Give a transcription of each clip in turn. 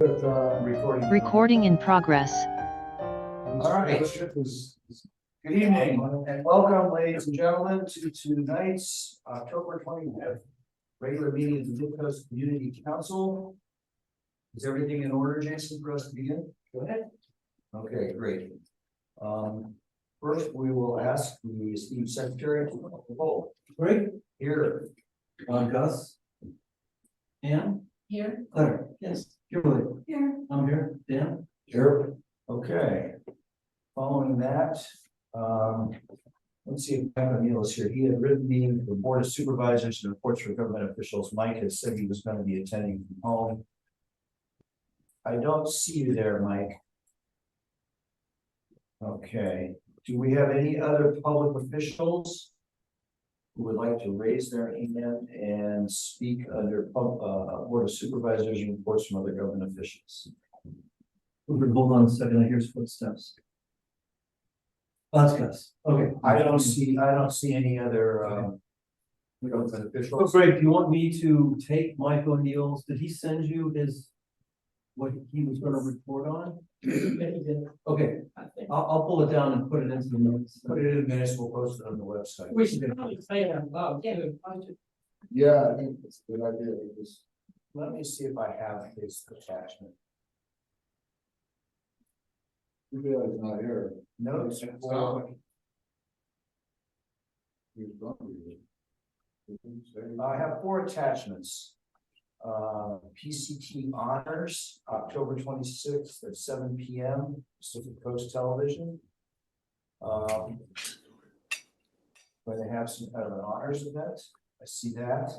Recording in progress. All right. Good evening and welcome, ladies and gentlemen, to tonight's October 25th regular meeting of the Midcoast Community Council. Is everything in order, Jason, for us to begin? Go ahead. Okay, great. First, we will ask the esteemed secretary to call the roll. Great. Here. Gus. Ann? Here. Claire? Yes. Kimberly? Here. I'm here. Dan? Here. Okay. Following that, let's see if Mike O'Neill is here. He had written me the Board of Supervisors and reports for government officials. Mike has said he was going to be attending from home. I don't see you there, Mike. Okay. Do we have any other public officials who would like to raise their hand and speak under Board of Supervisors and reports from other government officials? Hold on a second. I hear footsteps. That's Gus. Okay. I don't see any other government officials. So Greg, do you want me to take Mike O'Neill's? Did he send you his what he was going to report on? Okay. I'll pull it down and put it into the notes. Put it in the minutes. We'll post it on the website. We should probably say that above. Yeah, I think it's a good idea. Let me see if I have his attachment. Yeah, it's not here. No, it's not. I have 4 attachments. PCT honors, October 26th at 7 p.m. Pacific Coast Television. Going to have some kind of an honors event. I see that.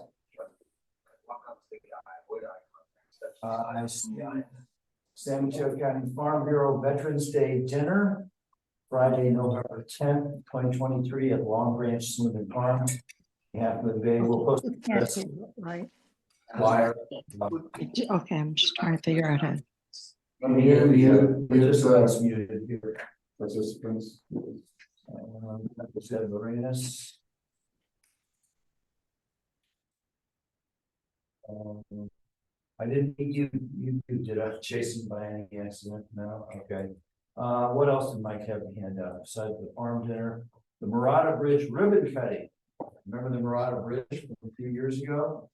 I see San Mateo County Farm Bureau Veterans Day Dinner, Friday, November 10th, 2023 at Long Branch Smoothing Farm. Half of the day we'll post this Right. flyer. Okay, I'm just trying to figure out how. Participants muted here. Participants. Representative Arenas. I didn't think you did I, Jason, by any accident? No? Okay. What else did Mike have to hand out besides the farm dinner? The Murata Bridge ribbon cutting. Remember the Murata Bridge from a few years ago?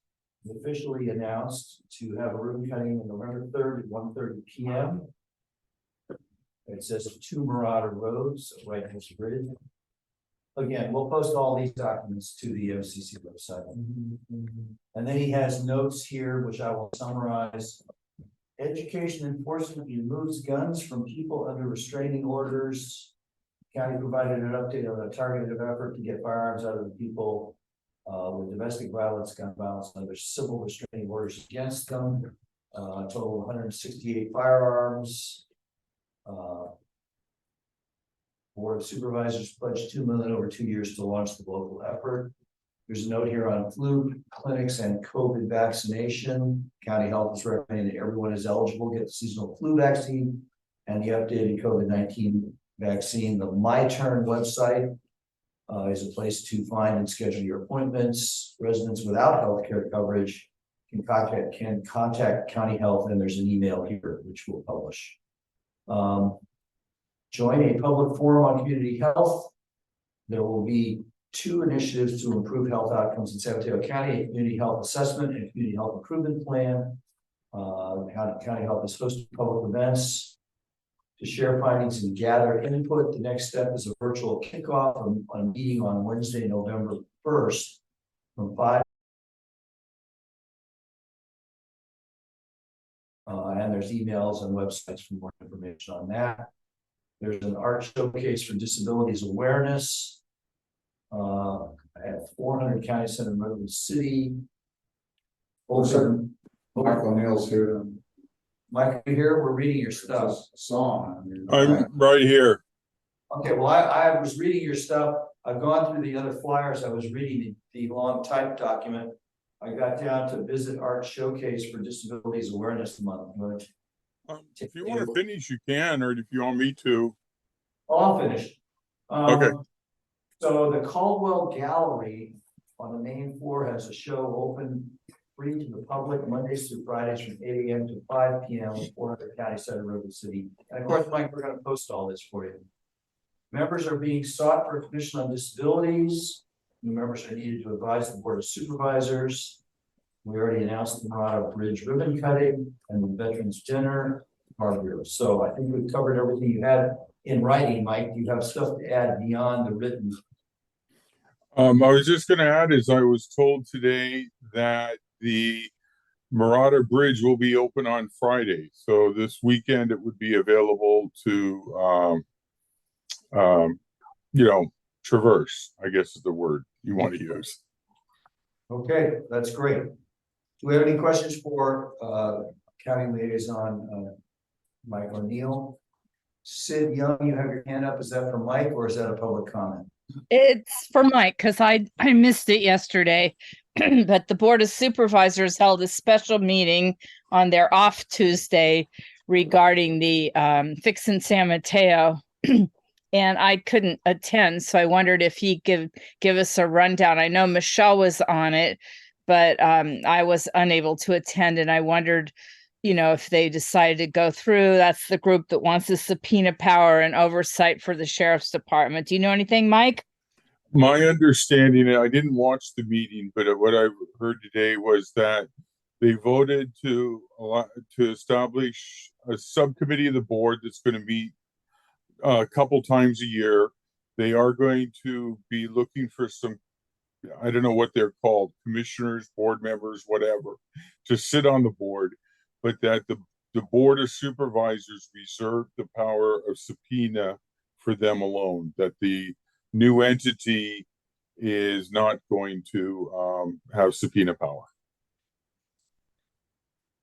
It was officially announced to have a ribbon cutting on November 3rd at 1:30 p.m. It says 2 Murata roads right next to the bridge. Again, we'll post all these documents to the MCC website. And then he has notes here, which I will summarize. Education enforcement removes guns from people under restraining orders. County provided an update on a targeted effort to get firearms out of the people with domestic violence, gun violence, and other civil restraining orders against them. A total of 168 firearms. Board of Supervisors pledged $2 million over 2 years to launch the local effort. There's a note here on flu clinics and COVID vaccination. County Health is recommending that everyone is eligible to get the seasonal flu vaccine and the updated COVID-19 vaccine. The My Turn website is a place to find and schedule your appointments. Residents without healthcare coverage can contact County Health, and there's an email here which we'll publish. Join a public forum on community health. There will be 2 initiatives to improve health outcomes in San Mateo County: a community health assessment and a community health improvement plan. County Health is hosting public events to share findings and gather input. The next step is a virtual kickoff on a meeting on Wednesday, November 1st from 5. And there's emails and websites for more information on that. There's an art showcase for disabilities awareness at 400 County Center in Redwood City. Also, Mike O'Neill's here. Mike, you here? We're reading your stuff. Song. I'm right here. Okay, well, I was reading your stuff. I've gone through the other flyers. I was reading the long type document. I got down to visit art showcase for disabilities awareness month. If you want to finish, you can, or if you want me to. Oh, I'll finish. Okay. So the Caldwell Gallery on the main floor has a show open free to the public Mondays through Fridays from 8 a.m. to 5 p.m. in 400 County Center, River City. And of course, Mike, we're going to post all this for you. Members are being sought for a Commission on Disabilities. New members are needed to advise the Board of Supervisors. We already announced the Murata Bridge ribbon cutting and the Veterans Dinner. So I think we've covered everything you had in writing. Mike, do you have stuff to add beyond the written? I was just gonna add, is I was told today that the Murata Bridge will be open on Friday. So this weekend it would be available to, you know, traverse, I guess is the word you want to use. Okay, that's great. Do we have any questions for County Liaison Mike O'Neill? Sid Young, you have your hand up. Is that for Mike or is that a public comment? It's for Mike, because I missed it yesterday, but the Board of Supervisors held a special meeting on their off Tuesday regarding the fix in San Mateo. And I couldn't attend, so I wondered if he give us a rundown. I know Michelle was on it, but I was unable to attend, and I wondered, you know, if they decided to go through. That's the group that wants the subpoena power and oversight for the sheriff's department. Do you know anything, Mike? My understanding, I didn't watch the meeting, but what I heard today was that they voted to establish a subcommittee of the board that's going to meet a couple times a year. They are going to be looking for some, I don't know what they're called, commissioners, board members, whatever, to sit on the board, but that the Board of Supervisors reserved the power of subpoena for them alone, that the new entity is not going to have subpoena power.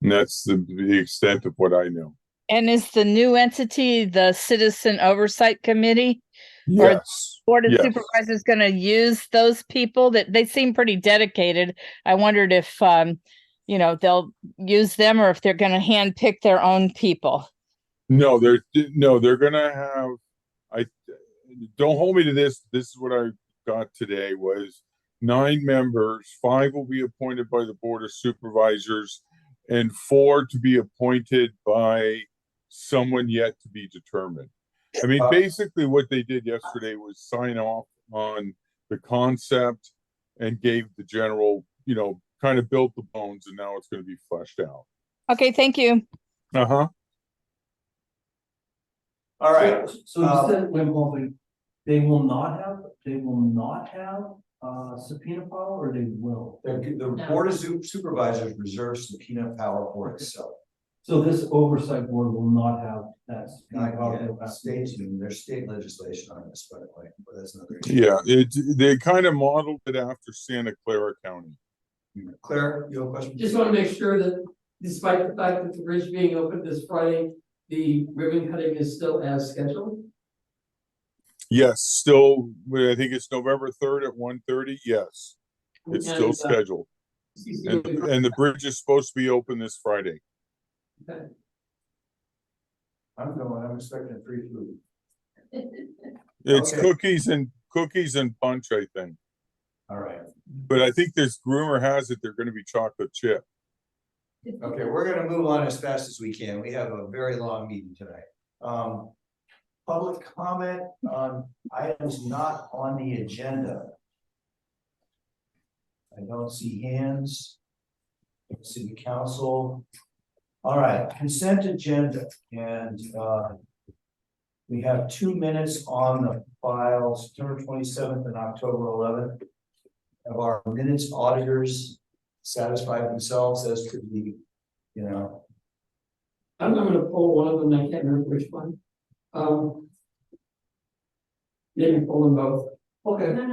And that's the extent of what I know. And is the new entity the Citizen Oversight Committee? Yes. Board of Yes. Supervisors going to use those people that they seem pretty dedicated. I wondered if, you know, they'll use them or if they're going to handpick their own people. No, they're going to have, don't hold me to this. This is what I got today was 9 members, 5 will be appointed by the Board of Supervisors and 4 to be appointed by someone yet to be determined. I mean, basically what they did yesterday was sign off on the concept and gave the general, you know, kind of built the bones, and now it's going to be fleshed out. Okay, thank you. Uh-huh. All right. So you said when they will not have subpoena power, or they will? The Board of Supervisors reserves subpoena power for itself. So this oversight board will not have that subpoena power. There's state legislation on this, by the way, but that's another issue. Yeah, they kind of modeled it after Santa Clara County. Claire, you have a question? Just want to make sure that despite the fact that the bridge being open this Friday, the ribbon cutting is still as scheduled? Yes, still, I think it's November 3rd at 1:30. Yes, it's still And, scheduled. And the bridge is supposed to be open this Friday. Okay. I'm expecting free food. It's Okay. cookies and punch, I think. All right. But I think this rumor has it they're going to be chocolate chip. Okay, we're gonna move on as fast as we can. We have a very long meeting tonight. Public comment on items not on the agenda. I don't see hands. Don't see the council. All right, consent agenda, and we have 2 minutes on the file, September 27th and October 11th. Have our minutes auditors satisfied themselves as to the, you know? I'm going to pull one of them. I can't remember which one. Maybe pull them both. Okay. No.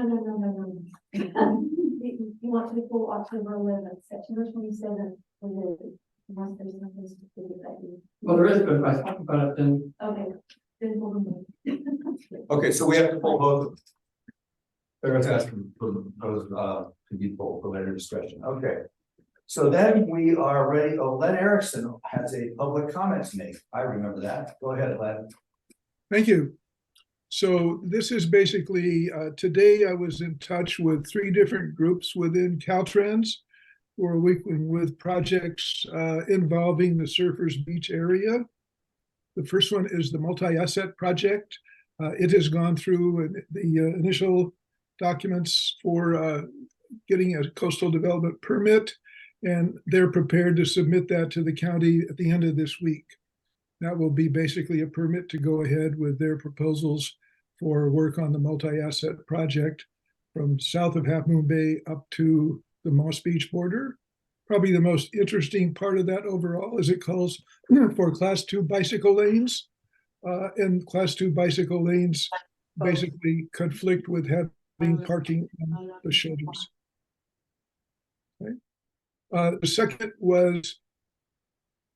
You want to pull October 11th, September 27th, unless there's something specific that you. Well, there is, but if I talk about it, then Okay, then pull them both. Okay, so we have to pull both of them. They're gonna ask for those to be pulled for later discussion. Okay. So then we are ready. Oh, Len Erickson has a public comment to make. I remember that. Go ahead, Len. Thank you. So this is basically, today I was in touch with 3 different groups within Caltrans. We're working with projects involving the Surfers Beach area. The first one is the multi-asset project. It has gone through the initial documents for getting a coastal development permit, and they're prepared to submit that to the county at the end of this week. That will be basically a permit to go ahead with their proposals for work on the multi-asset project from south of Half Moon Bay up to the Moss Beach border. Probably the most interesting part of that overall is it calls for Class 2 bicycle lanes. And Class 2 bicycle lanes basically conflict with having parking on the shoulders. Okay. The second was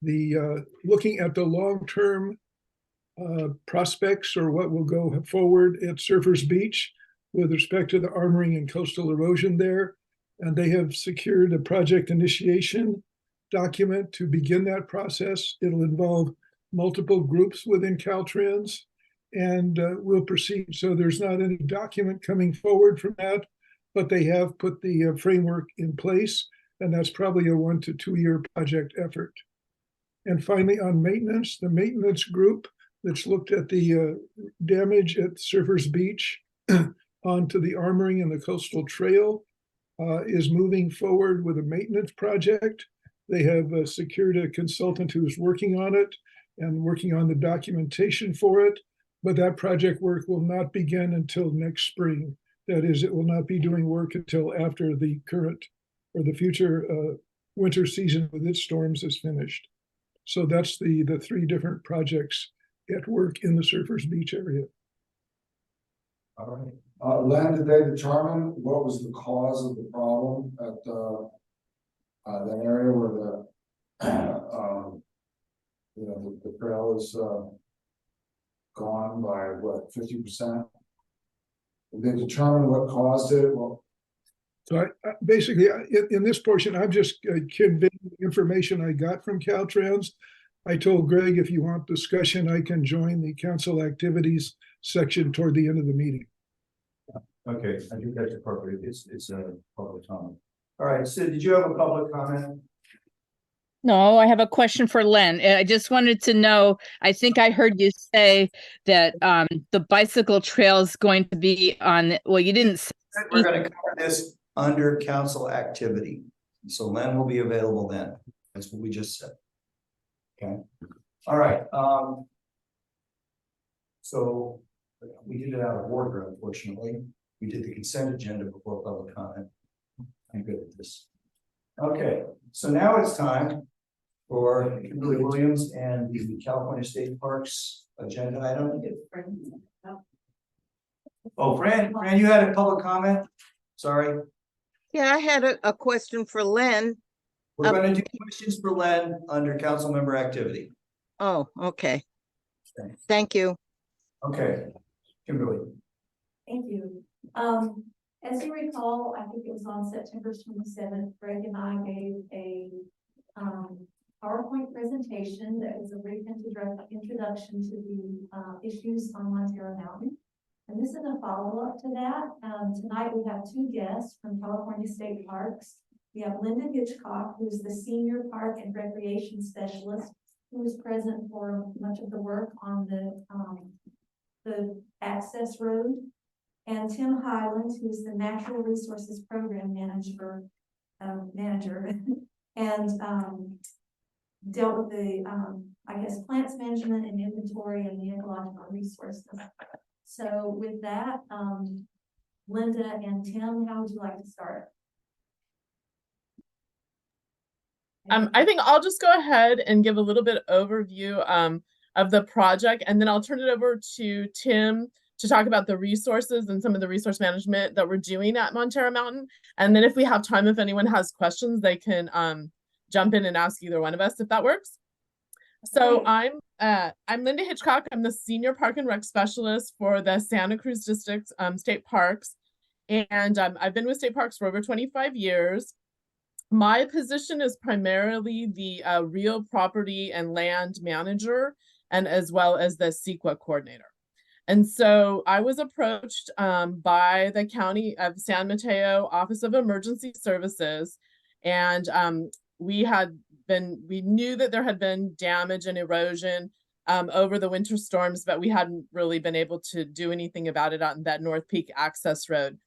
the looking at the long-term prospects or what will go forward at Surfers Beach with respect to the armoring and coastal erosion there. And they have secured a project initiation document to begin that process. It'll involve multiple groups within Caltrans, and we'll proceed. So there's not any document coming forward from that, but they have put the framework in place, and that's probably a 1 to 2 year project effort. And finally, on maintenance, the maintenance group that's looked at the damage at Surfers Beach onto the armoring and the coastal trail is moving forward with a maintenance project. They have secured a consultant who's working on it and working on the documentation for it, but that project work will not begin until next spring. That is, it will not be doing work until after the current or the future winter season with its storms is finished. So that's the 3 different projects at work in the Surfers Beach area. All right. Len, did they determine what was the cause of the problem at that area where the trail is gone by what, 50%? Did they determine what caused it? Well, so I basically, in this portion, I'm just conveying the information I got from Caltrans. I told Greg, if you want discussion, I can join the council activities section toward the end of the meeting. Okay, I think that's appropriate. It's a public comment. All right, Sid, did you have a public comment? No, I have a question for Len. I just wanted to know, I think I heard you say that the bicycle trail is going to be on, well, you didn't say. We're going to cover this under council activity. So Len will be available then. That's what we just said. Okay. All right. So we did it out of order, unfortunately. We did the consent agenda before public comment. I'm good at this. Okay, so now it's time for Kimberly Williams and the California State Parks agenda item. Oh, Fran, you had a public comment? Sorry. Yeah, I had a question for Len. We're going to do questions for Len under council member activity. Oh, okay. Thank you. Okay, Kimberly. Thank you. As you recall, I think it was on September 27th, Greg and I gave a PowerPoint presentation that was a brief introduction to the issues on Montero Mountain. And this is a follow-up to that. Tonight we have 2 guests from California State Parks. We have Linda Hitchcock, who's the Senior Park and Recreation Specialist, who was present for much of the work on the access road. And Tim Highland, who's the Natural Resources Program Manager, and dealt with the, I guess, plants management and inventory and the ecological resources. So with that, Linda and Tim, how would you like to start? I think I'll just go ahead and give a little bit of overview of the project, and then I'll turn it over to Tim to talk about the resources and some of the resource management that we're doing at Montero Mountain. And then if we have time, if anyone has questions, they can jump in and ask either one of us if that works. So I'm Linda Hitchcock. I'm the Senior Park and Rec Specialist for the Santa Cruz District State Parks. And I've been with State Parks for over 25 years. My position is primarily the real property and land manager, and as well as the CEQA coordinator. And so I was approached by the County of San Mateo Office of Emergency Services, And we knew that there had been damage and erosion over the winter storms, but we hadn't really been able to do anything about it on that North Peak access road.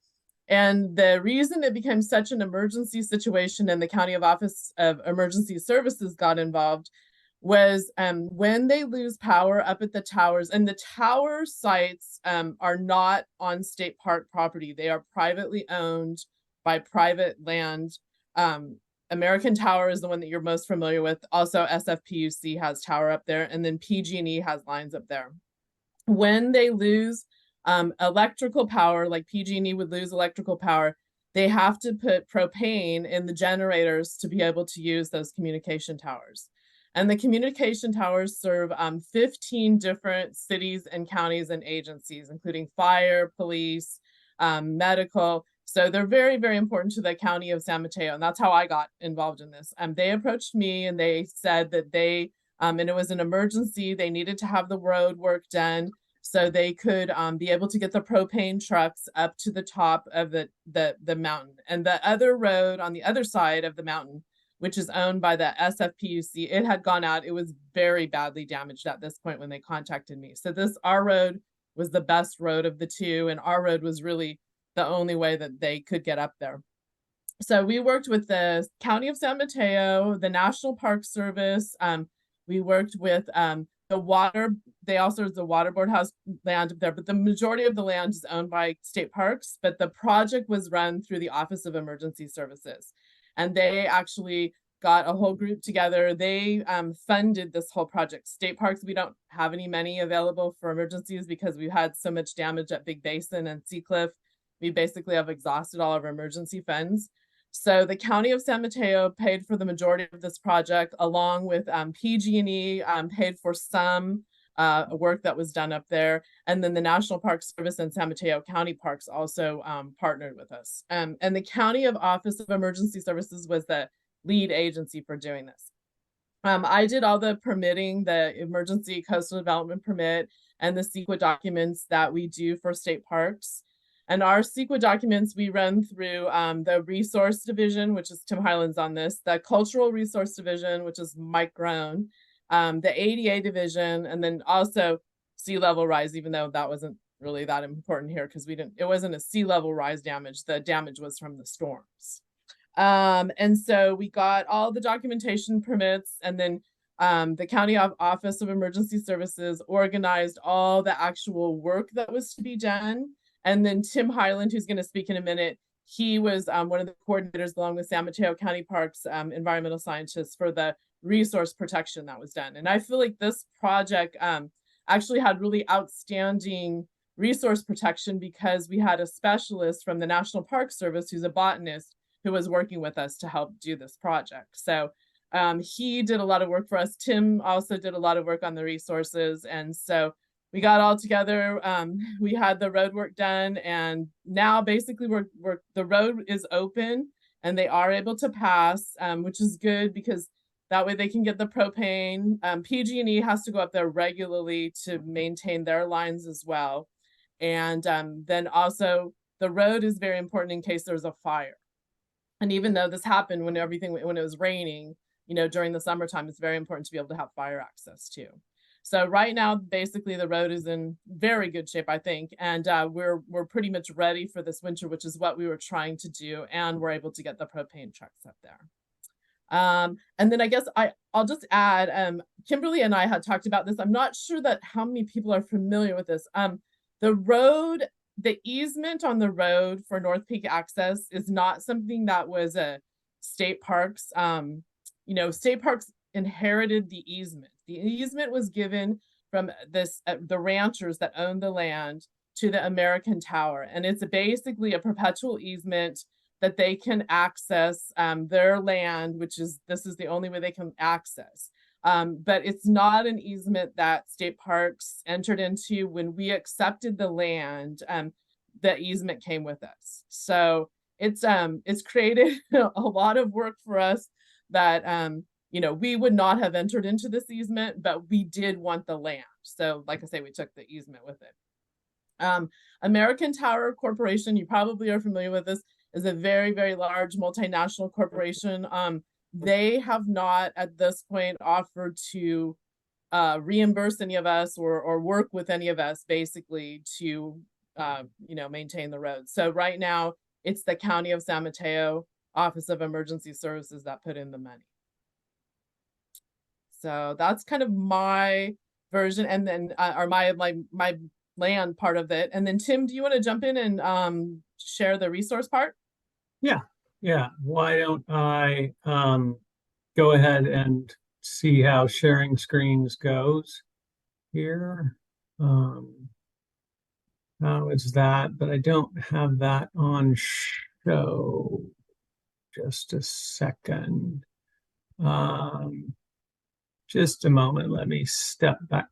And the reason it became such an emergency situation and the County Office of Emergency Services got involved was when they lose power up at the towers, and the tower sites are not on state park property. They are privately owned by private land. American Tower is the one that you're most familiar with. Also, SFPUC has tower up there, and then PG&E has lines up there. When they lose electrical power, like PG&E would lose electrical power, they have to put propane in the generators to be able to use those communication towers. And the communication towers serve 15 different cities and counties and agencies, including fire, police, medical. So they're very, very important to the County of San Mateo. And that's how I got involved in this. They approached me and they said that they, and it was an emergency, they needed to have the road work done so they could be able to get the propane trucks up to the top of the mountain. And the other road on the other side of the mountain, which is owned by the SFPUC, it had gone out. It was very badly damaged at this point when they contacted me. So our road was the best road of the two, and our road was really the only way that they could get up there. So we worked with the County of San Mateo, the National Park Service. We worked with the water. They also, the water board has land up there, but the majority of the land is owned by state parks, but the project was run through the Office of Emergency Services. And they actually got a whole group together. They funded this whole project. State parks, we don't have any money available for emergencies because we've had so much damage at Big Basin and Seacliff. We basically have exhausted all of our emergency funds. So the County of San Mateo paid for the majority of this project, along with PG&E paid for some work that was done up there. And then the National Park Service and San Mateo County Parks also partnered with us. And the County Office of Emergency Services was the lead agency for doing this. I did all the permitting, the emergency coastal development permit, and the CEQA documents that we do for state parks. And our CEQA documents, we run through the resource division, which is Tim Highlands on this, the cultural resource division, which is Mike Grown, the ADA division, and then also sea level rise, even though that wasn't really that important here because it wasn't a sea level rise damage. The damage was from the storms. And so we got all the documentation permits, and then the County Office of Emergency Services organized all the actual work that was to be done. And then Tim Highland, who's going to speak in a minute, he was one of the coordinators along with San Mateo County Parks environmental scientists for the resource protection that was done. And I feel like this project actually had really outstanding resource protection because we had a specialist from the National Park Service who's a botanist who was working with us to help do this project. So he did a lot of work for us. Tim also did a lot of work on the resources. And so we got all together, we had the road work done, and now basically the road is open and they are able to pass, which is good because that way they can get the propane. PG&E has to go up there regularly to maintain their lines as well. And then also the road is very important in case there's a fire. And even though this happened when it was raining, during the summertime, it's very important to be able to have fire access too. So right now, basically the road is in very good shape, I think. And we're pretty much ready for this winter, which is what we were trying to do. And we're able to get the propane trucks up there. And then I guess I'll just add, Kimberly and I had talked about this. I'm not sure that how many people are familiar with this. The easement on the road for North Peak access is not something that was a state parks. State parks inherited the easement. The easement was given from the ranchers that own the land to the American Tower. And it's basically a perpetual easement that they can access their land, this is the only way they can access. But it's not an easement that state parks entered into. When we accepted the land, the easement came with us. So it's created a lot of work for us that we would not have entered into this easement, but we did want the land. So like I say, we took the easement with it. American Tower Corporation, you probably are familiar with this. is a very, very large multinational corporation. They have not at this point offered to reimburse any of us or work with any of us basically to maintain the road. So right now it's the County of San Mateo Office of Emergency Services that put in the money. So that's kind of my version, and then or my land part of it. And then Tim, do you want to jump in and share the resource part? Yeah, why don't I go ahead and see how sharing screens goes here. How is that? But I don't have that on show. Just a second. Just a moment. Let me step back.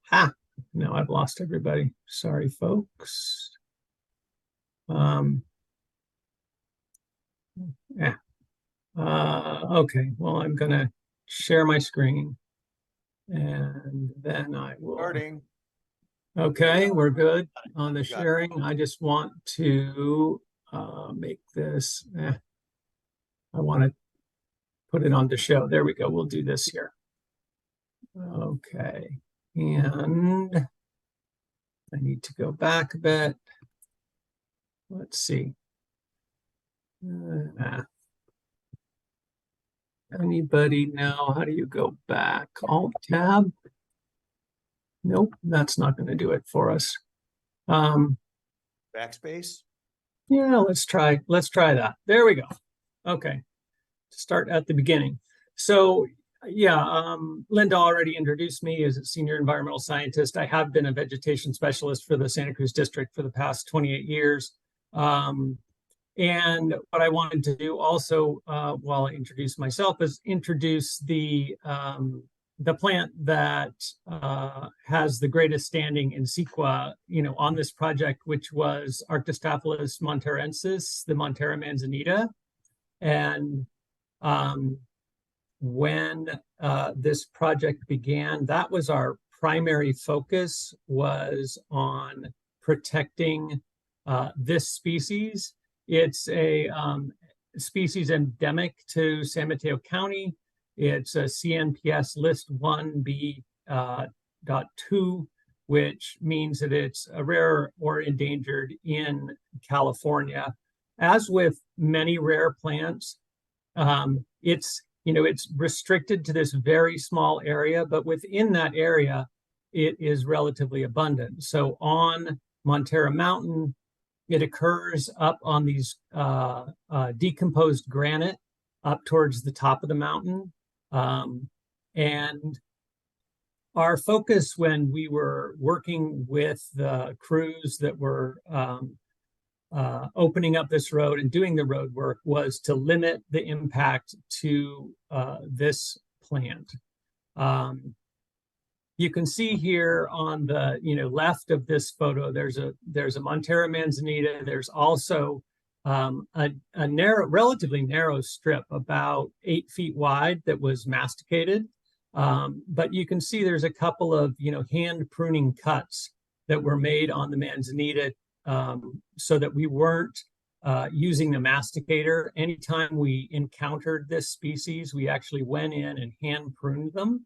No, I've lost everybody. Sorry, folks. Okay, well, I'm gonna share my screen and then I will. Starting. Okay, we're good on the sharing. I just want to make this, I want to put it on the show. There we go. We'll do this here. Okay, and I need to go back a bit. Let's see. Anybody know how do you go back? Alt tab? Nope, that's not going to do it for us. Backspace? Yeah, let's try that. There we go. Okay. Start at the beginning. So yeah, Linda already introduced me as a senior environmental scientist. I have been a vegetation specialist for the Santa Cruz district for the past 28 years. And what I wanted to do also, while I introduce myself, is introduce the plant that has the greatest standing in CEQA, on this project, which was Arctostaphylos monterensis, the Montera manzanita. And when this project began, that was our primary focus, was on protecting this species. It's a species endemic to San Mateo County. It's a CNPS list 1B.2, which means that it's a rare or endangered in California. As with many rare plants, it's restricted to this very small area, but within that area, it is relatively abundant. So on Montera Mountain, it occurs up on these decomposed granite up towards the top of the mountain. And our focus when we were working with the crews that were opening up this road and doing the road work was to limit the impact to this plant. You can see here on the left of this photo, there's a Montera manzanita. There's also a relatively narrow strip, about 8 feet wide, that was masticated. But you can see there's a couple of hand pruning cuts that were made on the manzanita, so that we weren't using the masticator. Anytime we encountered this species, we actually went in and hand pruned them.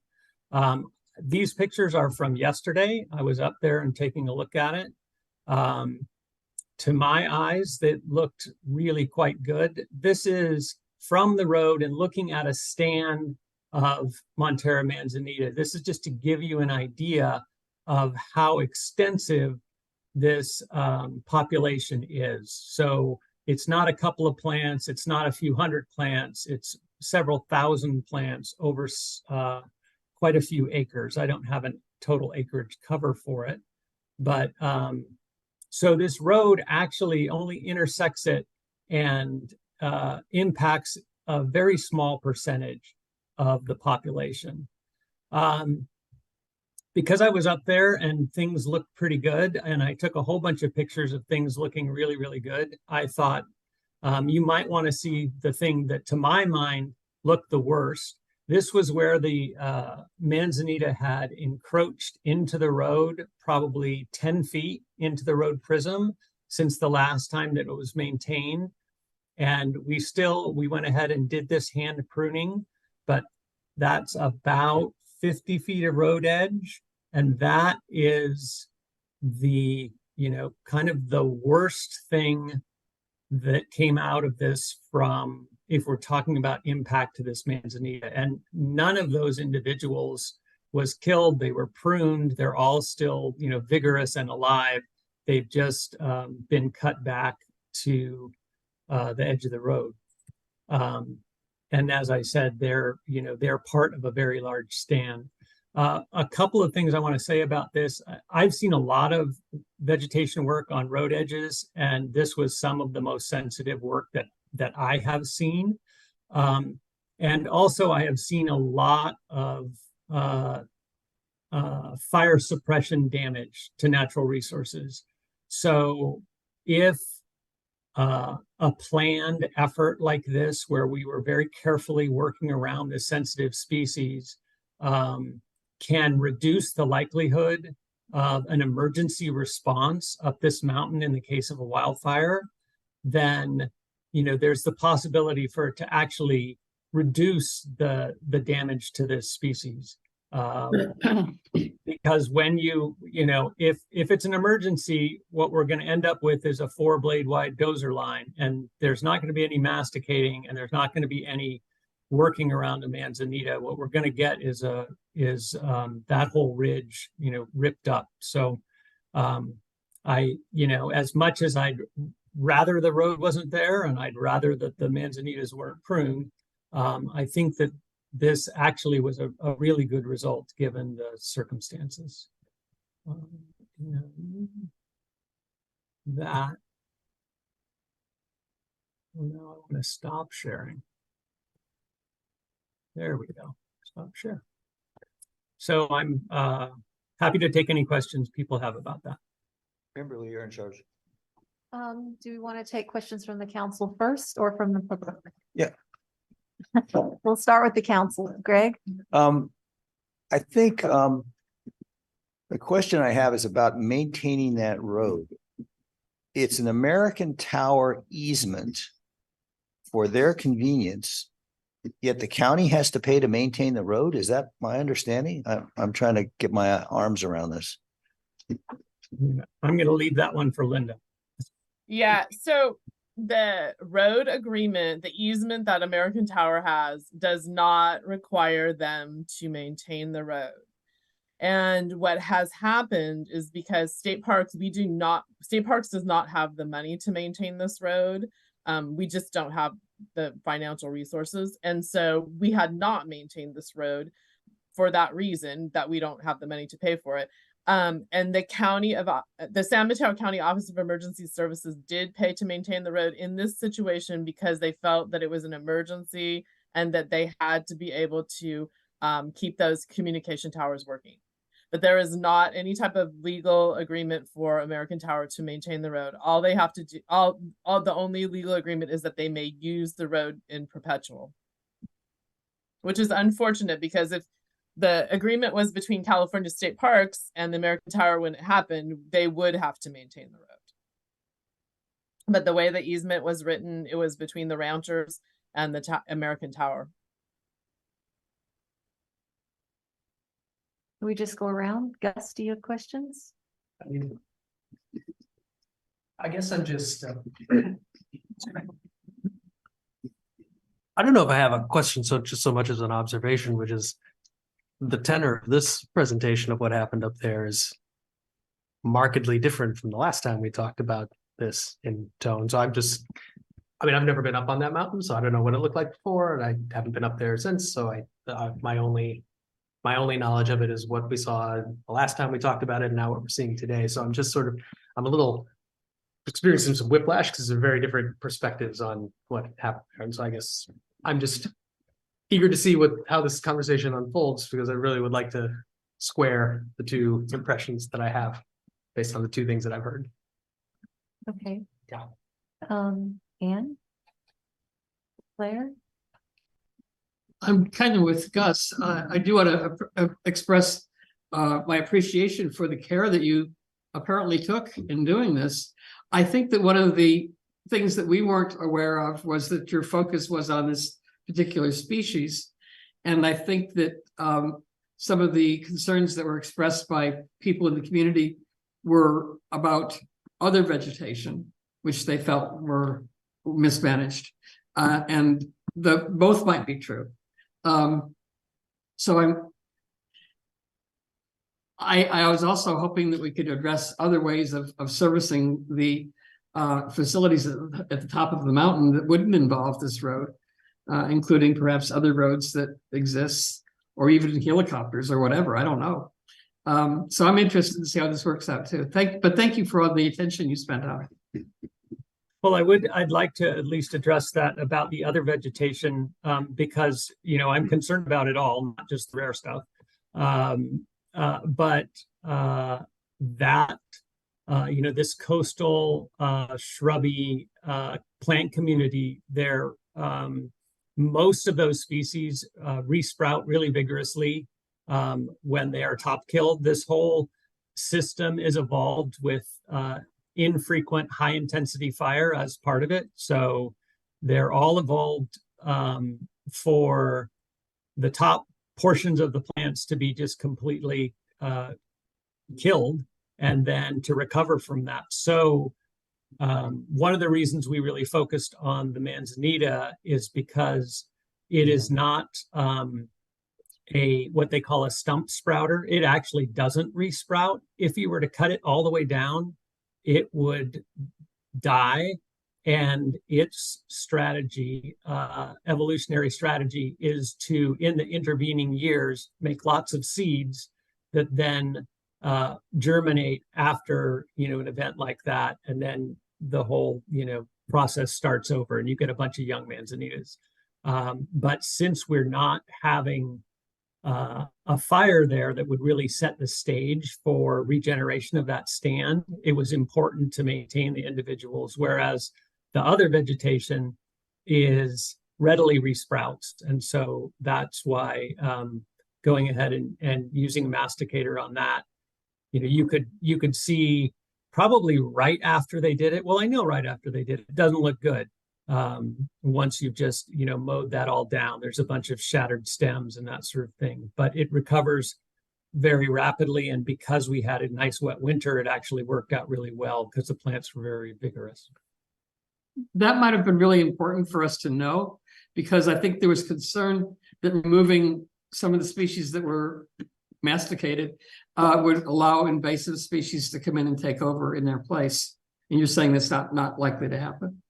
These pictures are from yesterday. I was up there and taking a look at it. To my eyes, that looked really quite good. This is from the road and looking at a stand of Montera manzanita. This is just to give you an idea of how extensive this population is. So it's not a couple of plants. It's not a few hundred plants. It's several thousand plants over quite a few acres. I don't have a total acreage cover for it, but so this road actually only intersects it and impacts a very small percentage of the population. Because I was up there and things looked pretty good, and I took a whole bunch of pictures of things looking really, really good, I thought you might want to see the thing that, to my mind, looked the worst. This was where the manzanita had encroached into the road, probably 10 feet into the road prism since the last time that it was maintained. And we went ahead and did this hand pruning, but that's about 50 feet of road edge. And that is the, kind of the worst thing that came out of this from, if we're talking about impact to this manzanita. And none of those individuals was killed. They were pruned. They're all still, vigorous and alive. They've just been cut back to the edge of the road. And as I said, they're part of a very large stand. A couple of things I want to say about this. I've seen a lot of vegetation work on road edges, and this was some of the most sensitive work that I have seen. And also I have seen a lot of fire suppression damage to natural resources. So if a planned effort like this, where we were very carefully working around the sensitive species, can reduce the likelihood of an emergency response up this mountain in the case of a wildfire, then there's the possibility for it to actually reduce the damage to this species. Because when if it's an emergency, what we're going to end up with is a 4-blade wide dozer line, and there's not going to be any masticating, and there's not going to be any working around a manzanita. What we're going to get is that whole ridge, ripped up. So as much as I'd rather the road wasn't there, and I'd rather that the manzanitas weren't pruned, I think that this actually was a really good result given the circumstances. Now I want to stop sharing. There we go. Stop share. So I'm happy to take any questions people have about that. Kimberly, you're in charge. Do we want to take questions from the council first or from the public? Yeah. We'll start with the council. Greg? I think the question I have is about maintaining that road. It's an American Tower easement for their convenience, yet the county has to pay to maintain the road. Is that my understanding? I'm trying to get my arms around this. I'm going to leave that one for Linda. Yeah, so the road agreement, the easement that American Tower has, does not require them to maintain the road. And what has happened is because State Parks does not have the money to maintain this road. We just don't have the financial resources. And so we had not maintained this road for that reason, that we don't have the money to pay for it. And the San Mateo County Office of Emergency Services did pay to maintain the road in this situation because they felt that it was an emergency and that they had to be able to keep those communication towers working. But there is not any type of legal agreement for American Tower to maintain the road. All they have to do, the only legal agreement is that they may use the road in perpetual, which is unfortunate because if the agreement was between California State Parks and the American Tower when it happened, they would have to maintain the road. But the way the easement was written, it was between the ranchers and the American Tower. Can we just go around? Gus, do you have questions? I guess I'm just, I don't know if I have a question so much as an observation, which is the tenor of this presentation of what happened up there is markedly different from the last time we talked about this in tone. So I've never been up on that mountain, so I don't know what it looked like before, and I haven't been up there since. So my only knowledge of it is what we saw the last time we talked about it, and now what we're seeing today. So I'm a little experiencing some whiplash because they're very different perspectives on what happened. And so I guess I'm just eager to see how this conversation unfolds, because I really would like to square the two impressions that I have based on the two things that I've heard. Okay. Yeah. Anne? Claire? I'm kind of with Gus. I do want to express my appreciation for the care that you apparently took in doing this. I think that one of the things that we weren't aware of was that your focus was on this particular species. And I think that some of the concerns that were expressed by people in the community were about other vegetation, which they felt were mismanaged. And both might be true. So I was also hoping that we could address other ways of servicing the facilities at the top of the mountain that wouldn't involve this road, including perhaps other roads that exist, or even helicopters or whatever. I don't know. So I'm interested to see how this works out too. Thank you for all the attention you spent on it. Well, I'd like to at least address that about the other vegetation, because, I'm concerned about it all, not just the rare stuff. But this coastal shrubby plant community there, most of those species resprout really vigorously when they are top killed. This whole system is evolved with infrequent high intensity fire as part of it. So they're all evolved for the top portions of the plants to be just completely killed and then to recover from that. So one of the reasons we really focused on the manzanita is because it is not what they call a stump sprouter. It actually doesn't resprout. If you were to cut it all the way down, it would die. And its strategy, evolutionary strategy, is to, in the intervening years, make lots of seeds that then germinate after, an event like that. And then the whole, process starts over and you get a bunch of young manzanitas. But since we're not having a fire there that would really set the stage for regeneration of that stand, it was important to maintain the individuals, whereas the other vegetation is readily resprouts. And so that's why going ahead and using a masticator on that, you could see probably right after they did it. Well, I know right after they did it, it doesn't look good. Once you've just, mowed that all down, there's a bunch of shattered stems and that sort of thing, but it recovers very rapidly. And because we had a nice wet winter, it actually worked out really well because the plants were very vigorous. That might have been really important for us to know, because I think there was concern that removing some of the species that were masticated would allow invasive species to come in and take over in their place. And you're saying that's not likely to happen?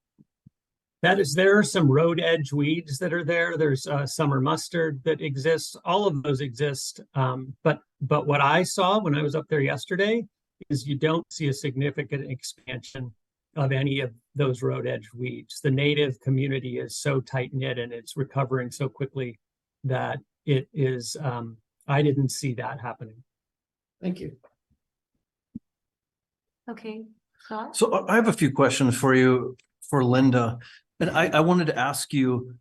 There are some road edge weeds that are there. There's summer mustard that exists. All of those exist. But what I saw when I was up there yesterday is you don't see a significant expansion of any of those road edge weeds. The native community is so tight knit and it's recovering so quickly that it is, I didn't see that happening. Thank you. Okay, Scott? So I have a few questions for you, for Linda. And I wanted to ask you,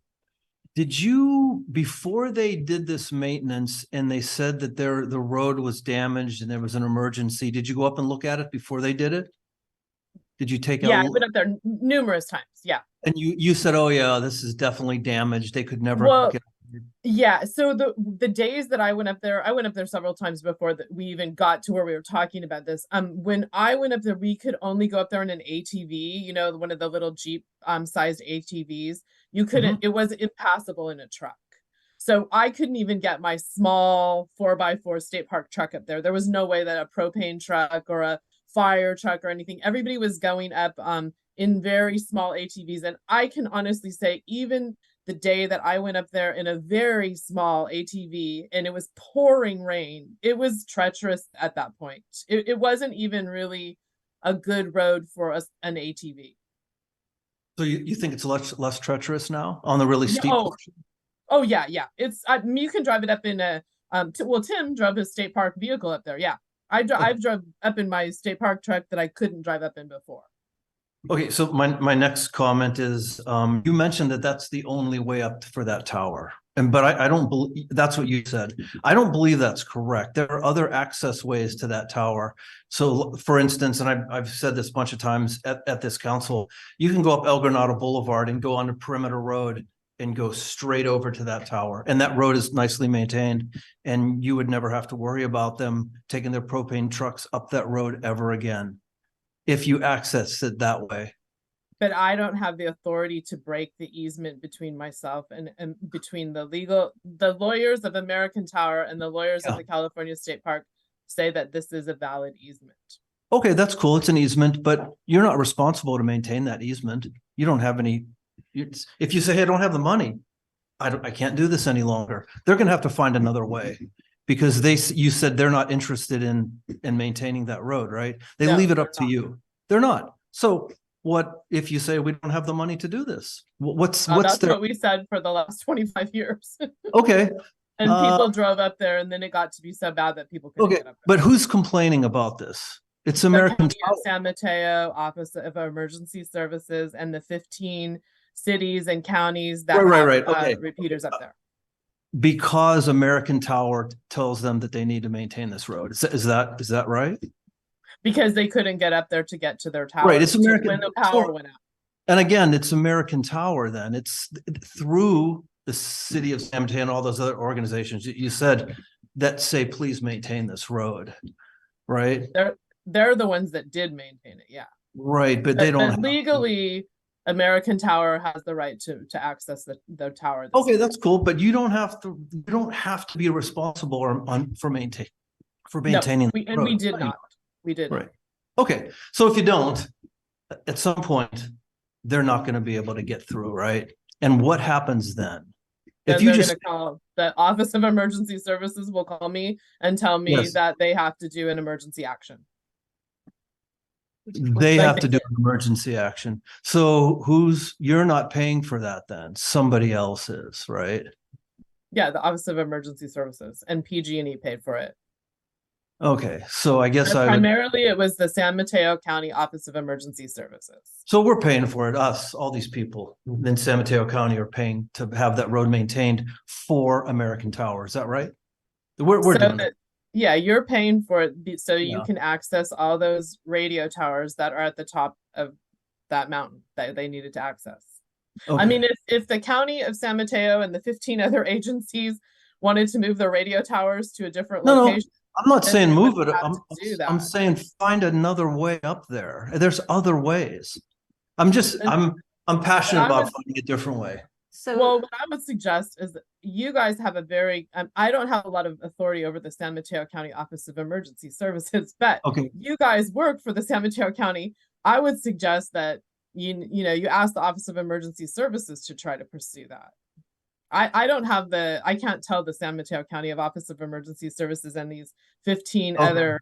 did you, before they did this maintenance and they said that the road was damaged and there was an emergency, did you go up and look at it before they did it? Did you take I went up there numerous times. Yeah. And you said, oh yeah, this is definitely damaged. They could never get. Yeah. So the days that I went up there several times before that we even got to where we were talking about this. When I went up there, we could only go up there in an ATV, one of the little Jeep sized ATVs. You couldn't, it was impassable in a truck. So I couldn't even get my small 4x4 state park truck up there. There was no way that a propane truck or a fire truck or anything, everybody was going up in very small ATVs. And I can honestly say, even the day that I went up there in a very small ATV and it was pouring rain, it was treacherous at that point. It wasn't even really a good road for an ATV. So you think it's less treacherous now on the really steep portion? Oh yeah. It's you can drive it up in a Tim drove his state park vehicle up there. Yeah. I've drove up in my state park truck that I couldn't drive up in before. Okay, so my next comment is, you mentioned that that's the only way up for that tower. But I don't believe, that's what you said. I don't believe that's correct. There are other access ways to that tower. So for instance, and I've said this a bunch of times at this council, you can go up El Granada Boulevard and go onto Perimeter Road and go straight over to that tower. And that road is nicely maintained, and you would never have to worry about them taking their propane trucks up that road ever again if you access it that way. But I don't have the authority to break the easement between myself and between the lawyers of American Tower and the lawyers of the California State Park say that this is a valid easement. Okay, that's cool. It's an easement, but you're not responsible to maintain that easement. You don't have any, if you say, hey, I don't have the money, I can't do this any longer. They're going to have to find another way because you said they're not interested in maintaining that road, right? They leave it up to you. They're not. So what if you say we don't have the money to do this? What's what we said for the last 25 years. Okay. And people drove up there, and then it got to be so bad that people couldn't get up there. But who's complaining about this? It's American Tower. San Mateo Office of Emergency Services and the 15 cities and counties that have repeaters up there. Because American Tower tells them that they need to maintain this road. Is that right? Because they couldn't get up there to get to their tower. Right. It's American when the power went out. And again, it's American Tower then. It's through the city of San Mateo and all those other organizations you said that say, please maintain this road, right? They're the ones that did maintain it, yeah. Right, but they don't legally. American Tower has the right to access the tower. Okay, that's cool, but you don't have to be responsible for maintaining. No, we did not. We did. Right. Okay, so if you don't, at some point, they're not going to be able to get through, right? And what happens then? If you just call the Office of Emergency Services will call me and tell me that they have to do an emergency action. They have to do an emergency action. So you're not paying for that then? Somebody else is, right? Yeah, the Office of Emergency Services and PG&E paid for it. Okay, so I guess primarily it was the San Mateo County Office of Emergency Services. So we're paying for it, all these people in San Mateo County are paying to have that road maintained for American Tower. Is that right? We're doing it. Yeah, you're paying for it so you can access all those radio towers that are at the top of that mountain that they needed to access. Okay. I mean, if the county of San Mateo and the 15 other agencies wanted to move their radio towers to a different location. I'm not saying move it. I'm saying find another way up there. There's other ways. I'm passionate about finding a different way. So, well, what I would suggest is that you guys have a very, I don't have a lot of authority over the San Mateo County Office of Emergency Services, but you guys work for the San Mateo County. I would suggest that you ask the Office of Emergency Services to try to pursue that. I can't tell the San Mateo County Office of Emergency Services and these 15 other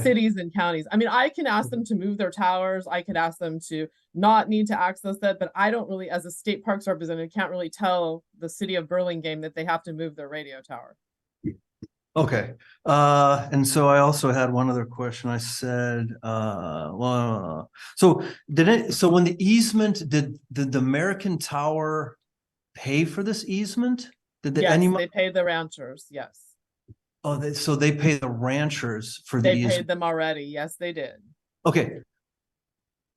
cities and counties. I mean, I can ask them to move their towers. I could ask them to not need to access that, but I don't really, as a state parks representative, can't really tell the city of Burlingame that they have to move their radio tower. Okay. And so I also had one other question. I said, so when the easement, did the American Tower pay for this easement? They paid the ranchers, yes. Oh, so they pay the ranchers for the easement. They paid them already. Yes, they did. Okay.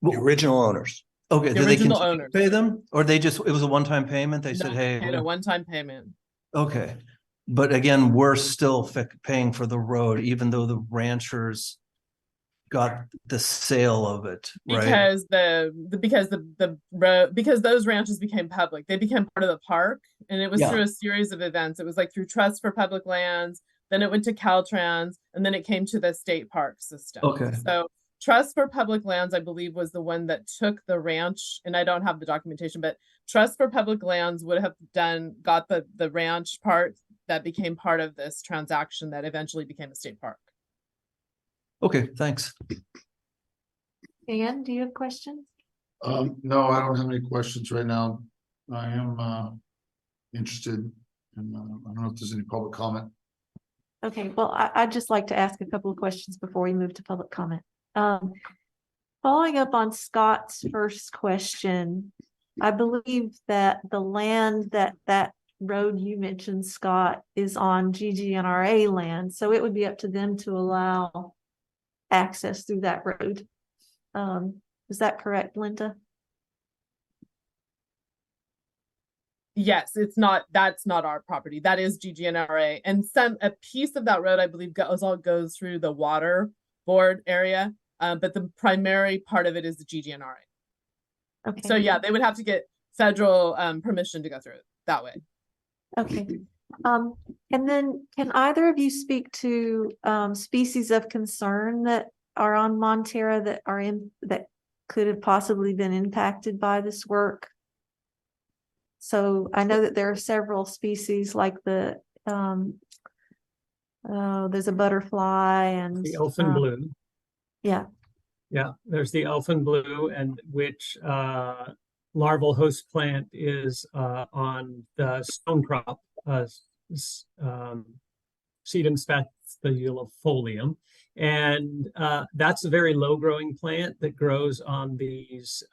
The original owners. Okay. Did they owners pay them, or it was a one-time payment? They said, hey, a one-time payment. Okay. But again, we're still paying for the road, even though the ranchers got the sale of it, right? Because those ranches became public. They became part of the park, and it was through a series of events. It was like through Trust for Public Lands, then it went to Caltrans, and then it came to the state park system. Okay. So Trust for Public Lands, I believe, was the one that took the ranch, and I don't have the documentation, but Trust for Public Lands would have got the ranch part that became part of this transaction that eventually became a state park. Okay, thanks. Ian, do you have questions? No, I don't have any questions right now. I am interested, and I don't know if there's any public comment. Okay, well, I'd just like to ask a couple of questions before we move to public comment. Following up on Scott's first question, I believe that the land that road you mentioned, Scott, is on GGNRA land, so it would be up to them to allow access through that road. Is that correct, Linda? Yes, that's not our property. That is GGNRA. And a piece of that road, I believe, goes through the water board area. But the primary part of it is the GGNRA. Okay. So yeah, they would have to get federal permission to go through it that way. Okay. And then can either of you speak to species of concern that are on Montera that could have possibly been impacted by this work? So I know that there are several species like there's a butterfly and The elfin blue. Yeah. Yeah, there's the elfin blue, and which larval host plant is on the stone crop, Sedum spathiolifolium. And that's a very low growing plant that grows on these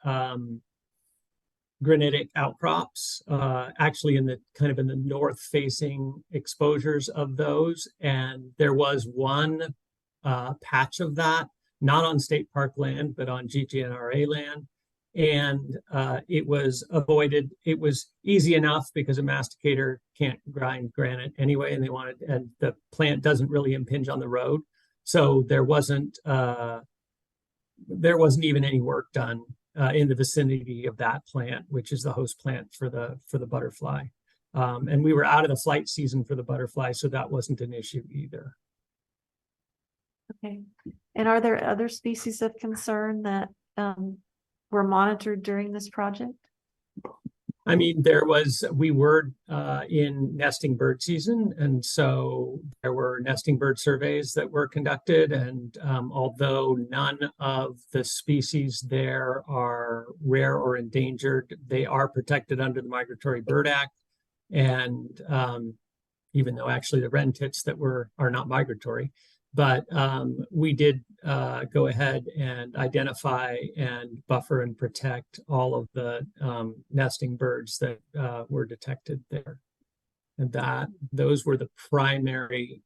granitic outcrops, actually in the north facing exposures of those. And there was one patch of that, not on state park land, but on GGNRA land. And it was avoided. It was easy enough because a masticator can't grind granite anyway, and the plant doesn't really impinge on the road. So there wasn't even any work done in the vicinity of that plant, which is the host plant for the butterfly. And we were out of the flight season for the butterfly, so that wasn't an issue either. Okay. And are there other species of concern that were monitored during this project? I mean, we were in nesting bird season, and so there were nesting bird surveys that were conducted. And although none of the species there are rare or endangered, they are protected under the Migratory Bird Act. And even though actually the wren tits are not migratory, but we did go ahead and identify and buffer and protect all of the nesting birds that were detected there. And those were the primary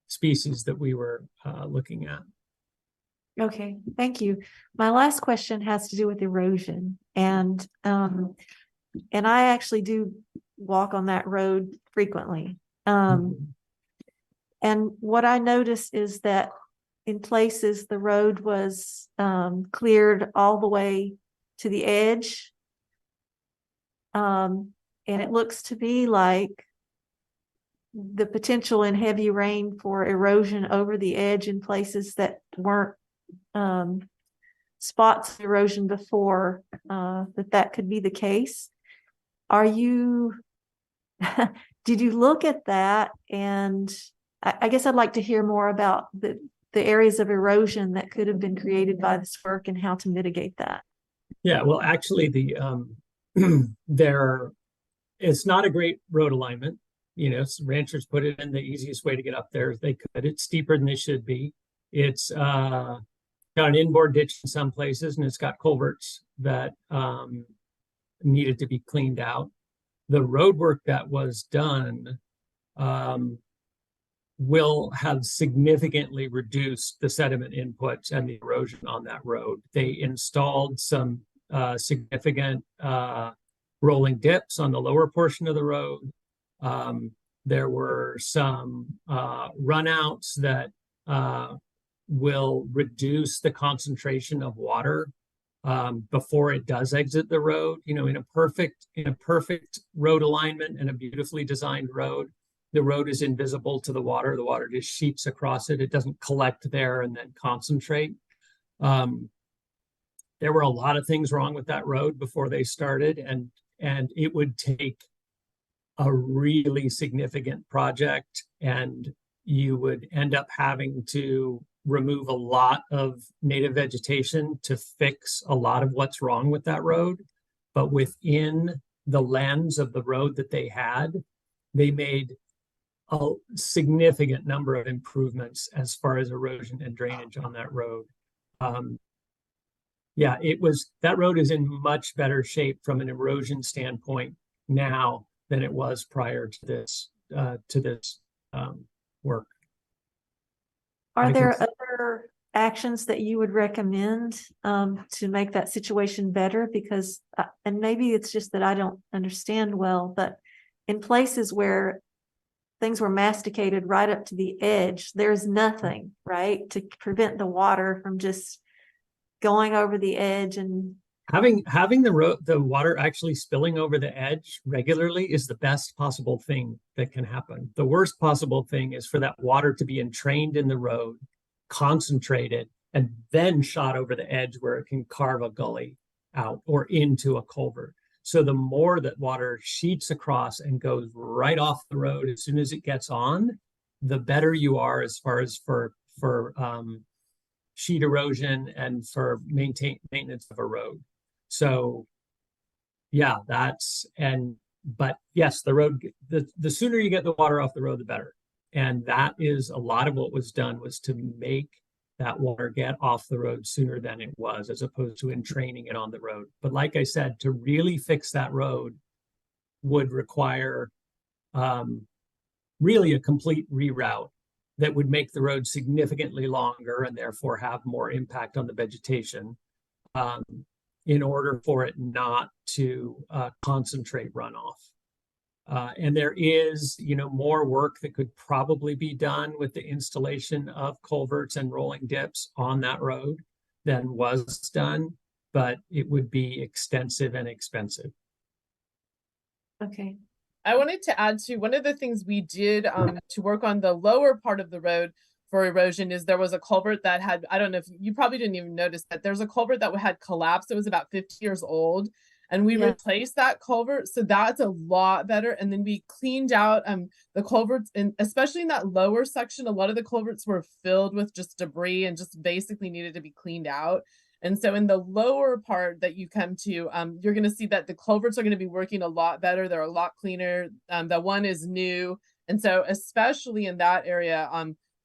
species that we were looking at. Okay, thank you. My last question has to do with erosion. And I actually do walk on that road frequently. And what I noticed is that in places the road was cleared all the way to the edge. And it looks to me like the potential in heavy rain for erosion over the edge in places that weren't spots of erosion before, that could be the case. Did you look at that? And I guess I'd like to hear more about the areas of erosion that could have been created by this work and how to mitigate that. Yeah, well, actually, it's not a great road alignment. Ranchers put it in the easiest way to get up there they could. It's steeper than they should be. It's got an inboard ditch in some places, and it's got culverts that needed to be cleaned out. The road work that was done will have significantly reduced the sediment inputs and the erosion on that road. They installed some significant rolling dips on the lower portion of the road. There were some runouts that will reduce the concentration of water before it does exit the road. In a perfect road alignment and a beautifully designed road, the road is invisible to the water. The water just sheets across it. It doesn't collect there and then concentrate. There were a lot of things wrong with that road before they started, and it would take a really significant project, and you would end up having to remove a lot of native vegetation to fix a lot of what's wrong with that road. But within the lens of the road that they had, they made a significant number of improvements as far as erosion and drainage on that road. That road is in much better shape from an erosion standpoint now than it was prior to this work. Are I there can- other actions that you would recommend to make that situation better? Because, and maybe it's just that I don't understand well, but in places where things were masticated right up to the edge, there's nothing, right, to prevent the water from just going over the edge. And Having the water actually spilling over the edge regularly is the best possible thing that can happen. The worst possible thing is for that water to be entrained in the road, concentrated, and then shot over the edge where it can carve a gully out or into a culvert. So the more that water sheets across and goes right off the road as soon as it gets on, the better you are as far as for sheet erosion and for maintenance of a road. So yeah, but yes, the road, the sooner you get the water off the road, the better. And that is a lot of what was done, was to make that water get off the road sooner than it was, as opposed to entraining it on the road. But like I said, to really fix that road would require really a complete reroute that would make the road significantly longer and therefore have more impact on the vegetation, in order for it not to concentrate runoff. And there is, more work that could probably be done with the installation of culverts and rolling dips on that road than was done, but it would be extensive and expensive. okay. I wanted to add to one of the things we did to work on the lower part of the road for erosion is there was a culvert that had, I don't know if you probably didn't even notice that there's a culvert that had collapsed. It was about 50 years old, and we replaced that culvert. So that's a lot better. And then we cleaned out the culverts, and especially in that lower section, a lot of the culverts were filled with just debris and just basically needed to be cleaned out. And so in the lower part that you come to, you're going to see that the culverts are going to be working a lot better. They're a lot cleaner. The one is new. And so especially in that area,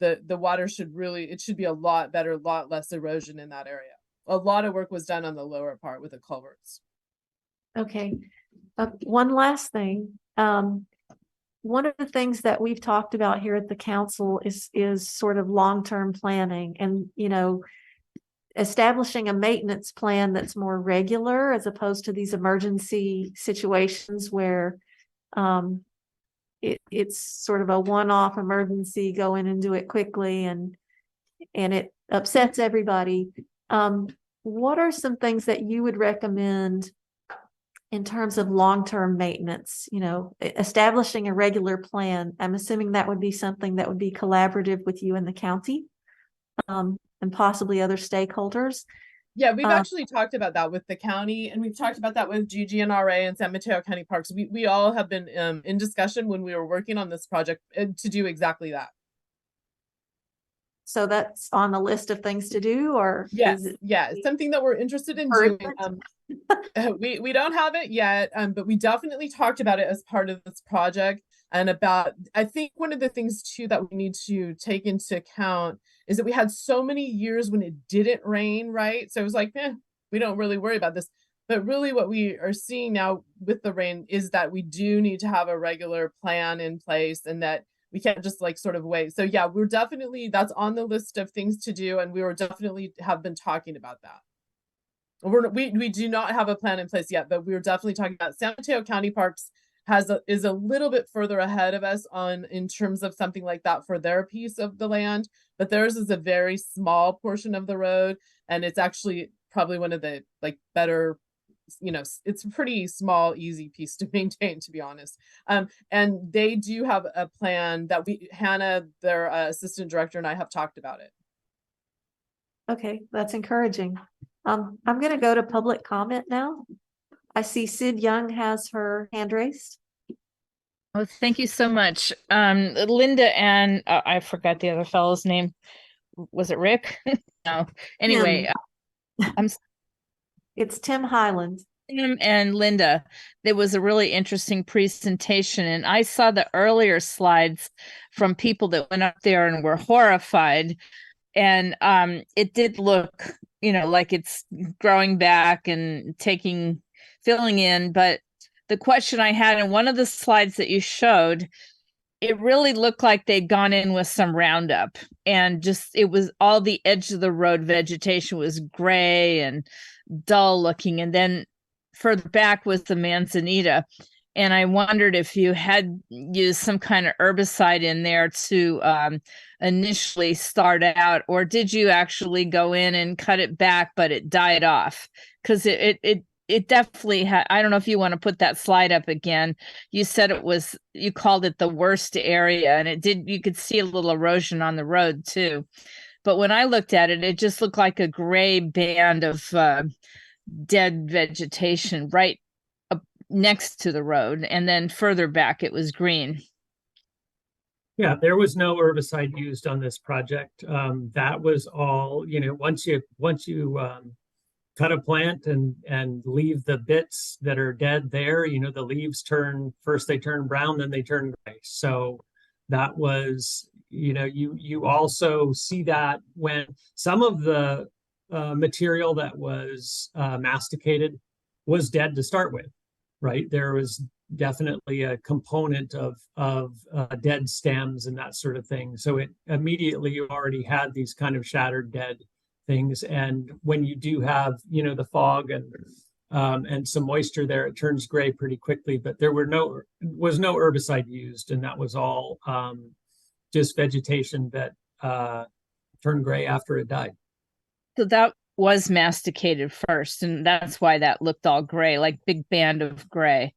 the water should be a lot better, a lot less erosion in that area. A lot of work was done on the lower part with the culverts. Okay. One last thing. One of the things that we've talked about here at the council is sort of long-term planning, and, establishing a maintenance plan that's more regular as opposed to these emergency situations where it's sort of a one-off emergency, go in and do it quickly, and it upsets everybody. What are some things that you would recommend in terms of long-term maintenance, establishing a regular plan? I'm assuming that would be something that would be collaborative with you and the county, and possibly other stakeholders. Yeah, we've actually talked about that with the county, and we've talked about that with GGNRA and San Mateo County Parks. We all have been in discussion when we were working on this project to do exactly that. So that's on the list of things to do, or yes, it's something that we're interested in doing. We don't have it yet, but we definitely talked about it as part of this project. And I think one of the things too that we need to take into account is that we had so many years when it didn't rain, right? So it was like, we don't really worry about this. But really what we are seeing now with the rain is that we do need to have a regular plan in place, and that we can't just sort of wait. So yeah, that's on the list of things to do. And we have been talking about that. We do not have a plan in place yet, but we were definitely talking about San Mateo County Parks is a little bit further ahead of us in terms of something like that for their piece of the land, but theirs is a very small portion of the road, and it's actually probably one of the better, it's a pretty small, easy piece to maintain, to be honest. And they do have a plan that Hannah, their assistant director, and I have talked about it. Okay, that's encouraging. I'm going to go to public comment now. I see Sid Young has her hand raised. Oh, thank you so much. Linda and I forgot the other fellow's name. Was it Rick? No. Anyway, it's Tim Highland. Tim and Linda. There was a really interesting presentation, and I saw the earlier slides from people that went up there and were horrified. And it did look, like it's growing back and filling in, but the question I had in one of the slides that you showed, it really looked like they'd gone in with some Roundup, and just it was all the edge of the road vegetation was gray and dull looking, and then further back was the manzanita. And I wondered if you had used some kind of herbicide in there to initially start out, or did you actually go in and cut it back, but it died off? Because it definitely had. I don't know if you want to put that slide up again. You said you called it the worst area, and it did. You could see a little erosion on the road too. But when I looked at it, it just looked like a gray band of dead vegetation right up next to the road, and then further back it was green. Yeah, there was no herbicide used on this project. That was all, once you cut a plant and leave the bits that are dead there, the leaves first they turn brown, then they turn gray. So that was, you also see that when some of the material that was masticated was dead to start with, right? There was definitely a component of dead stems and that sort of thing. So it immediately, you already had these kind of shattered dead things. And when you do have, the fog and some moisture there, it turns gray pretty quickly. But there was no herbicide used, and that was all just vegetation that turned gray after it died. So that was masticated first, and that's why that looked all gray, like big band of gray.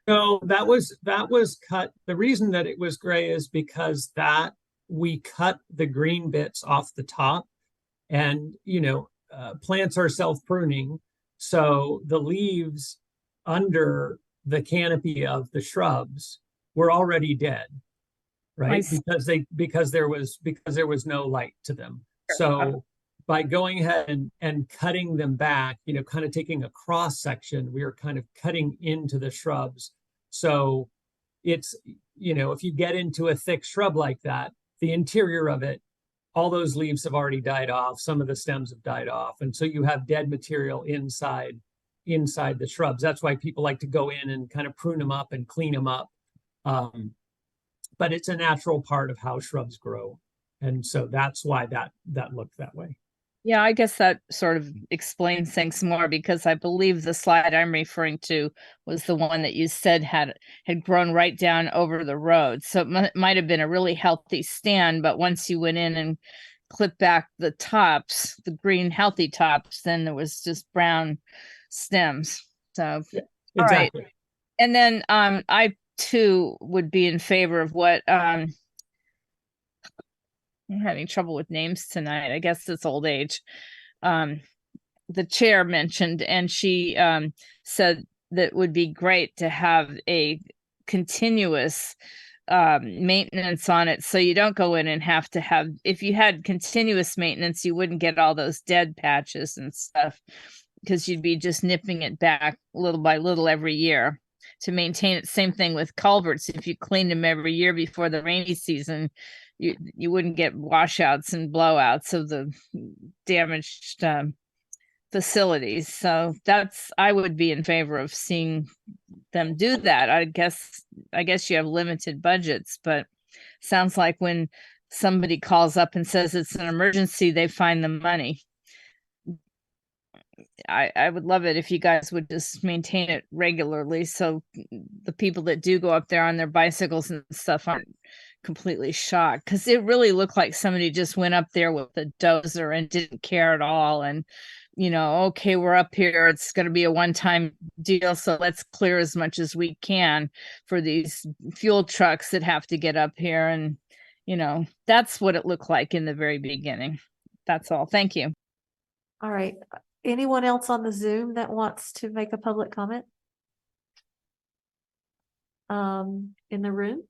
No, that was cut. The reason that it was gray is because we cut the green bits off the top, and plants are self-pruning, so the leaves under the canopy of the shrubs were already dead, right? Because there was no light to them. So by going ahead and cutting them back, kind of taking a cross section, we were kind of cutting into the shrubs. So it's, if you get into a thick shrub like that, the interior of it, all those leaves have already died off. Some of the stems have died off. And so you have dead material inside the shrubs. That's why people like to go in and kind of prune them up and clean them up. But it's a natural part of how shrubs grow. And so that's why that looked that way. Yeah, I guess that sort of explains things more, because I believe the slide I'm referring to was the one that you said had grown right down over the road. So it might have been a really healthy stand, but once you went in and clipped back the tops, the green healthy tops, then there was just brown stems. So yeah, exactly. All right. And then I too would be in favor of what I'm having trouble with names tonight. I guess it's old age. The chair mentioned, and she said that would be great to have a continuous maintenance on it. So you don't go in and have to have, if you had continuous maintenance, you wouldn't get all those dead patches and stuff, because you'd be just nipping it back little by little every year to maintain it. Same thing with culverts. If you cleaned them every year before the rainy season, you wouldn't get washouts and blowouts of the damaged facilities. So I would be in favor of seeing them do that. I guess you have limited budgets, but sounds like when somebody calls up and says it's an emergency, they find the money. I would love it if you guys would just maintain it regularly, so the people that do go up there on their bicycles and stuff aren't completely shocked, because it really looked like somebody just went up there with a dozer and didn't care at all. And okay, we're up here, it's going to be a one-time deal, so let's clear as much as we can for these fuel trucks that have to get up here. And that's what it looked like in the very beginning. That's all. Thank you. All right. Anyone else on the Zoom that wants to make a public comment? In the room?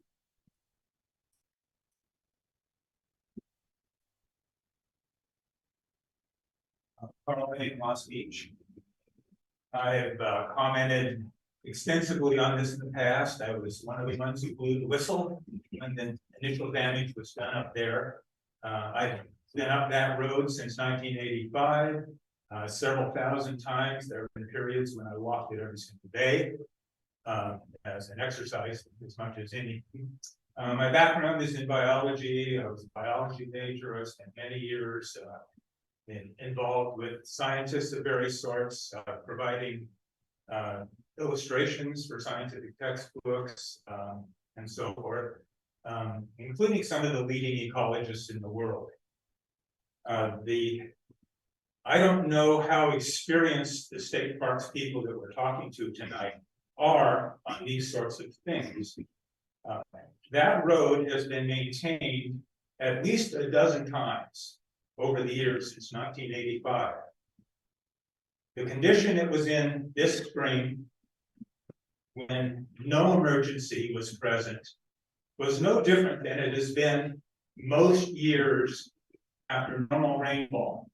Moss Beach. I have commented extensively on this in the past. I was one of the ones who blew the whistle when the initial damage was done up there. I've been up that road since 1985. Several thousand times. There have been periods when I walked it every single day. as an exercise as much as any. My background is in biology. I was a biology major. I spent many years involved with scientists of various sorts, providing illustrations for scientific textbooks and so forth, including some of the leading ecologists in the world. I don't know how experienced the state parks people that we're talking to tonight are on these sorts of things. That road has been maintained at least a dozen times over the years since 1985. The condition it was in this spring, when no emergency was present, was no different than it has been most years after normal rainfall.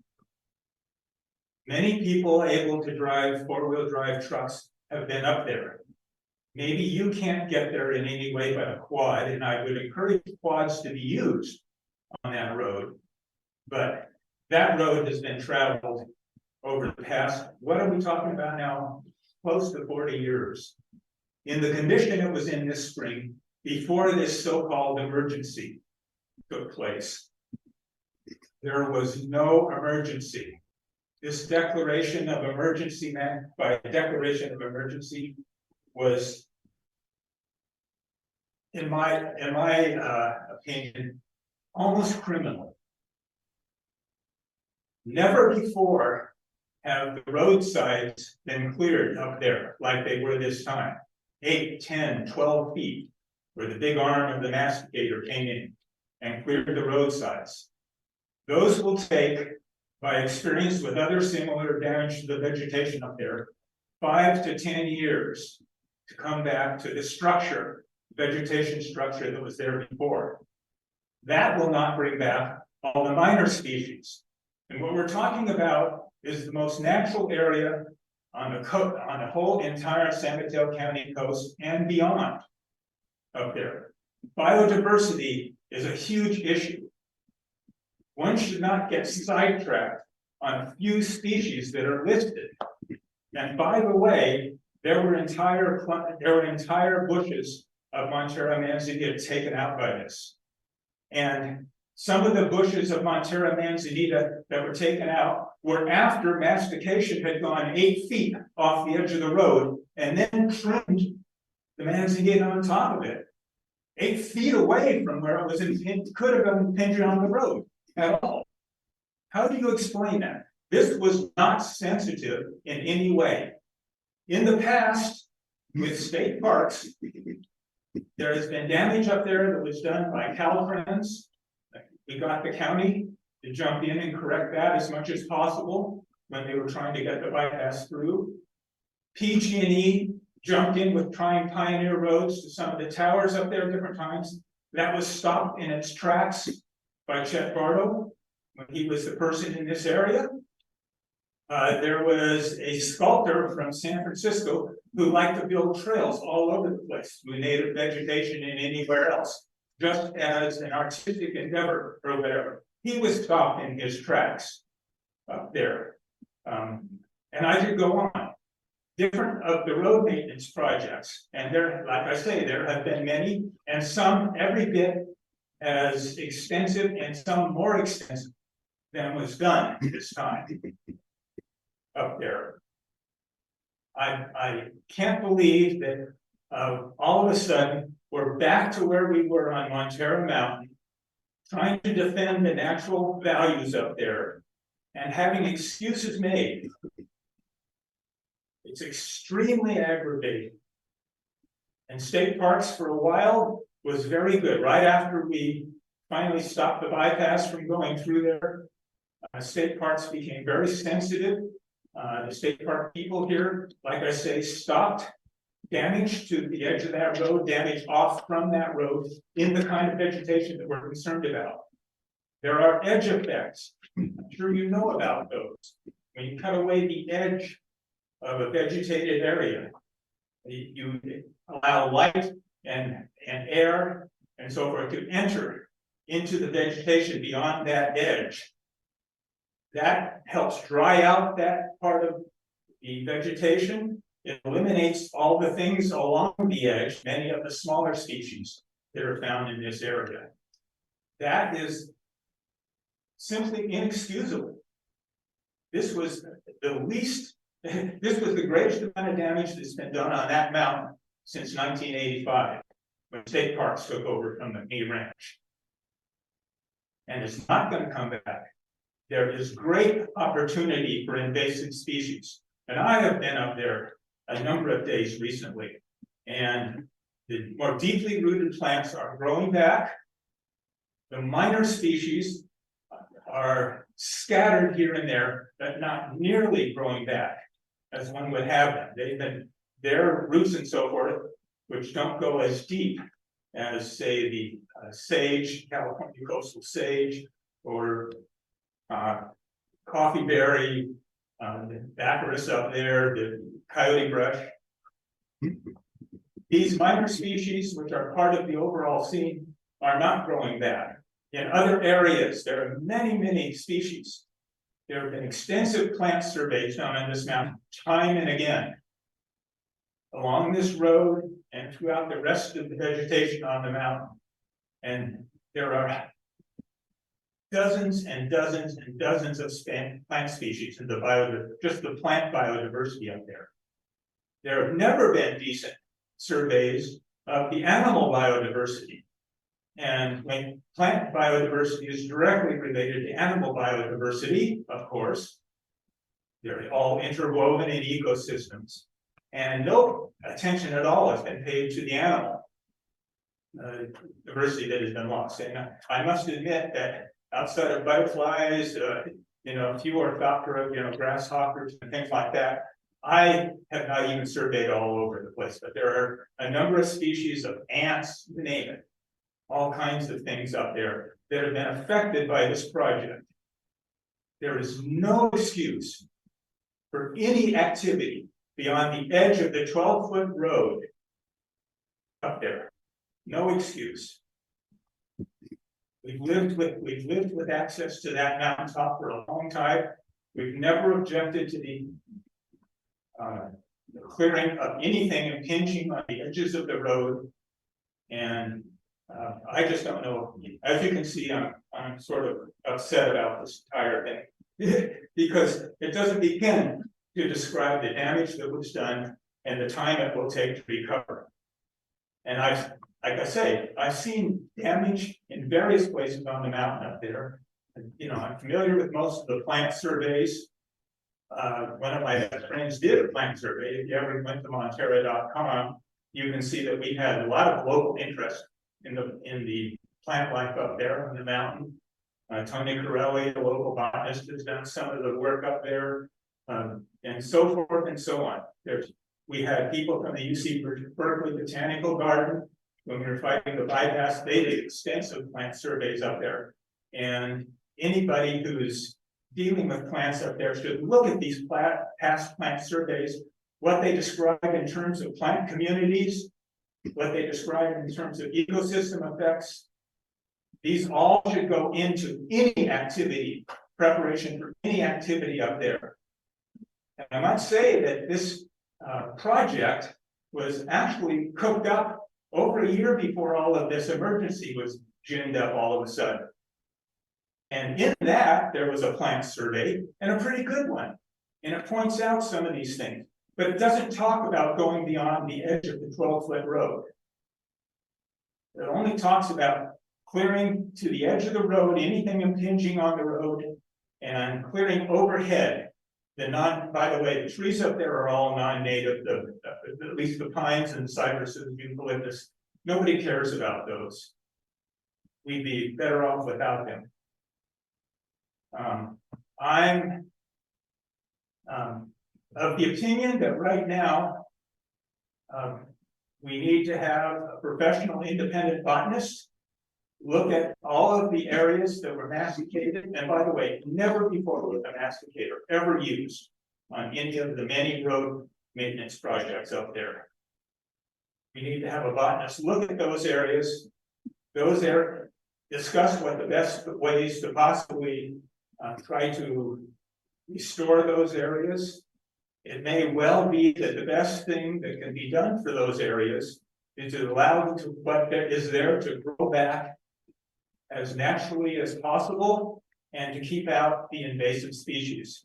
Many people able to drive four-wheel drive trucks have been up there. Maybe you can't get there in any way but a quad, and I would encourage quads to be used on that road. But that road has been traveled over the past, what are we talking about now? Close to 40 years. In the condition it was in this spring, before this so-called emergency took place, there was no emergency. This declaration of emergency, by declaration of emergency, was, in my opinion, almost criminal. Never before have the roadsides been cleared up there like they were this time. 8, 10, 12 feet, where the big arm of the masticator came in and cleared the roadsides. Those will take, by experience with other similar damage to the vegetation up there, 5 to 10 years to come back to the structure, vegetation structure that was there before. That will not bring back all the minor species. And what we're talking about is the most natural area on the whole entire San Mateo County coast and beyond up there. Biodiversity is a huge issue. One should not get sidetracked on a few species that are listed. And by the way, there were entire bushes of Montera manzanita taken out by this. And some of the bushes of Montera manzanita that were taken out were after mastication had gone 8 feet off the edge of the road and then trimmed the manzanita on top of it. 8 feet away from where it was could have been impinged on the road at all. How do you explain that? This was not sensitive in any way. In the past, with state parks, there has been damage up there that was done by Caltrans. We got the county to jump in and correct that as much as possible when they were trying to get the bypass through. PG&E jumped in with trying pioneer roads to some of the towers up there at different times. That was stopped in its tracks by Chet Bardo when he was the person in this area. There was a sculptor from San Francisco who liked to build trails all over the place with native vegetation and anywhere else, just as an artistic endeavor or whatever. He was stopped in his tracks up there. And I could go on. Different of the road maintenance projects. And there, like I say, there have been many, and some every bit as extensive and some more extensive than was done this time up there. I can't believe that all of a sudden we're back to where we were on Montera Mountain, trying to defend the natural values up there and having excuses made. It's extremely aggravating. And state parks for a while was very good. Right after we finally stopped the bypass from going through there, state parks became very sensitive. The state park people here, like I say, stopped damage to the edge of that road, damage off from that road in the kind of vegetation that we're concerned about. There are edge effects. I'm sure you know about those. When you cut away the edge of a vegetated area, you allow light and air and so forth to enter into the vegetation beyond that edge. That helps dry out that part of the vegetation It eliminates all the things along the edge, many of the smaller species that are found in this area. That is simply inexcusable. This was the least, this was the greatest amount of damage that's been done on that mountain since 1985, when state parks took over from the Mee Ranch. And it's not going to come back. There is great opportunity for invasive species. And I have been up there a number of days recently, and the more deeply rooted plants are growing back. The minor species are scattered here and there, but not nearly growing back as one would have them. They've been, their roots and so forth, which don't go as deep as, say, the sage, California coastal sage, or coffeeberry, the baccharis up there, the coyote brush. These minor species, which are part of the overall scene, are not growing back. In other areas, there are many, many species. There have been extensive plant surveys done on this mountain time and again, along this road and throughout the rest of the vegetation on the mountain. And there are dozens and dozens and dozens of plant species in the just the plant biodiversity up there. There have never been decent surveys of the animal biodiversity. And when plant biodiversity is directly related to animal biodiversity, of course, they're all interwoven in ecosystems. And no attention at all has been paid to the animal diversity that has been lost. And I must admit that outside of butterflies, a few orthoptera, grasshoppers and things like that, I have not even surveyed all over the place, but there are a number of species of ants, you name it, all kinds of things up there that have been affected by this project. There is no excuse for any activity beyond the edge of the 12-foot road up there. No excuse. We've lived with access to that mountaintop for a long time. We've never objected to the clearing of anything impinging on the edges of the road. And I just don't know. As you can see, I'm sort of upset about this entire thing because it doesn't begin to describe the damage that was done and the time it will take to recover. And like I say, I've seen damage in various places on the mountain up there. I'm familiar with most of the plant surveys. One of my best friends did a plant survey. If you ever went to Montera.com, you can see that we had a lot of local interest in the plant life up there on the mountain. Tony Corelli, the local botanist, has done some of the work up there, and so forth and so on. We had people from the UC Berkeley Botanical Garden when we were fighting the bypass. They did extensive plant surveys up there, and anybody who's dealing with plants up there should look at these past plant surveys, what they describe in terms of plant communities, what they describe in terms of ecosystem effects. These all should go into any activity, preparation for any activity up there. And I might say that this project was actually cooked up over a year before all of this emergency was ginned up all of a sudden. And in that, there was a plant survey, and a pretty good one. And it points out some of these things, but it doesn't talk about going beyond the edge of the 12-foot road. It only talks about clearing to the edge of the road, anything impinging on the road, and clearing overhead. By the way, the trees up there are all non-native, at least the pines and cypresses and eucalyptus. Nobody cares about those. We'd be better off without them. I'm of the opinion that right now we need to have a professional independent botanist look at all of the areas that were masticated. And by the way, never before was a masticator ever used on any of the many road maintenance projects up there. We need to have a botanist look at those areas, discuss what the best ways to possibly try to restore those areas. it may well be that the best thing that can be done for those areas is to allow what there is there to grow back as naturally as possible and to keep out the invasive species.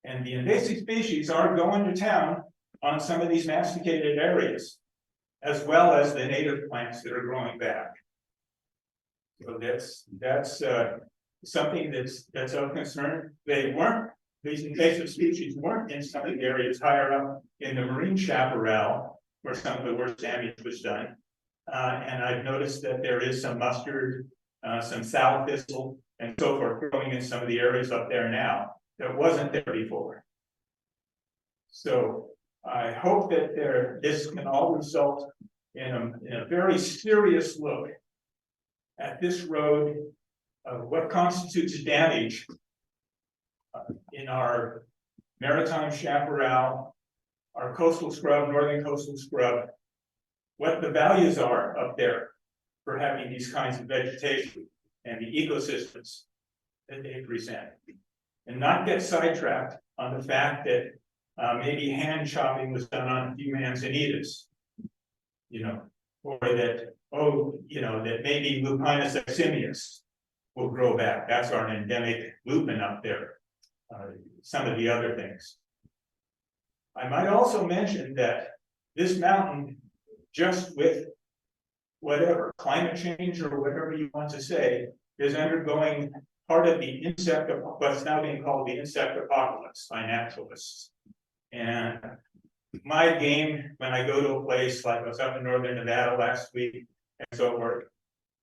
And the invasive species are going to town on some of these masticated areas, as well as the native plants that are growing back. So that's something that's of concern. These invasive species weren't in some of the areas higher up in the marine chaparral where some of the worst damage was done. And I've noticed that there is some mustard, some sow thistle, and so forth growing in some of the areas up there now that wasn't there before. So I hope that this can all result in a very serious look at this road of what constitutes damage in our maritime chaparral, our coastal scrub, northern coastal scrub, what the values are up there for having these kinds of vegetation and the ecosystems that they present, and not get sidetracked on the fact that maybe hand chopping was done on a few manzanitas, or that, that maybe Lupinus eximius will grow back. That's our endemic lupin up there. Some of the other things. I might also mention that this mountain, just with whatever climate change or whatever you want to say, is undergoing part of the insect, what's now being called the insect apocalypse by naturalists. And my game, when I go to a place like I was up in northern Nevada last week and so forth,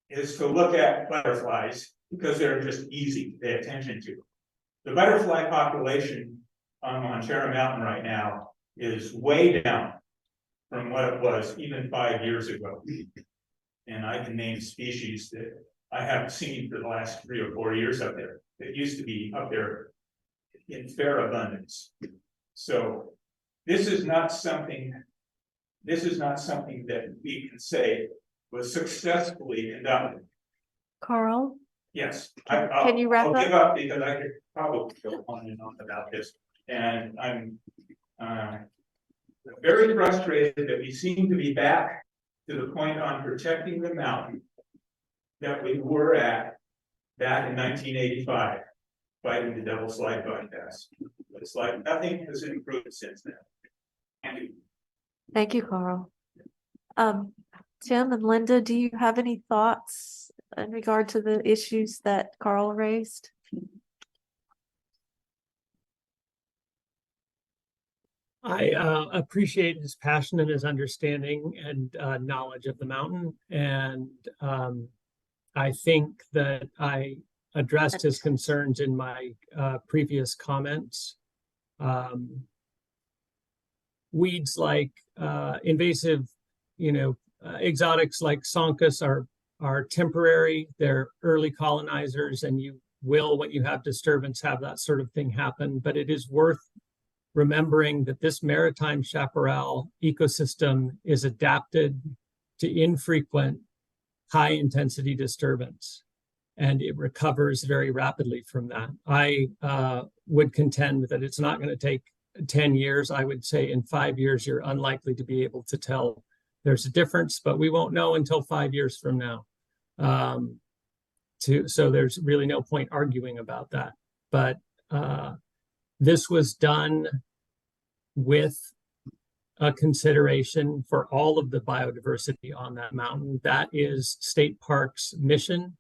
is to look at butterflies because they're just easy to pay attention to. The butterfly population on Montera Mountain right now is way down from what it was even 5 years ago. And I can name species that I haven't seen for the last 3 or 4 years up there that used to be up there in fair abundance. So this is not something that we can say was successfully conducted. Carl? Yes. Can you wrap I'll up? give up because I could probably go on and on about this. And I'm very frustrated that we seem to be back to the point on protecting the mountain that we were at back in 1985, fighting the Devil Slide bypass. It's like nothing has improved since then. Thank you. Thank you, Carl. Tim and Linda, do you have any thoughts in regard to the issues that Carl raised? I appreciate his passion and his understanding and knowledge of the mountain. And I think that I addressed his concerns in my previous comments. Weeds like invasive, exotics like Sonchus are temporary. They're early colonizers, and you will, when you have disturbance, have that sort of thing happen. But it is worth remembering that this maritime chaparral ecosystem is adapted to infrequent, high-intensity disturbance, and it recovers very rapidly from that. I would contend that it's not going to take 10 years. I would say in 5 years, you're unlikely to be able to tell there's a difference, but we won't know until 5 years from now. So there's really no point arguing about that. But this was done with a consideration for all of the biodiversity on that mountain. That is State Park's mission,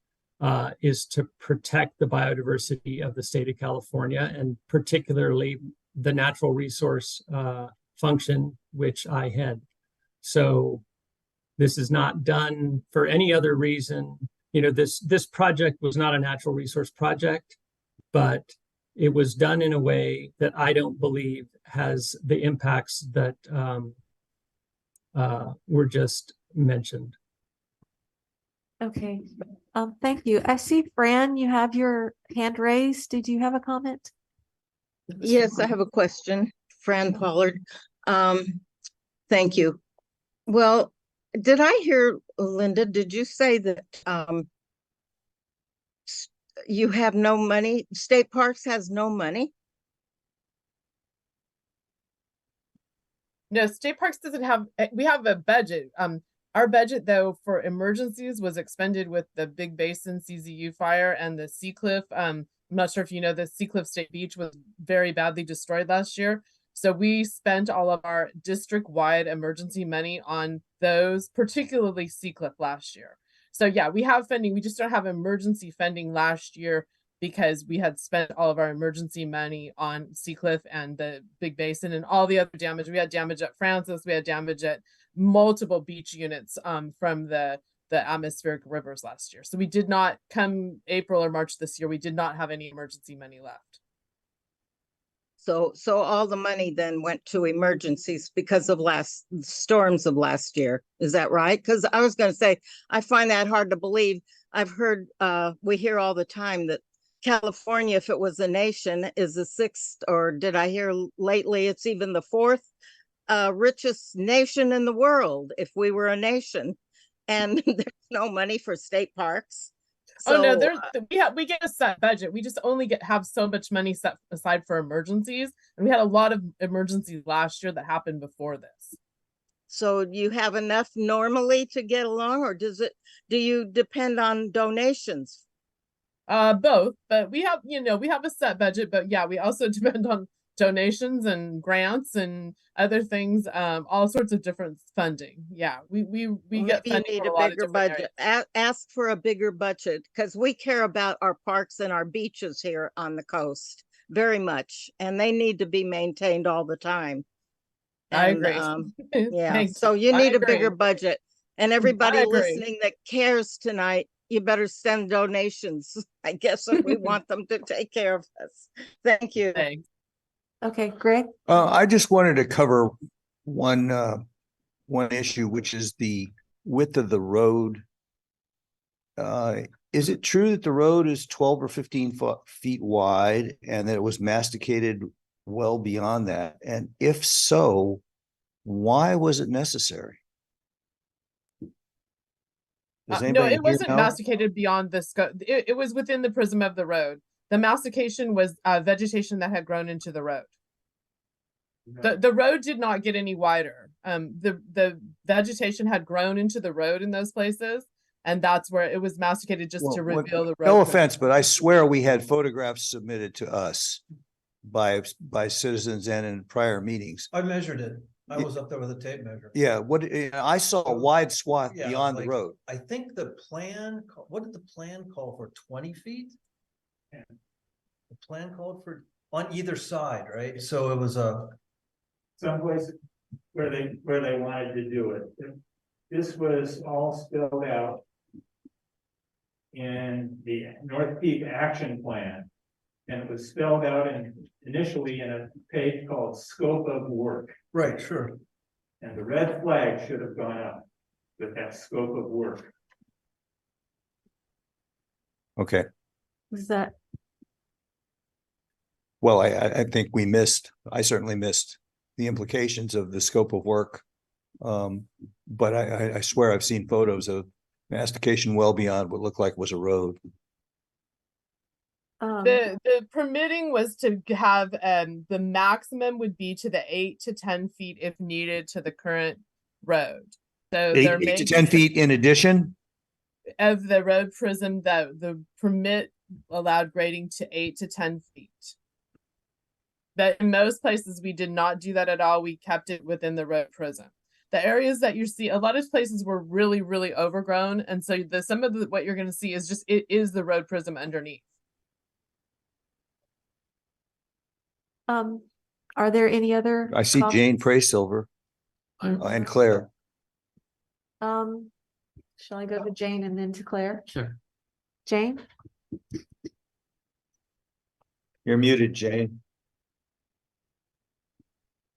is to protect the biodiversity of the state of California, and particularly the natural resource function, which I head. So this is not done for any other reason. This project was not a natural resource project, but it was done in a way that I don't believe has the impacts that were just mentioned. Okay, thank you. I see, Fran, you have your hand raised. Did you have a comment? Yes, I have a question. Fran Pollard. Thank you. Well, did I hear, Linda, did you say that you have no money? State Parks has no money? No, state parks doesn't have, we have a budget. Our budget though for emergencies was expended with the Big Basin CZU fire and the Seacliff. I'm not sure if you know, the Seacliff State Beach was very badly destroyed last year. So we spent all of our district-wide emergency money on those, particularly Seacliff last year. So yeah, we have funding. We just don't have emergency funding last year because we had spent all of our emergency money on Seacliff and the Big Basin and all the other damage. We had damage at Francis. We had damage at multiple beach units from the atmospheric rivers last year. So we did not, come April or March this year, we did not have any emergency money left. So all the money then went to emergencies because of storms of last year. Is that right? Because I was going to say, I find that hard to believe. I've heard, we hear all the time that California, if it was a nation, is the sixth, or did I hear lately it's even the fourth richest nation in the world if we were a nation, and there's no money for state parks. So, oh no, we get a set budget. We just only have so much money set aside for emergencies, and we had a lot of emergencies last year that happened before this. So you have enough normally to get along, or do you depend on donations? Both, but we have, we have a set budget, but yeah, we also depend on donations and grants and other things, all sorts of different funding. Yeah, we get funding. You need from a bigger budget. Ask for a bigger budget, because we care about our parks and our beaches here on the coast very much, and they need to be maintained all the time. I agree. Yeah, so you need a bigger budget, and everybody listening that cares tonight, you better send donations, I guess, if we want them to take care of us. Thank you. Thanks. Okay, Greg? I just wanted to cover one issue, which is the width of the road. Is it true that the road is 12 or 15 feet wide and that it was masticated well beyond that? And if so, why was it necessary? No, it wasn't masticated beyond the scope. It was within the prism of the road. The mastication was vegetation that had grown into the road. The road did not get any wider. The vegetation had grown into the road in those places, and that's where it was masticated just to reveal the road. No offense, but I swear we had photographs submitted to us by citizens and in prior meetings. I measured it. I was up there with a tape measure. Yeah, I saw a wide swath beyond the road. I think the plan, what did the plan call for? 20 feet? Yeah. The plan called for on either side, right? So it was some places where they wanted to do it. This was all spelled out in the North Peak Action Plan, and it was spelled out initially in a page called Scope of Work. Right, sure. And the red flag should have gone up with that scope of work. Okay. Was that? Well, I think I certainly missed the implications of the scope of work. But I swear I've seen photos of mastication well beyond what looked like was a road. The permitting was to have the maximum would be to the 8 to 10 feet if needed to the current road. So 8 to 10 feet in addition of the road prism, that the permit allowed grading to 8 to 10 feet. But in most places we did not do that at all. We kept it within the road prism. The areas that you see, a lot of places were really, really overgrown, and so some of what you're going to see is just it is the road prism underneath. Are there any other? I see comments? Jane Praysilver and Claire. Shall I go to Jane and then to Claire? Sure. Jane? You're muted, Jane.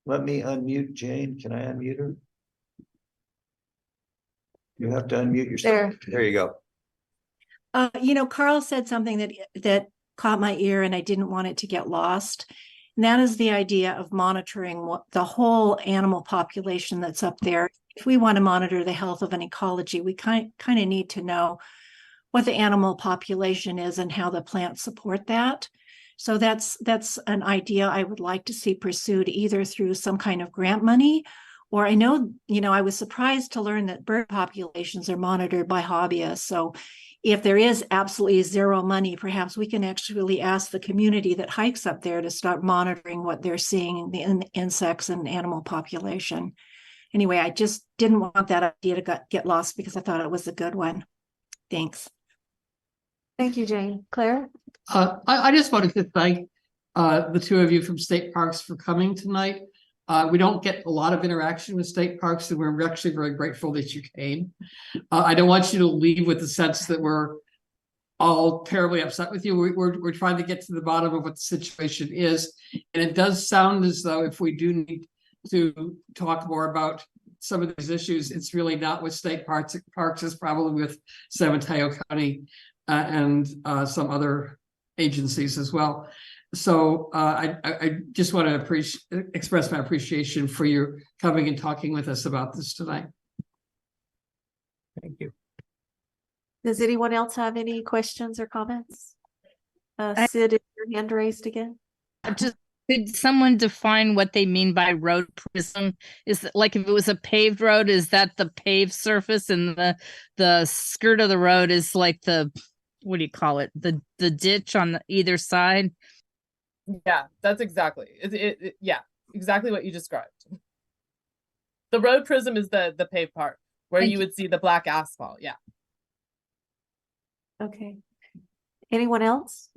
Let me unmute Jane. Can I unmute her? You have to unmute yourself. There you go. Carl said something that caught my ear and I didn't want it to get lost. And that is the idea of monitoring the whole animal population that's up there. If we want to monitor the health of an ecology, we kind of need to know what the animal population is and how the plants support that. So that's an idea I would like to see pursued either through some kind of grant money, or I know, I was surprised to learn that bird populations are monitored by hobbyists. So if there is absolutely zero money, perhaps we can actually ask the community that hikes up there to start monitoring what they're seeing in the insects and animal population. Anyway, I just didn't want that idea to get lost because I thought it was a good one. Thanks. Thank you, Jane. Claire? I just wanted to thank the two of you from State Parks for coming tonight. We don't get a lot of interaction with State Parks, and we're actually very grateful that you came. I don't want you to leave with the sense that we're all terribly upset with you. We're trying to get to the bottom of what the situation is. And it does sound as though if we do need to talk more about some of these issues, it's really not with State Parks. It's probably with San Mateo County and some other agencies as well. So I just want to express my appreciation for you coming and talking with us about this tonight. Thank you. Does anyone else have any questions or comments? Sid, is your hand raised again? Could someone define what they mean by road prism? Is it like if it was a paved road, is that the paved surface and the skirt of the road is like the, what do you call it? The ditch on either side? Yeah, that's exactly yeah, exactly what you described. The road prism is the paved part where you would see the black asphalt. Yeah. Okay. Anyone else?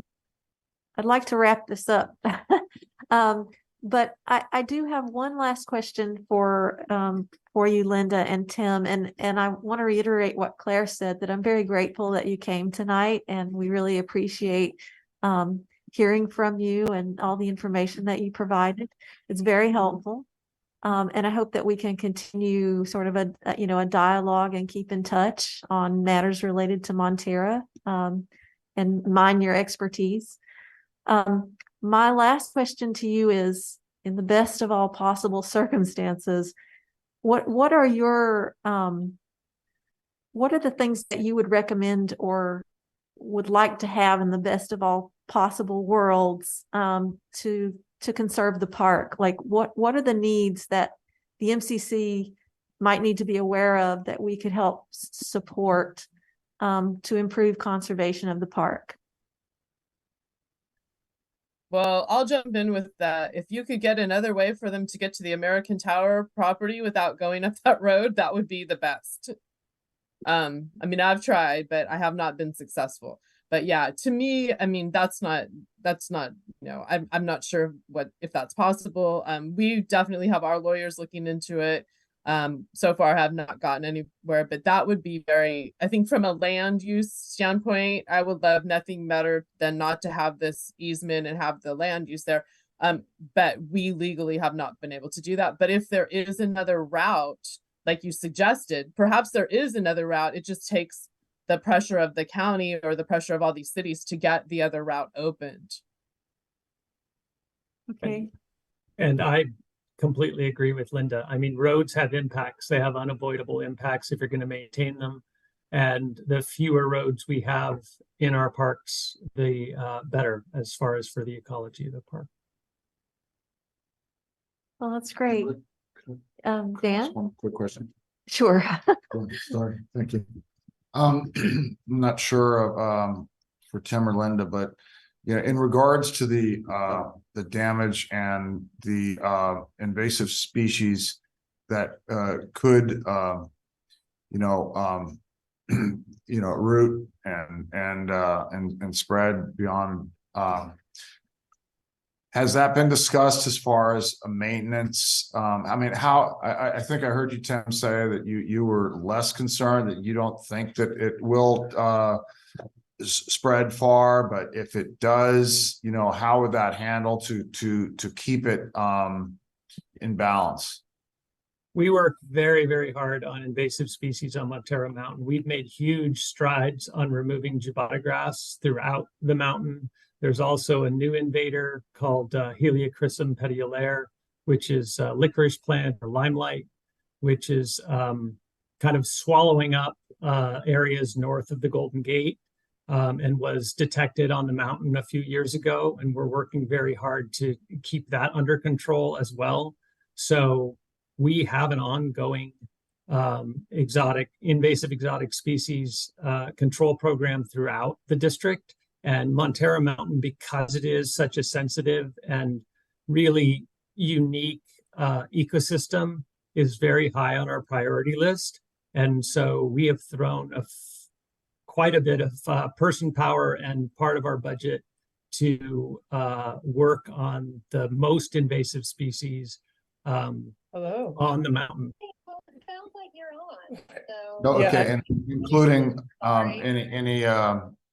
I'd like to wrap this up. But I do have one last question for you, Linda and Tim, and I want to reiterate what Claire said, that I'm very grateful that you came tonight, and we really appreciate hearing from you and all the information that you provided. It's very helpful. And I hope that we can continue sort of a dialogue and keep in touch on matters related to Montara, and mine your expertise. My last question to you is, in the best of all possible circumstances, what are your what are the things that you would recommend or would like to have in the best of all possible worlds to conserve the park? Like what are the needs that the MCC might need to be aware of that we could help support to improve conservation of the park? Well, I'll jump in with that. If you could get another way for them to get to the American Tower property without going up that road, that would be the best. I mean, I've tried, but I have not been successful. But yeah, to me, I mean, that's not, I'm not sure if that's possible. We definitely have our lawyers looking into it. So far have not gotten anywhere, but that would be I think from a land use standpoint, I would love nothing better than not to have this easement and have the land use there. But we legally have not been able to do that. But if there is another route, like you suggested, perhaps there is another route. It just takes the pressure of the county or the pressure of all these cities to get the other route opened. Okay. And I completely agree with Linda. I mean, roads have impacts. They have unavoidable impacts if you're going to maintain them. And the fewer roads we have in our parks, the better as far as for the ecology of the park. Well, that's great. Dan? One quick question. Sure. Sorry, thank you. I'm not sure of for Tim or Linda, but in regards to the damage and the invasive species that could root and spread beyond. Has that been discussed as far as a maintenance? I mean, I think I heard you, Tim, say that you were less concerned, that you don't think that it will spread far, but if it does, how would that handle to keep it in balance? We work very, very hard on invasive species on Montara Mountain. We've made huge strides on removing jubata grass throughout the mountain. There's also a new invader called Heliochrysum petiolare, which is a licorice plant or limelight, which is kind of swallowing up areas north of the Golden Gate. and was detected on the mountain a few years ago. And we're working very hard to keep that under control as well. So we have an ongoing invasive exotic species control program throughout the district. And Montara Mountain, because it is such a sensitive and really unique ecosystem, is very high on our priority list. And so we have thrown quite a bit of person power and part of our budget to work on the most invasive species on the mountain. Sounds like you're on. No, okay, and including any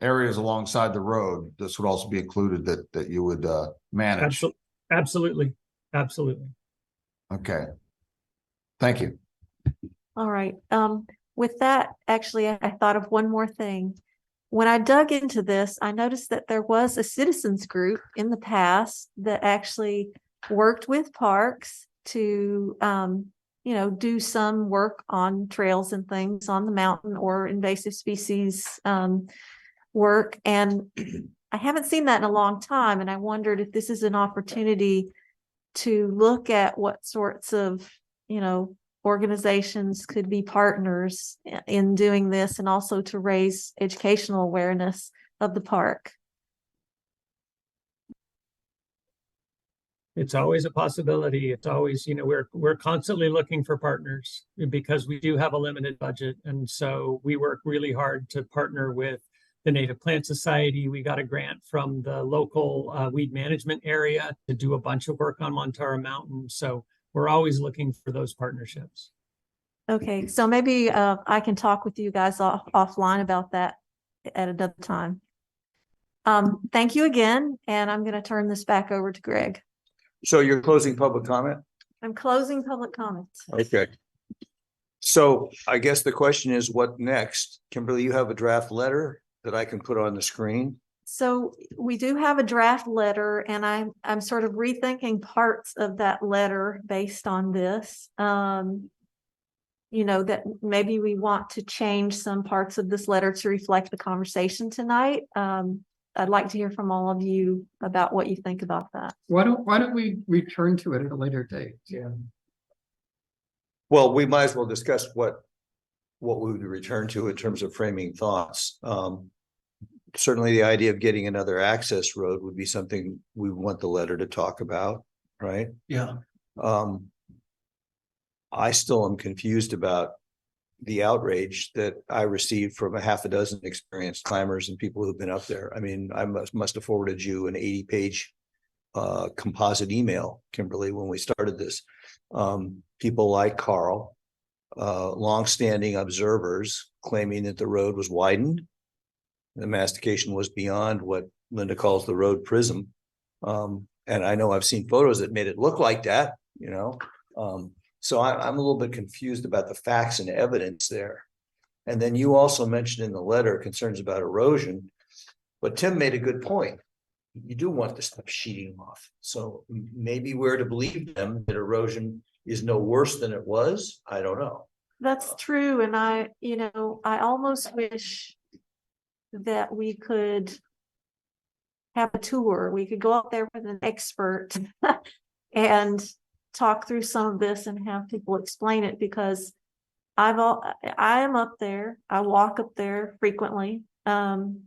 areas alongside the road, this would also be included that you would manage. Absolutely. Okay. Thank you. All right. With that, actually, I thought of one more thing. When I dug into this, I noticed that there was a citizens group in the past that actually worked with parks to, do some work on trails and things on the mountain or invasive species work. And I haven't seen that in a long time. And I wondered if this is an opportunity to look at what sorts of, organizations could be partners in doing this, and also to raise educational awareness of the park. It's always a possibility. It's always, we're constantly looking for partners because we do have a limited budget. And so we work really hard to partner with the Native Plant Society. We got a grant from the local weed management area to do a bunch of work on Montara Mountain. So we're always looking for those partnerships. Okay, so maybe I can talk with you guys offline about that at another time. Thank you again, and I'm going to turn this back over to Greg. So you're closing public comment? I'm closing public comments. Okay. So I guess the question is, what next? Kimberly, you have a draft letter that I can put on the screen? So we do have a draft letter, and I'm sort of rethinking parts of that letter based on this. That maybe we want to change some parts of this letter to reflect the conversation tonight. I'd like to hear from all of you about what you think about that. Why don't we return to it at a later date? Yeah. Well, we might as well discuss what we would return to in terms of framing thoughts. Certainly the idea of getting another access road would be something we want the letter to talk about, right? Yeah. I still am confused about the outrage that I received from a half a dozen experienced climbers and people who've been up there. I mean, I must have forwarded you an 80-page composite email, Kimberly, when we started this. People like Carl, longstanding observers claiming that the road was widened. The mastication was beyond what Linda calls the road prism. And I know I've seen photos that made it look like that, so I'm a little bit confused about the facts and evidence there. And then you also mentioned in the letter concerns about erosion, but Tim made a good point. You do want the stuff sheeting off. So maybe we're to believe them that erosion is no worse than it was. I don't know. That's true. And I almost wish that we could have a tour. We could go out there with an expert and talk through some of this and have people explain it, because I am up there. I walk up there frequently. And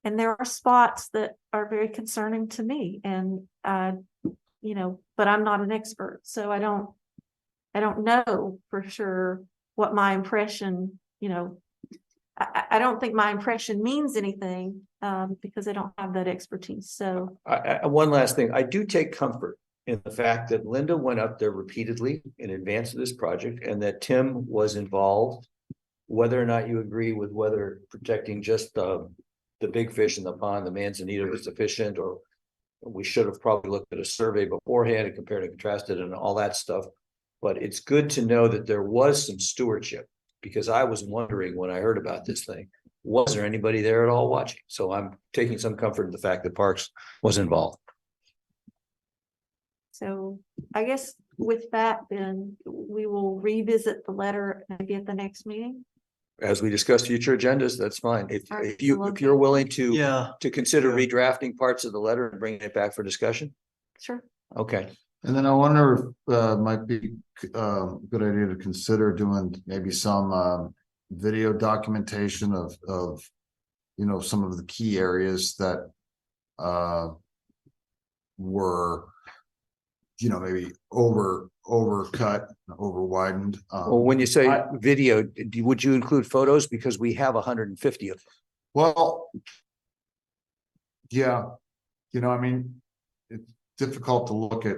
there are spots that are very concerning to me, and but I'm not an expert, so I don't know for sure what my impression, I don't think my impression means anything because I don't have that expertise. So one last thing, I do take comfort in the fact that Linda went up there repeatedly in advance of this project, and that Tim was involved. Whether or not you agree with whether protecting just the big fish in the pond, the manzanita, was sufficient, or we should have probably looked at a survey beforehand and compared and contrasted and all that stuff. But it's good to know that there was some stewardship, because I was wondering when I heard about this thing, was there anybody there at all watching? So I'm taking some comfort in the fact that Parks was involved. So I guess with that, then we will revisit the letter maybe at the next meeting. as we discuss future agendas, that's fine. If All right, if you, well, if you're willing to Yeah, consider Yeah. redrafting parts of the letter and bringing it back for discussion. Sure. Okay. And then I wonder if might be a good idea to consider doing maybe some video documentation of some of the key areas that were maybe overcut, over widened. Well, when you say video, would you include photos? Because we have 150 of them. Well, yeah, I mean, it's difficult to look at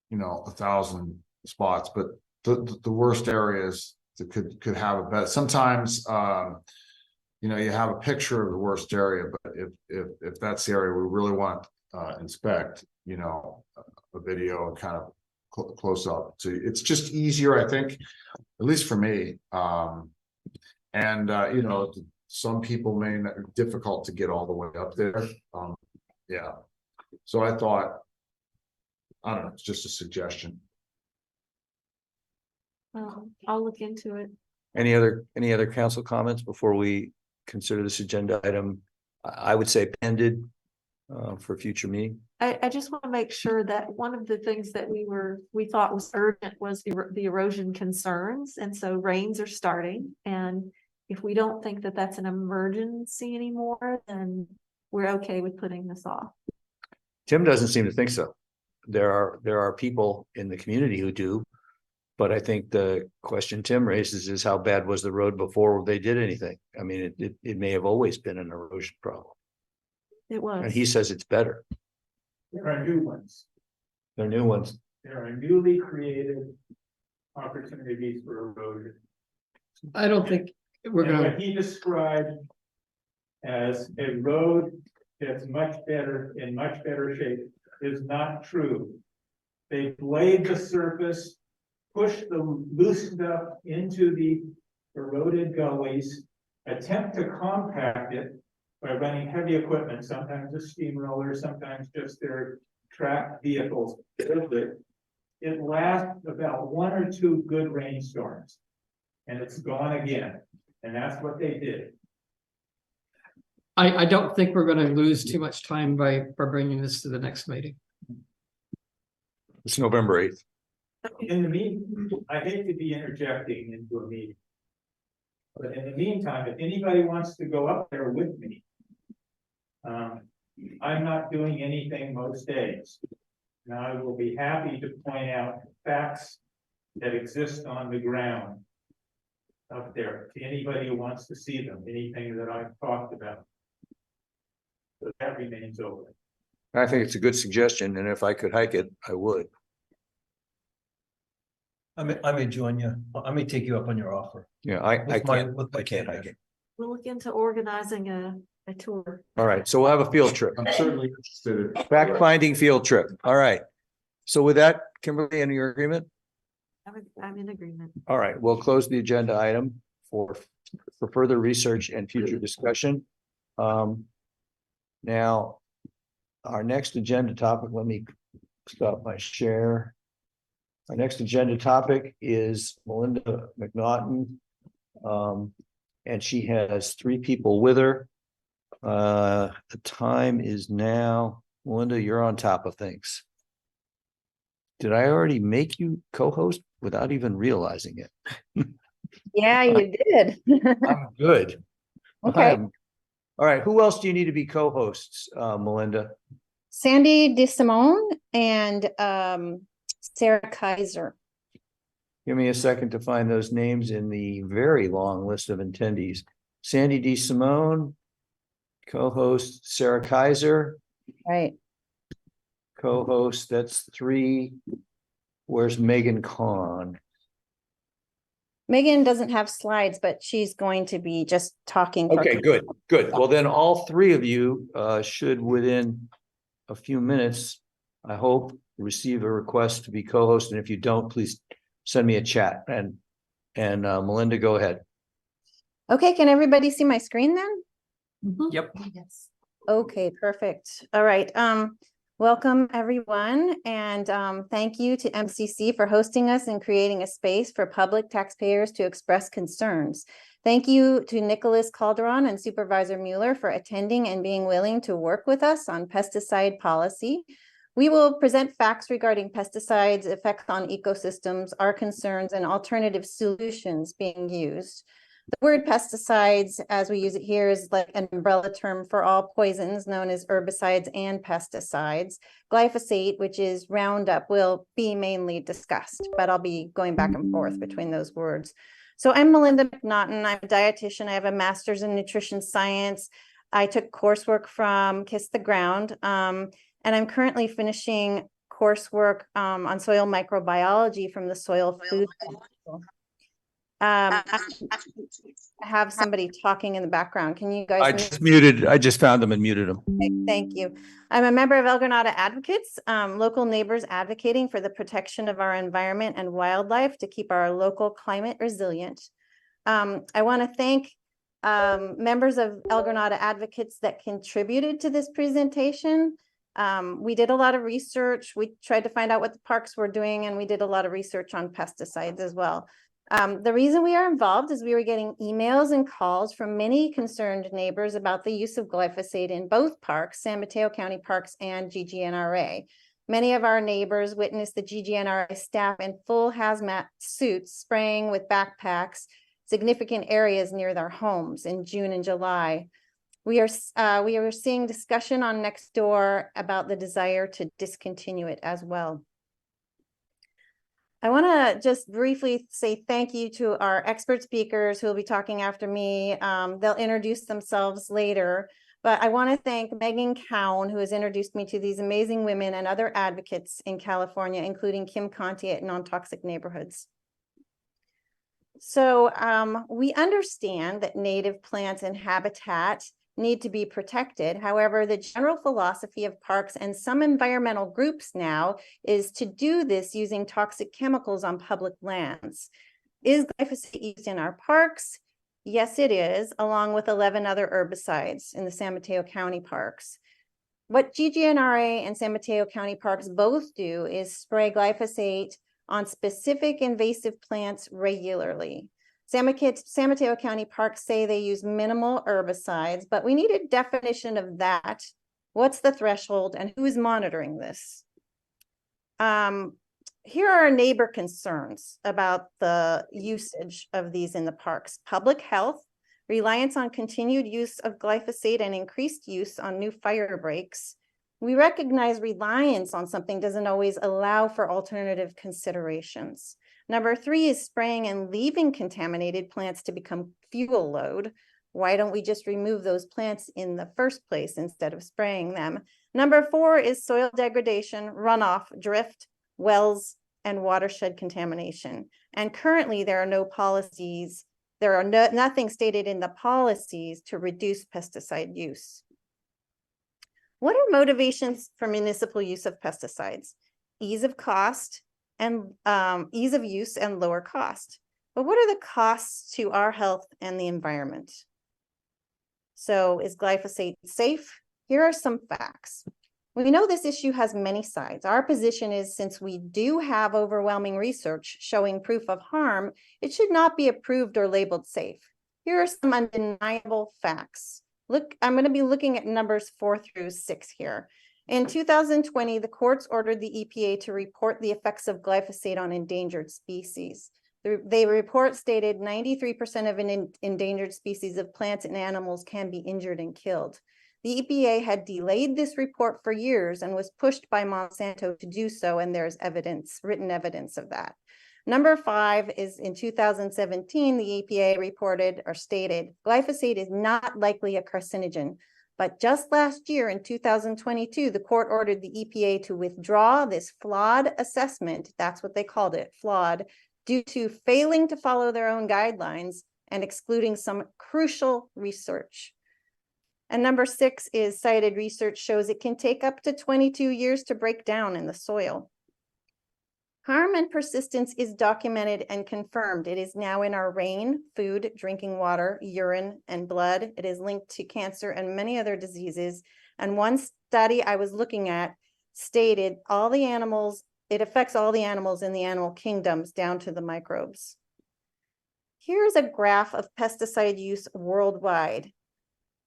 1,000 spots, but the worst areas that could have a better. Sometimes you have a picture of the worst area, but if that's the area we really want inspect, a video and kind of close up. So it's just easier, I think, at least for me. Some people may not, difficult to get all the way up there. Yeah. So I thought, I don't know, it's just a suggestion. I'll look into it. Any other council comments before we consider this agenda item? I would say pended for future meeting. I just want to make sure that one of the things that we thought was urgent was the erosion concerns. And so rains are starting. And if we don't think that that's an emergency anymore, then we're okay with putting this off. Tim doesn't seem to think so. There are people in the community who do, but I think the question Tim raises is how bad was the road before they did anything? I mean, it may have always been an erosion problem. It was. And he says it's better. There are new ones. They're new ones. There are newly created opportunities for erosion. I don't think we're And gonna, what he described as a road that's much better, in much better shape, is not true. They blade the surface, push the loose stuff into the eroded gullies, attempt to compact it by running heavy equipment, sometimes a steamroller, sometimes just their tracked vehicles. It lasts about 1 or 2 good rainstorms, and it's gone again. And that's what they did. I don't think we're gonna lose too much time by bringing this to the next meeting. It's November 8th. In the meantime, I hate to be interjecting into a meeting. But in the meantime, if anybody wants to go up there with me, I'm not doing anything most days. Now, I will be happy to point out facts that exist on the ground up there to anybody who wants to see them, anything that I've talked about. So that remains open. I think it's a good suggestion, and if I could hike it, I would. I may join you. I may take you up on your offer. Yeah, I With my- can't, with my I can't kid hike there. it. We'll look into organizing a tour. All right, so we'll have a field trip. I'm certainly interested. Fact finding field trip. All right. So with that, Kimberly, in your agreement? I'm in agreement. All right, we'll close the agenda item for further research and future discussion. Now, our next agenda topic, let me stop my share. Our next agenda topic is Melinda McNaughton. And she has 3 people with her. The time is now, Melinda, you're on top of things. Did I already make you co-host without even realizing it? Yeah, you did. I'm good. Okay. All right, who else do you need to be co-hosts, Melinda? Sandy DeSimone and Sarah Kaiser. Give me a second to find those names in the very long list of attendees. Sandy DeSimone, co-host Sarah Kaiser. Right. Co-host, that's 3. Where's Megan Kahn? Megan doesn't have slides, but she's going to be just talking. Okay, good. Well, then all 3 of you should within a few minutes, I hope, receive a request to be co-host. And if you don't, please send me a chat. And Melinda, go ahead. Okay, can everybody see my screen then? Yep. Yes. Okay, perfect. All right. Welcome everyone. And thank you to MCC for hosting us and creating a space for public taxpayers to express concerns. Thank you to Nicholas Calderon and Supervisor Mueller for attending and being willing to work with us on pesticide policy. We will present facts regarding pesticides, effects on ecosystems, our concerns, and alternative solutions being used. The word pesticides, as we use it here, is like an umbrella term for all poisons known as herbicides and pesticides. Glyphosate, which is Roundup, will be mainly discussed, but I'll be going back and forth between those words. So I'm Melinda McNaughton. I'm a dietitian. I have a master's in nutrition science. I took coursework from Kiss the Ground, and I'm currently finishing coursework on soil microbiology from the Soil Food Council. I have somebody talking in the background. Can you guys? I just found them and muted them. Okay, thank you. I'm a member of El Granada Advocates, local neighbors advocating for the protection of our environment and wildlife to keep our local climate resilient. I want to thank members of El Granada Advocates that contributed to this presentation. We did a lot of research. We tried to find out what the parks were doing, and we did a lot of research on pesticides as well. The reason we are involved is we were getting emails and calls from many concerned neighbors about the use of glyphosate in both parks, San Mateo County Parks and GGNRA. Many of our neighbors witnessed the GGNRA staff in full hazmat suits spraying with backpacks significant areas near their homes in June and July. We are seeing discussion on Nextdoor about the desire to discontinue it as well. I want to just briefly say thank you to our expert speakers who will be talking after me. They'll introduce themselves later, but I want to thank Megan Cowan, who has introduced me to these amazing women and other advocates in California, including Kim Conti at Non-Toxic Neighborhoods. So we understand that native plants and habitat need to be protected. However, the general philosophy of parks and some environmental groups now is to do this using toxic chemicals on public lands. Is glyphosate used in our parks? Yes, it is, along with 11 other herbicides in the San Mateo County parks. What GGNRA and San Mateo County parks both do is spray glyphosate on specific invasive plants regularly. San Mateo County parks say they use minimal herbicides, but we need a definition of that. What's the threshold and who is monitoring this? Here are our neighbor concerns about the usage of these in the parks. Public health, reliance on continued use of glyphosate and increased use on new fire breaks. We recognize reliance on something doesn't always allow for alternative considerations. Number 3 is spraying and leaving contaminated plants to become fuel load. Why don't we just remove those plants in the first place instead of spraying them? Number 4 is soil degradation, runoff, drift, wells, and watershed contamination. And currently there are no policies, nothing stated in the policies to reduce pesticide use. What are motivations for municipal use of pesticides? Ease of cost, and ease of use and lower cost. But what are the costs to our health and the environment? So is glyphosate safe? Here are some facts. We know this issue has many sides. Our position is, since we do have overwhelming research showing proof of harm, it should not be approved or labeled safe. Here are some undeniable facts. Look, I'm going to be looking at numbers 4 through 6 here. In 2020, the courts ordered the EPA to report the effects of glyphosate on endangered species. The report stated 93% of endangered species of plants and animals can be injured and killed. The EPA had delayed this report for years and was pushed by Monsanto to do so, and there's evidence, written evidence of that. Number 5 is in 2017, the EPA reported or stated glyphosate is not likely a carcinogen. But just last year in 2022, the court ordered the EPA to withdraw this flawed assessment, that's what they called it, flawed, due to failing to follow their own guidelines and excluding some crucial research. And number 6 is cited research shows it can take up to 22 years to break down in the soil. Harm and persistence is documented and confirmed. It is now in our rain, food, drinking water, urine, and blood. It is linked to cancer and many other diseases. And one study I was looking at stated all the animals, it affects all the animals in the animal kingdoms down to the microbes. Here's a graph of pesticide use worldwide.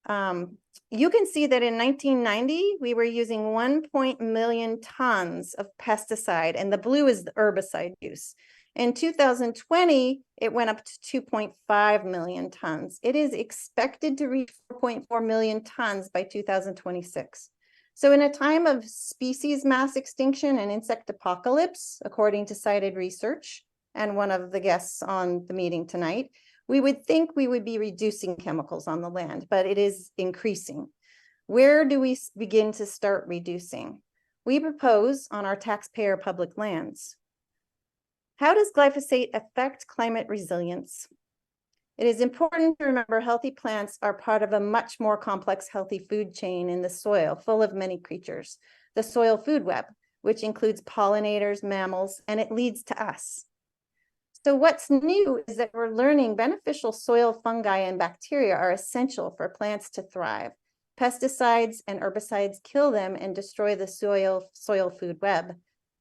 You can see that in 1990, we were using 1 million tons of pesticide, and the blue is the herbicide use. In 2020, it went up to 2.5 million tons. It is expected to reach 4.4 million tons by 2026. So in a time of species mass extinction and insect apocalypse, according to cited research, and one of the guests on the meeting tonight, we would think we would be reducing chemicals on the land, but it is increasing. Where do we begin to start reducing? We propose on our taxpayer public lands. How does glyphosate affect climate resilience? It is important to remember healthy plants are part of a much more complex healthy food chain in the soil, full of many creatures. The soil food web, which includes pollinators, mammals, and it leads to us. So what's new is that we're learning beneficial soil fungi and bacteria are essential for plants to thrive. Pesticides and herbicides kill them and destroy the soil food web.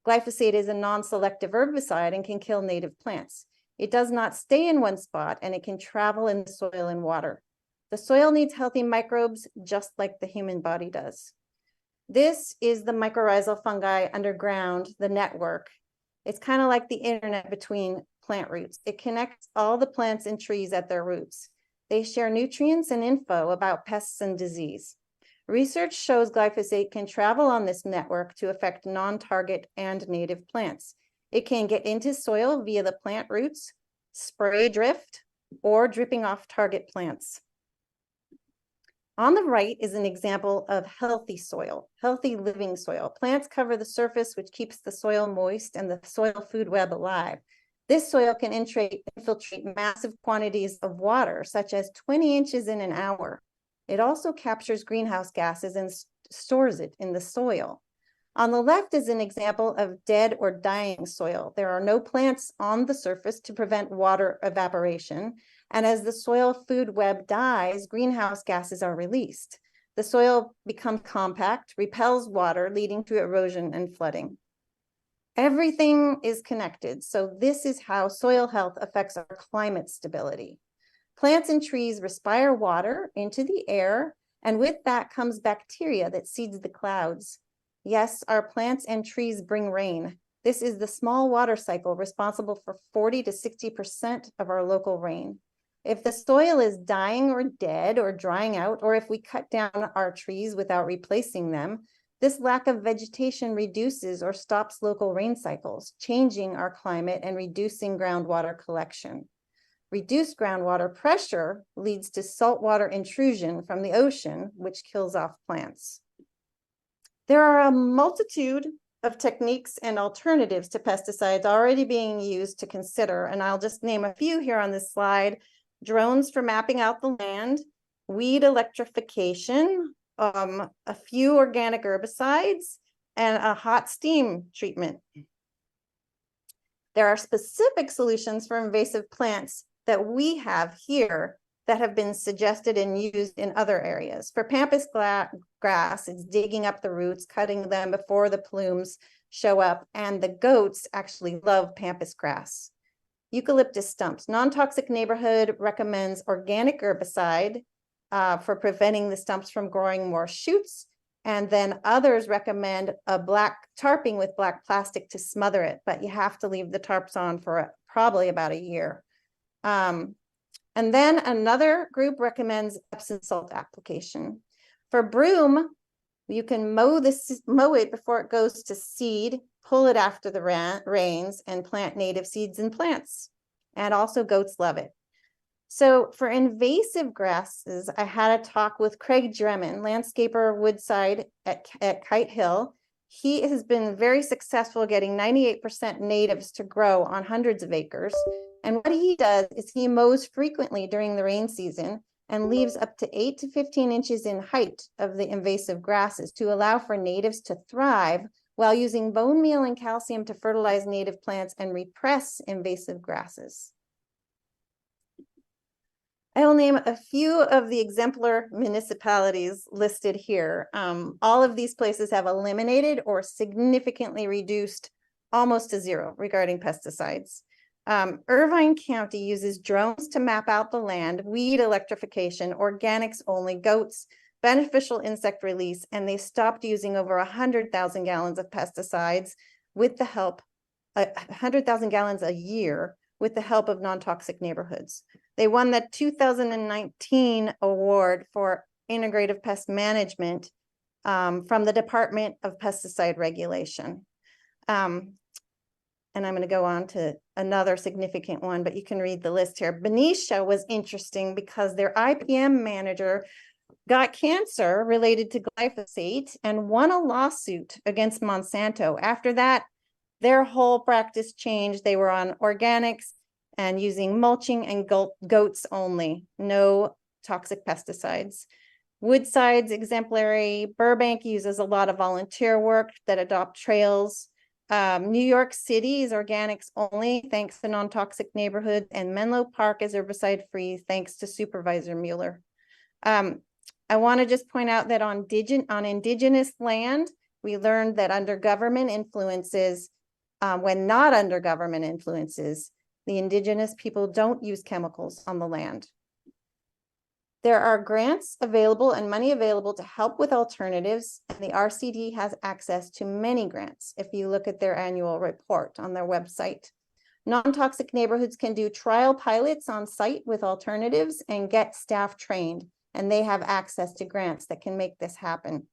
Glyphosate is a non-selective herbicide and can kill native plants. It does not stay in one spot and it can travel in the soil and water. The soil needs healthy microbes just like the human body does. This is the mycorrhizal fungi underground, the network. It's kind of like the internet between plant roots. It connects all the plants and trees at their roots. They share nutrients and info about pests and disease. Research shows glyphosate can travel on this network to affect non-target and native plants. It can get into soil via the plant roots, spray drift, or dripping off target plants. On the right is an example of healthy soil, healthy living soil. Plants cover the surface, which keeps the soil moist and the soil food web alive. This soil can infiltrate massive quantities of water, such as 20 inches in an hour. It also captures greenhouse gases and stores it in the soil. On the left is an example of dead or dying soil. There are no plants on the surface to prevent water evaporation. And as the soil food web dies, greenhouse gases are released. The soil becomes compact, repels water, leading to erosion and flooding. Everything is connected. So this is how soil health affects our climate stability. Plants and trees respire water into the air, and with that comes bacteria that seeds the clouds. Yes, our plants and trees bring rain. This is the small water cycle responsible for 40 to 60% of our local rain. If the soil is dying or dead or drying out, or if we cut down our trees without replacing them, this lack of vegetation reduces or stops local rain cycles, changing our climate and reducing groundwater collection. Reduced groundwater pressure leads to saltwater intrusion from the ocean, which kills off plants. There are a multitude of techniques and alternatives to pesticides already being used to consider, and I'll just name a few here on this slide. Drones for mapping out the land, weed electrification, a few organic herbicides, and a hot steam treatment. There are specific solutions for invasive plants that we have here that have been suggested and used in other areas. For pampas grass, it's digging up the roots, cutting them before the plumes show up, and the goats actually love pampas grass. Eucalyptus stumps. Non-toxic neighborhood recommends organic herbicide for preventing the stumps from growing more shoots. And then others recommend a black tarping with black plastic to smother it, but you have to leave the tarps on for probably about a year. And then another group recommends Epsom salt application. For broom, you can mow it before it goes to seed, pull it after the rains, and plant native seeds and plants. And also goats love it. So for invasive grasses, I had a talk with Craig Dremen, landscaper Woodside at Kite Hill. He has been very successful getting 98% natives to grow on hundreds of acres. And what he does is he mows frequently during the rain season and leaves up to 8 to 15 inches in height of the invasive grasses to allow for natives to thrive while using bone meal and calcium to fertilize native plants and repress invasive grasses. I will name a few of the exemplar municipalities listed here. All of these places have eliminated or significantly reduced almost to zero regarding pesticides. Irvine County uses drones to map out the land, weed electrification, organics only, goats, beneficial insect release, and they stopped using over 100,000 gallons of pesticides with the help, 100,000 gallons a year with the help of non-toxic neighborhoods. They won the 2019 award for integrative pest management from the Department of Pesticide Regulation. And I'm going to go on to another significant one, but you can read the list here. Benicia was interesting because their IPM manager got cancer related to glyphosate and won a lawsuit against Monsanto. After that, their whole practice changed. They were on organics and using mulching and goats only, no toxic pesticides. Woodside's exemplary. Burbank uses a lot of volunteer work that adopt trails. New York City is organics only, thanks to non-toxic neighborhoods, and Menlo Park is herbicide free, thanks to Supervisor Mueller. I want to just point out that on indigenous land, we learned that under government influences, when not under government influences, the indigenous people don't use chemicals on the land. There are grants available and money available to help with alternatives, and the RCD has access to many grants if you look at their annual report on their website. Non-toxic neighborhoods can do trial pilots on site with alternatives and get staff trained, and they have access to grants that can make this happen.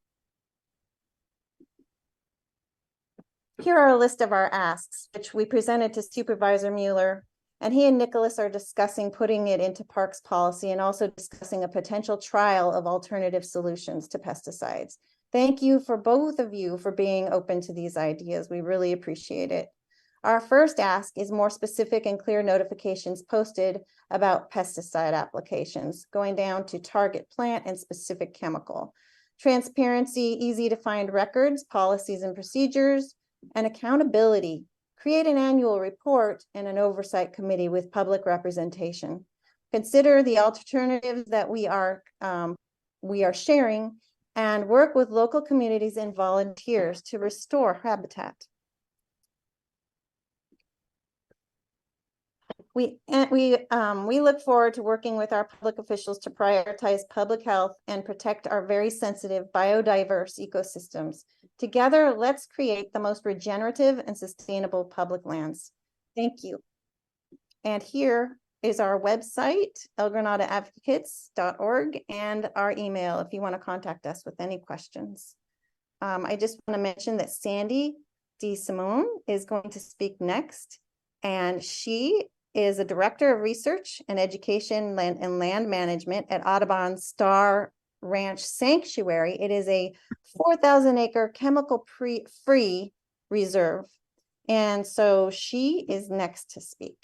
Here are a list of our asks, which we presented to Supervisor Mueller, and he and Nicholas are discussing putting it into parks policy and also discussing a potential trial of alternative solutions to pesticides. Thank you for both of you for being open to these ideas. We really appreciate it. Our first ask is more specific and clear notifications posted about pesticide applications, going down to target plant and specific chemical. Transparency, easy to find records, policies and procedures, and accountability. Create an annual report and an oversight committee with public representation. Consider the alternatives that we are sharing and work with local communities and volunteers to restore habitat. We look forward to working with our public officials to prioritize public health and protect our very sensitive biodiverse ecosystems. Together, let's create the most regenerative and sustainable public lands. Thank you. And here is our website, elgranadaadvocates.org, and our email if you want to contact us with any questions. I just want to mention that Sandy DeSimone is going to speak next, and she is a director of research and education and land management at Audubon Star Ranch Sanctuary. It is a 4,000 acre chemical free reserve. And so she is next to speak.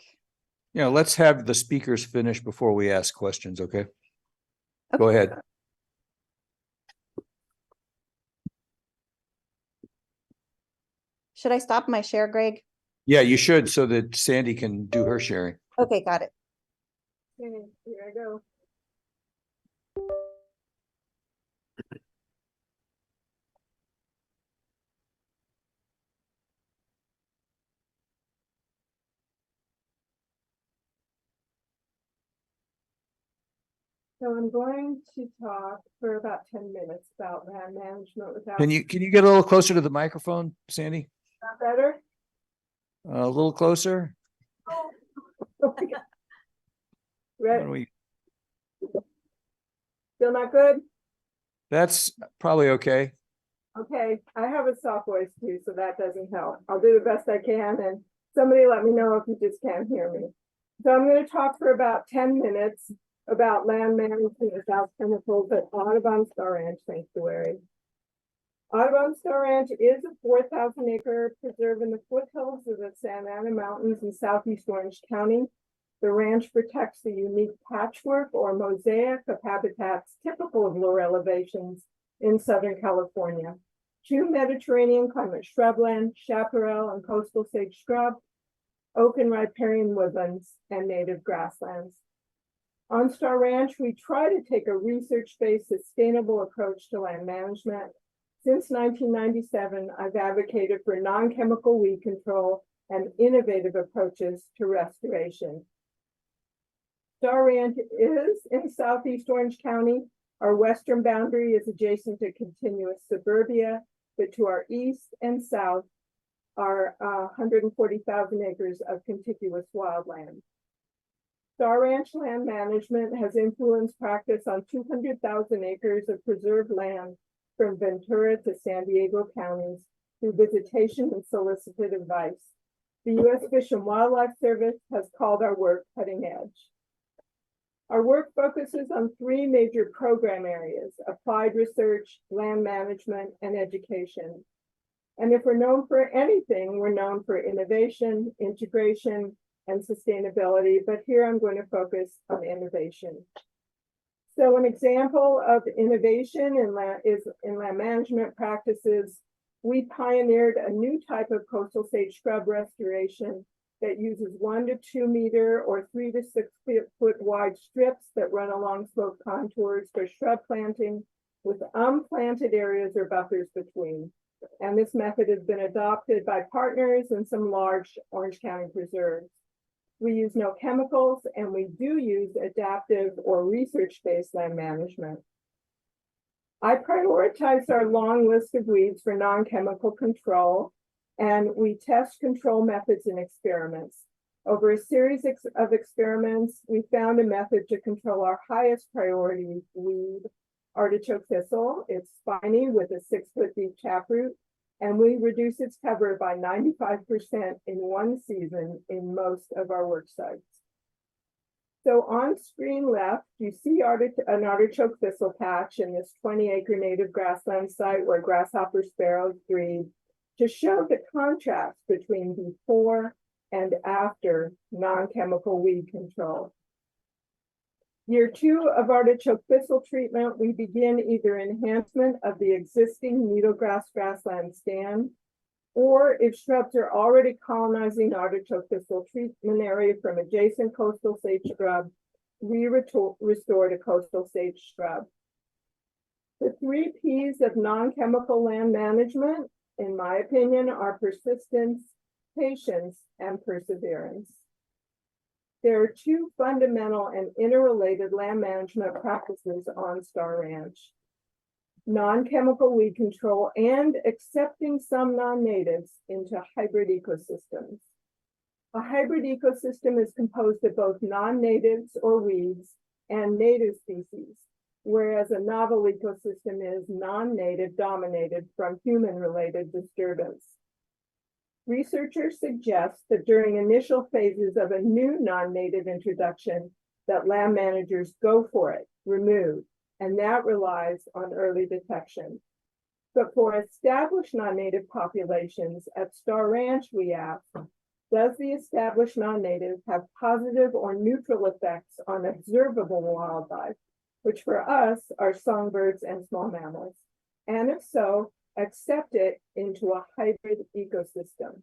Yeah, let's have the speakers finish before we ask questions, okay? Go ahead. Should I stop my share, Greg? Yeah, you should, so that Sandy can do her sharing. Okay, got it. Okay, here I go. So I'm going to talk for about 10 minutes about land management without. Can you get a little closer to the microphone, Sandy? Not better? A little closer? Oh. Right. Still not good? That's probably okay. Okay, I have a soft voice too, so that doesn't help. I'll do the best I can, and somebody let me know if you just can't hear me. So I'm going to talk for about 10 minutes about land management without chemicals at Audubon Star Ranch Sanctuary. Audubon Star Ranch is a 4,000 acre preserve in the foothills of the Santa Ana Mountains in southeast Orange County. The ranch protects the unique patchwork or mosaic of habitats typical of lower elevations in Southern California. 2 Mediterranean climate shrubland, chaparral and coastal sage scrub, oak and riparian woodlands, and native grasslands. On Star Ranch, we try to take a research-based, sustainable approach to land management. Since 1997, I've advocated for non-chemical weed control and innovative approaches to restoration. Star Ranch is in southeast Orange County. Our western boundary is adjacent to continuous suburbia, but to our east and south are 140,000 acres of contiguous wildland. Star Ranch land management has influenced practice on 200,000 acres of preserved land from Ventura to San Diego counties through visitation and solicited advice. The U.S. Fish and Wildlife Service has called our work cutting edge. Our work focuses on three major program areas: applied research, land management, and education. And if we're known for anything, we're known for innovation, integration, and sustainability, but here I'm going to focus on innovation. So an example of innovation in land management practices, we pioneered a new type of coastal sage scrub restoration that uses 1 to 2 meter or 3 to 6 foot wide strips that run along slope contours for shrub planting with unplanted areas or buffers between. And this method has been adopted by partners in some large Orange County preserves. We use no chemicals, and we do use adaptive or research-based land management. I prioritize our long list of weeds for non-chemical control, and we test control methods in experiments. Over a series of experiments, we found a method to control our highest priority weed, artichoke thistle. It's spiny with a 6-foot deep taproot, and we reduce its cover by 95% in one season in most of our work sites. So on screen left, you see an artichoke thistle patch in this 20-acre native grassland site where grasshopper sparrows breed, to show the contrast between before and after non-chemical weed control. Year 2 of artichoke thistle treatment, we begin either enhancement of the existing needlegrass grassland stand, or if shrubs are already colonizing artichoke thistle treatment area from adjacent coastal sage scrub, we restore to coastal sage scrub. The 3 Ps of non-chemical land management, in my opinion, are persistence, patience, and perseverance. There are 2 fundamental and interrelated land management practices on Star Ranch: non-chemical weed control and accepting some non-natives into hybrid ecosystems. A hybrid ecosystem is composed of both non-natives or weeds and native species, whereas a novel ecosystem is non-native dominated from human-related disturbance. Researchers suggest that during initial phases of a new non-native introduction, that land managers go for it, remove, and that relies on early detection. But for established non-native populations at Star Ranch, we ask, does the established non-native have positive or neutral effects on observable wildlife, which for us are songbirds and small mammals? And if so, accept it into a hybrid ecosystem.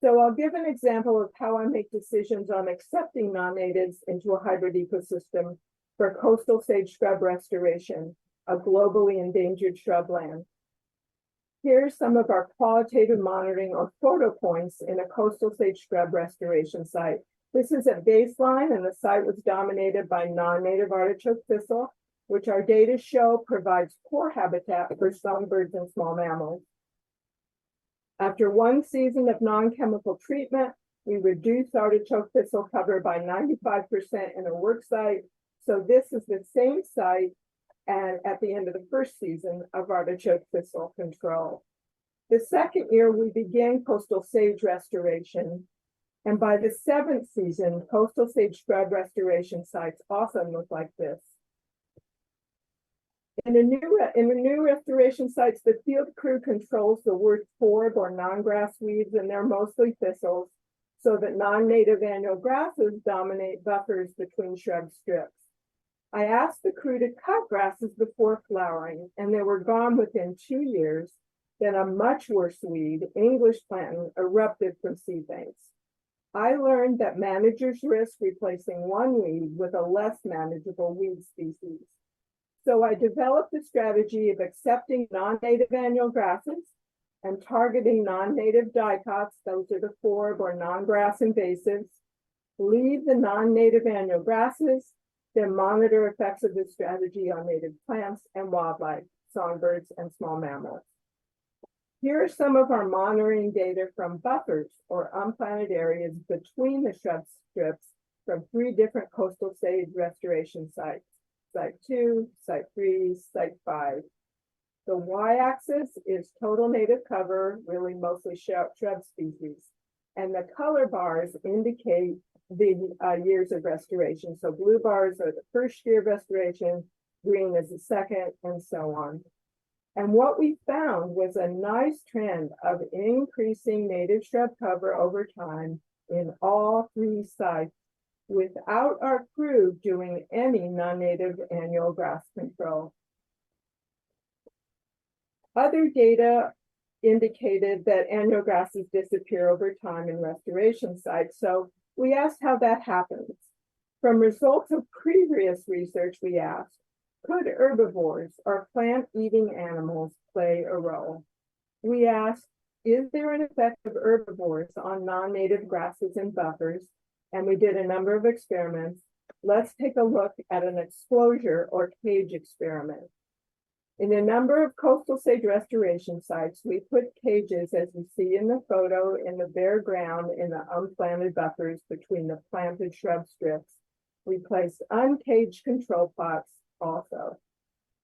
So I'll give an example of how I make decisions on accepting non-natives into a hybrid ecosystem for coastal sage scrub restoration, a globally endangered shrubland. Here's some of our qualitative monitoring or photo points in a coastal sage scrub restoration site. This is at baseline, and the site was dominated by non-native artichoke thistle, which our data show provides poor habitat for songbirds and small mammals. After 1 season of non-chemical treatment, we reduced artichoke thistle cover by 95% in a work site. So this is the same site and at the end of the first season of artichoke thistle control. The second year, we began coastal sage restoration. And by the 7th season, coastal sage scrub restoration sites often look like this. In the new restoration sites, the field crew controls the worst forb or non-grass weeds, and they're mostly thistles, so that non-native annual grasses dominate buffers between shrub strips. I asked the crew to cut grasses before flowering, and they were gone within 2 years. Then a much worse weed, English plantain, erupted from seed banks. I learned that managers risk replacing one weed with a less manageable weed species. So I developed a strategy of accepting non-native annual grasses, and targeting non-native dicots, those are the forb or non-grass invasives, leave the non-native annual grasses, then monitor effects of this strategy on native plants and wildlife, songbirds and small mammals. Here are some of our monitoring data from buffers or unplanted areas between the shrub strips from 3 different coastal sage restoration sites, Site 2, Site 3, Site 5. The y-axis is total native cover, really mostly shrub species, and the color bars indicate the years of restoration. So blue bars are the first year of restoration, green is the second, and so on. And what we found was a nice trend of increasing native shrub cover over time in all 3 sites without our crew doing any non-native annual grass control. Other data indicated that annual grasses disappear over time in restoration sites. So we asked how that happens. From results of previous research, we asked, could herbivores or plant-eating animals play a role? We asked, is there an effect of herbivores on non-native grasses and buffers? And we did a number of experiments. Let's take a look at an exposure or cage experiment. In a number of coastal sage restoration sites, we put cages, as you see in the photo, in the bare ground in the unplanted buffers between the planted shrub strips. We placed uncaged control plots also.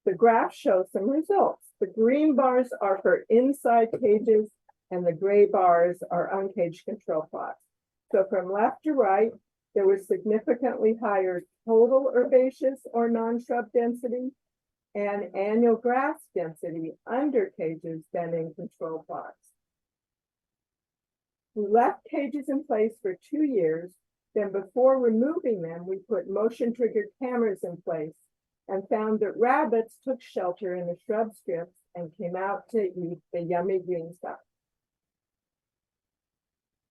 The graph shows some results. The green bars are for inside cages and the gray bars are uncaged control plots. So from left to right, there was significantly higher total herbaceous or non-shrub density and annual grass density under cages than in control plots. We left cages in place for 2 years. Then before removing them, we put motion-triggered cameras in place and found that rabbits took shelter in the shrub strips and came out to eat the yummy green stuff.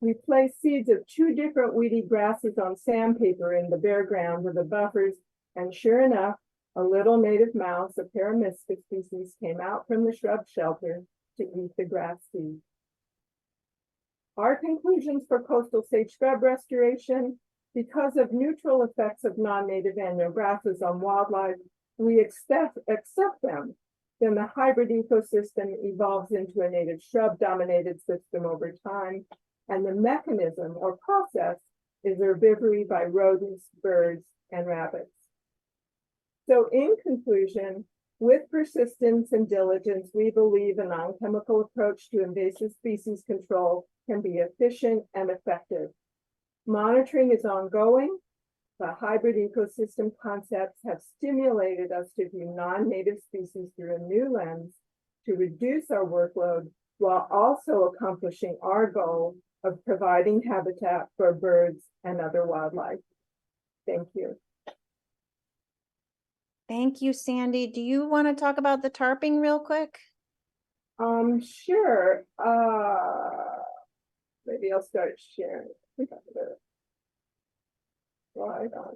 We placed seeds of 2 different weedy grasses on sandpaper in the bare ground of the buffers, and sure enough, a little native mouse, a Paramiscus species, came out from the shrub shelter to eat the grass seed. Our conclusions for coastal sage scrub restoration: because of neutral effects of non-native annual grasses on wildlife, we accept them. Then the hybrid ecosystem evolves into a native shrub-dominated system over time, and the mechanism or process is herbivory by rodents, birds, and rabbits. So in conclusion, with persistence and diligence, we believe a non-chemical approach to invasive species control can be efficient and effective. Monitoring is ongoing. The hybrid ecosystem concepts have stimulated us to view non-native species through a new lens to reduce our workload while also accomplishing our goal of providing habitat for birds and other wildlife. Thank you. Thank you, Sandy. Do you want to talk about the tarping real quick? Sure. Maybe I'll start sharing. Slide on.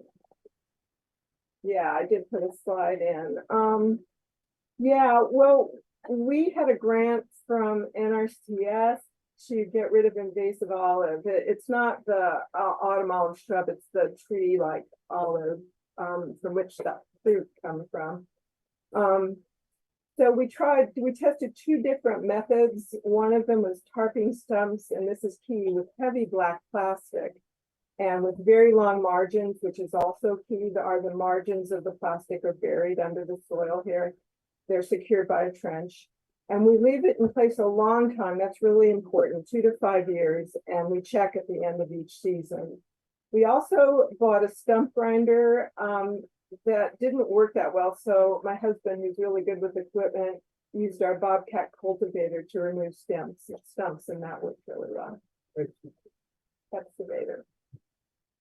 Yeah, I did put a slide in. Yeah, well, we had a grant from NRCS to get rid of invasive olive. It's not the autumn olive shrub, it's the tree like olive from which the fruit comes from. So we tested 2 different methods. One of them was tarping stumps, and this is key, with heavy black plastic and with very long margins, which is also key. The margins of the plastic are buried under the soil here. They're secured by a trench. And we leave it in place a long time. That's really important, 2 to 5 years, and we check at the end of each season. We also bought a stump grinder that didn't work that well. So my husband, who's really good with equipment, used our Bobcat cultivator to remove stumps, and that worked really well. Excavator.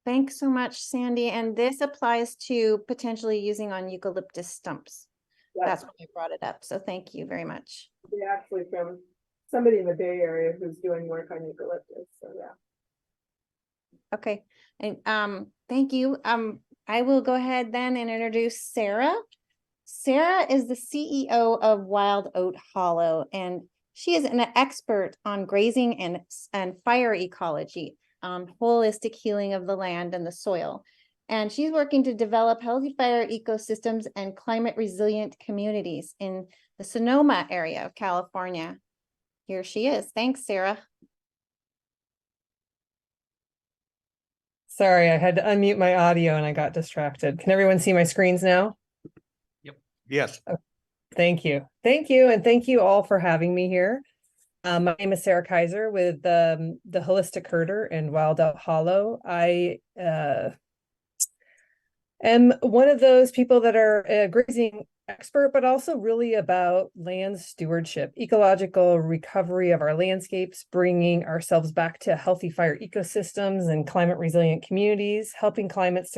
Thanks so much, Sandy. And this applies to potentially using on eucalyptus stumps. Yes. That's why I brought it up. So thank you very much. Yeah, actually from somebody in the Bay Area who's doing work on eucalyptus. So yeah. Okay. And thank you. I will go ahead then and introduce Sarah. Sarah is the CEO of Wild Oat Hollow, and She is an expert on grazing and fire ecology, holistic healing of the land and the soil. And she's working to develop healthy fire ecosystems and climate resilient communities in the Sonoma area of California. Here she is. Thanks, Sarah. Sorry, I had to unmute my audio and I got distracted. Can everyone see my screens now? Yes. Thank you. Thank you. And thank you all for having me here. My name is Sarah Kaiser with the Holistic Herder in Wild Out Hollow. I am one of those people that are a grazing expert, but also really about land stewardship, ecological recovery of our landscapes, bringing ourselves back to healthy fire ecosystems and climate resilient communities, helping communities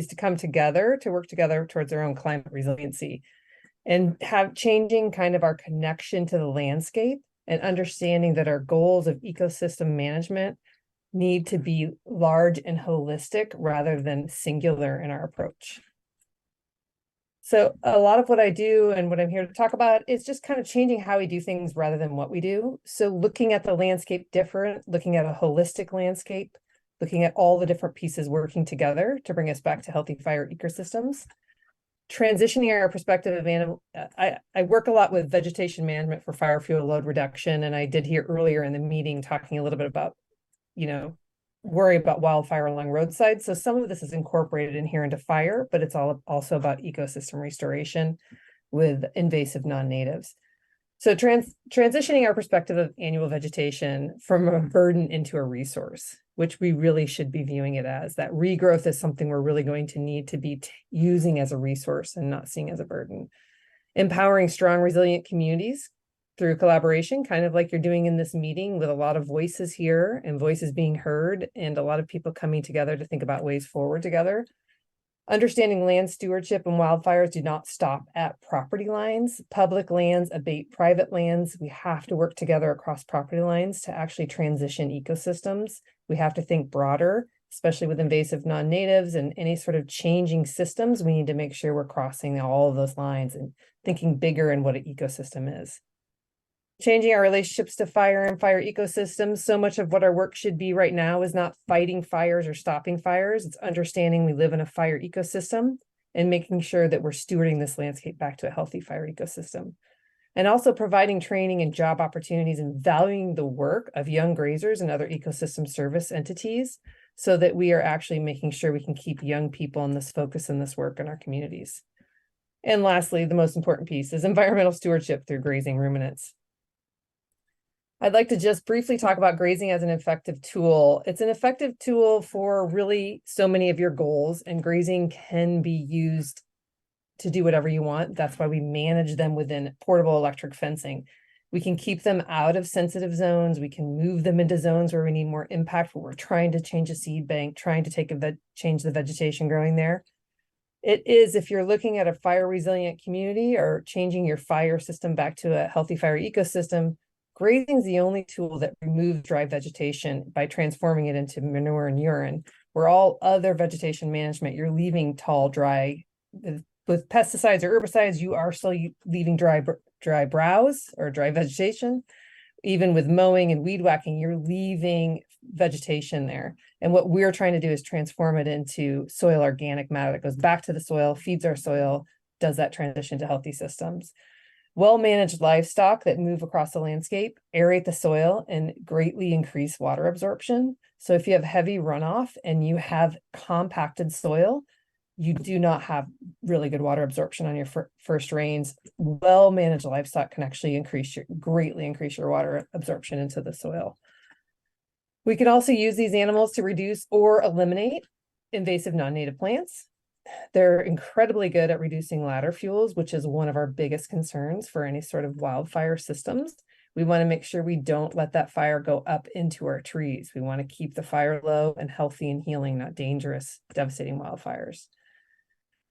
to come together, to work together towards their own climate resiliency, and changing kind of our connection to the landscape and understanding that our goals of ecosystem management need to be large and holistic rather than singular in our approach. So a lot of what I do and what I'm here to talk about is just kind of changing how we do things rather than what we do. So looking at the landscape different, looking at a holistic landscape, looking at all the different pieces working together to bring us back to healthy fire ecosystems. Transitioning our perspective of animal, I work a lot with vegetation management for fire fuel load reduction. And I did hear earlier in the meeting talking a little bit about, worry about wildfire along roadsides. So some of this is incorporated in here into fire, but it's all also about ecosystem restoration with invasive non-natives. So transitioning our perspective of annual vegetation from a burden into a resource, which we really should be viewing it as. That regrowth is something we're really going to need to be using as a resource and not seeing as a burden. Empowering strong, resilient communities through collaboration, kind of like you're doing in this meeting, with a lot of voices here and voices being heard and a lot of people coming together to think about ways forward together. Understanding land stewardship and wildfires do not stop at property lines. Public lands abate private lands. We have to work together across property lines to actually transition ecosystems. We have to think broader, especially with invasive non-natives and any sort of changing systems. We need to make sure we're crossing all of those lines and thinking bigger in what an ecosystem is. Changing our relationships to fire and fire ecosystems. So much of what our work should be right now is not fighting fires or stopping fires. It's understanding we live in a fire ecosystem and making sure that we're stewarding this landscape back to a healthy fire ecosystem. And also providing training and job opportunities and valuing the work of young grazers and other ecosystem service entities so that we are actually making sure we can keep young people in this focus and this work in our communities. And lastly, the most important piece is environmental stewardship through grazing ruminants. I'd like to just briefly talk about grazing as an effective tool. It's an effective tool for really so many of your goals, and grazing can be used to do whatever you want. That's why we manage them within portable electric fencing. We can keep them out of sensitive zones. We can move them into zones where we need more impact, where we're trying to change a seed bank, trying to change the vegetation growing there. It is, if you're looking at a fire resilient community or changing your fire system back to a healthy fire ecosystem, grazing is the only tool that removes dry vegetation by transforming it into manure and urine, where all other vegetation management, you're leaving tall, dry. With pesticides or herbicides, you are still leaving dry browse or dry vegetation. Even with mowing and weed whacking, you're leaving vegetation there. And what we're trying to do is transform it into soil organic matter that goes back to the soil, feeds our soil, does that transition to healthy systems. Well-managed livestock that move across the landscape aerate the soil and greatly increase water absorption. So if you have heavy runoff and you have compacted soil, you do not have really good water absorption on your first rains. Well-managed livestock can actually greatly increase your water absorption into the soil. We can also use these animals to reduce or eliminate invasive non-native plants. They're incredibly good at reducing ladder fuels, which is one of our biggest concerns for any sort of wildfire systems. We want to make sure we don't let that fire go up into our trees. We want to keep the fire low and healthy and healing, not dangerous, devastating wildfires.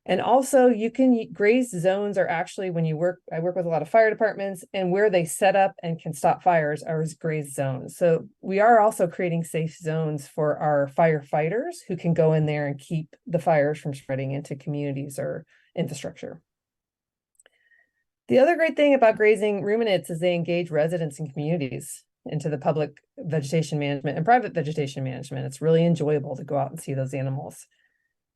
And also you can graze zones are actually, I work with a lot of fire departments, and where they set up and can stop fires are grazed zones. So we are also creating safe zones for our firefighters who can go in there and keep the fires from spreading into communities or infrastructure. The other great thing about grazing ruminants is they engage residents and communities into the public vegetation management and private vegetation management. It's really enjoyable to go out and see those animals.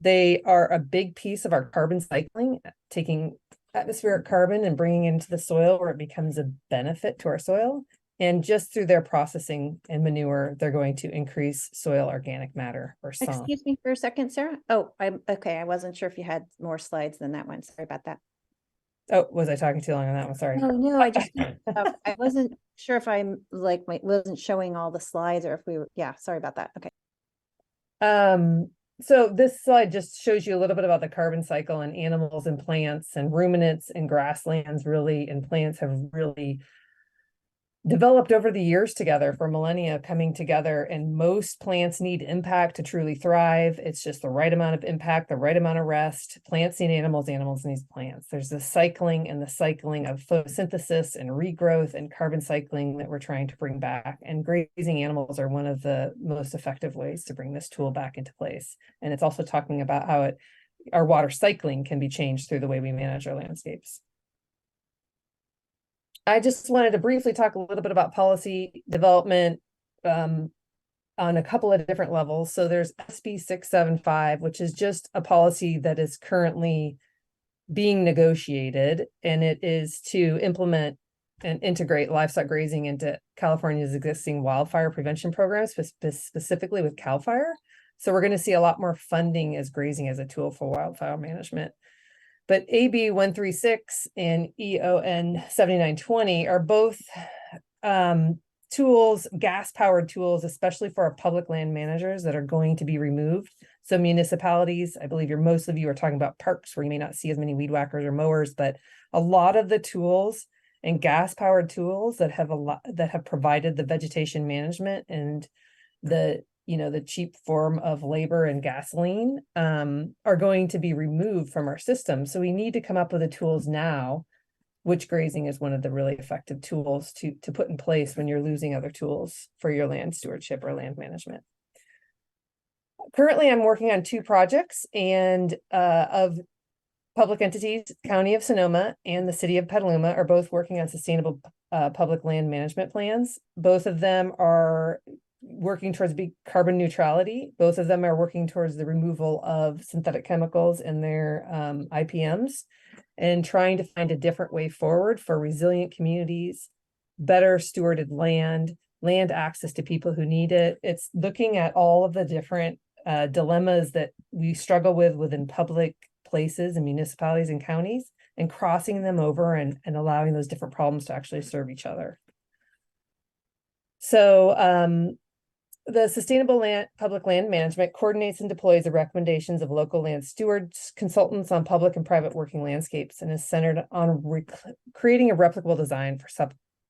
They are a big piece of our carbon cycling, taking atmospheric carbon and bringing it into the soil where it becomes a benefit to our soil. And just through their processing and manure, they're going to increase soil organic matter or SOM. Excuse me for a second, Sarah. Oh, I'm okay. I wasn't sure if you had more slides than that one. Sorry about that. Oh, was I talking too long on that one? Sorry. No, I just, I wasn't sure if I'm like, wasn't showing all the slides or if we were, yeah, sorry about that. Okay. So this slide just shows you a little bit about the carbon cycle and animals and plants and ruminants and grasslands really, and plants have really developed over the years together for millennia, coming together, and most plants need impact to truly thrive. It's just the right amount of impact, the right amount of rest. Plants need animals, animals need plants. There's the cycling and the cycling of photosynthesis and regrowth and carbon cycling that we're trying to bring back. And grazing animals are one of the most effective ways to bring this tool back into place. And it's also talking about how our water cycling can be changed through the way we manage our landscapes. I just wanted to briefly talk a little bit about policy development on a couple of different levels. So there's SB 675, which is just a policy that is currently being negotiated, and it is to implement and integrate livestock grazing into California's existing wildfire prevention programs, specifically with CAL FIRE. So we're going to see a lot more funding as grazing as a tool for wildfire management. But AB 136 and EON 7920 are both tools, gas-powered tools, especially for our public land managers that are going to be removed. So municipalities, I believe most of you are talking about parks where you may not see as many weed whackers or mowers, but a lot of the tools and gas-powered tools that have provided the vegetation management and the cheap form of labor and gasoline are going to be removed from our system. So we need to come up with the tools now, which grazing is one of the really effective tools to put in place when you're losing other tools for your land stewardship or land management. Currently, I'm working on 2 projects and of public entities. County of Sonoma and the City of Petaluma are both working on sustainable public land management plans. Both of them are working towards carbon neutrality. Both of them are working towards the removal of synthetic chemicals in their IPMs and trying to find a different way forward for resilient communities, better stewarded land access to people who need it. It's looking at all of the different dilemmas that we struggle with within public places and municipalities and counties and crossing them over and allowing those different problems to actually serve each other. So the Sustainable Public Land Management coordinates and deploys the recommendations of local land stewards, consultants on public and private working landscapes, and is centered on creating a replicable design for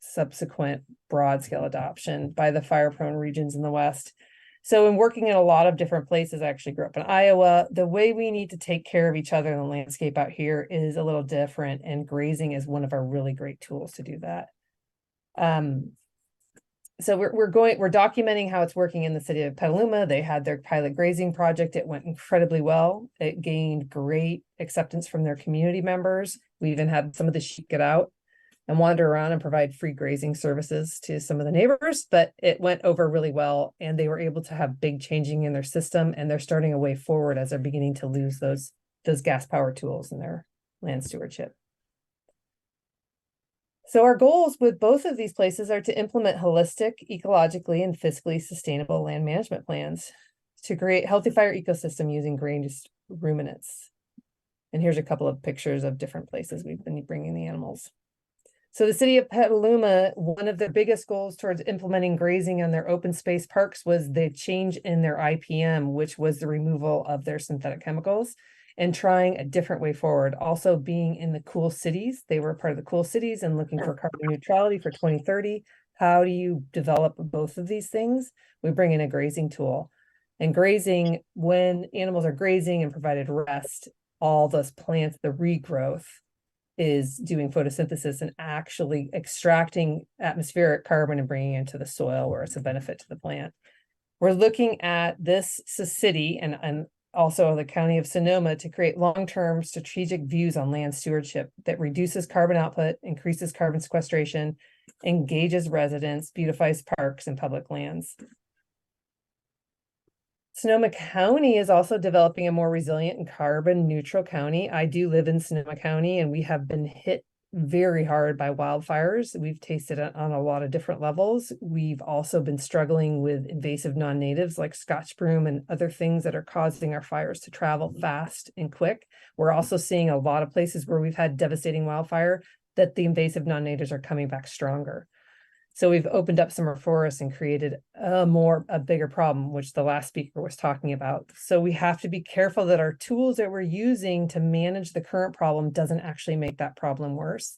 subsequent broad-scale adoption by the fire-prone regions in the West. So in working in a lot of different places, I actually grew up in Iowa, the way we need to take care of each other in the landscape out here is a little different, and grazing is one of our really great tools to do that. So we're documenting how it's working in the City of Petaluma. They had their pilot grazing project. It went incredibly well. It gained great acceptance from their community members. We even had some of the sheep get out and wander around and provide free grazing services to some of the neighbors, but it went over really well and they were able to have big changing in their system, and they're starting a way forward as they're beginning to lose those gas power tools in their land stewardship. So our goals with both of these places are to implement holistic, ecologically, and fiscally sustainable land management plans to create healthy fire ecosystem using grazed ruminants. And here's a couple of pictures of different places we've been bringing the animals. So the City of Petaluma, one of their biggest goals towards implementing grazing on their open space parks was the change in their IPM, which was the removal of their synthetic chemicals, and trying a different way forward. Also being in the cool cities, they were part of the cool cities and looking for carbon neutrality for 2030. How do you develop both of these things? We bring in a grazing tool. And grazing, when animals are grazing and provided rest, all those plants, the regrowth is doing photosynthesis and actually extracting atmospheric carbon and bringing it into the soil where it's a benefit to the plant. We're looking at this city, and also the County of Sonoma to create long-term strategic views on land stewardship that reduces carbon output, increases carbon sequestration, engages residents, beautifies parks and public lands. Sonoma County is also developing a more resilient and carbon neutral county. I do live in Sonoma County, and we have been hit very hard by wildfires. We've tasted it on a lot of different levels. We've also been struggling with invasive non-natives like Scotch broom and other things that are causing our fires to travel fast and quick. We're also seeing a lot of places where we've had devastating wildfire that the invasive non-natives are coming back stronger. So we've opened up some forests and created a bigger problem, which the last speaker was talking about. So we have to be careful that our tools that we're using to manage the current problem doesn't actually make that problem worse.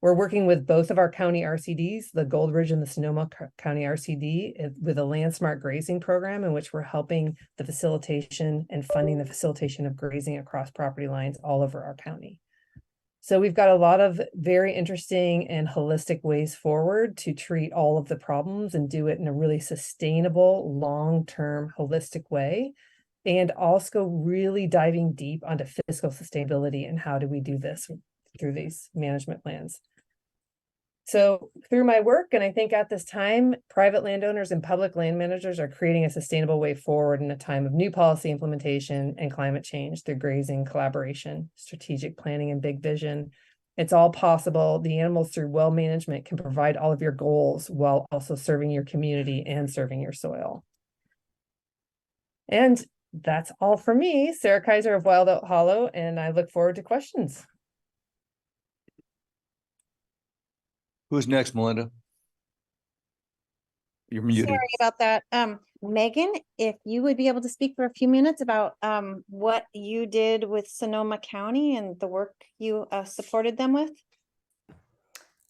We're working with both of our county RCDs, the Gold Ridge and the Sonoma County RCD, with a Land Smart Grazing program in which we're helping the facilitation and funding the facilitation of grazing across property lines all over our county. So we've got a lot of very interesting and holistic ways forward to treat all of the problems and do it in a really sustainable, long-term, holistic way. And also really diving deep onto fiscal sustainability and how do we do this through these management plans. So through my work, and I think at this time, private landowners and public land managers are creating a sustainable way forward in a time of new policy implementation and climate change through grazing, collaboration, strategic planning, and big vision. It's all possible. The animals through well management can provide all of your goals while also serving your community and serving your soil. And that's all for me, Sarah Kaiser of Wild Oat Hollow, and I look forward to questions. Who's next, Melinda? You're muted. Sorry about that. Megan, if you would be able to speak for a few minutes about what you did with Sonoma County and the work you supported them with.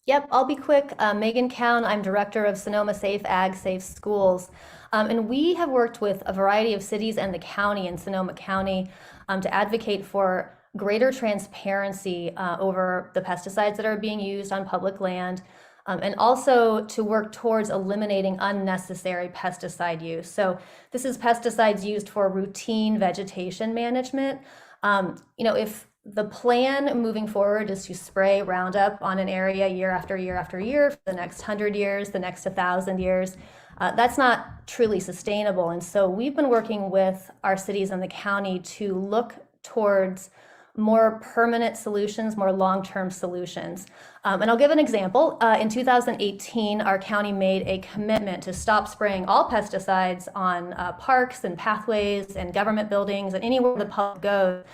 Yep, I'll be quick. Megan Cowan, I'm director of Sonoma Safe Ag Safe Schools. And we have worked with a variety of cities and the county in Sonoma County to advocate for greater transparency over the pesticides that are being used on public land, and also to work towards eliminating unnecessary pesticide use. So this is pesticides used for routine vegetation management. If the plan moving forward is to spray Roundup on an area year after year after year for the next 100 years, the next 1,000 years, that's not truly sustainable. And so we've been working with our cities and the county to look towards more permanent solutions, more long-term solutions. And I'll give an example. In 2018, our county made a commitment to stop spraying all pesticides on parks and pathways and government buildings and anywhere the public goes.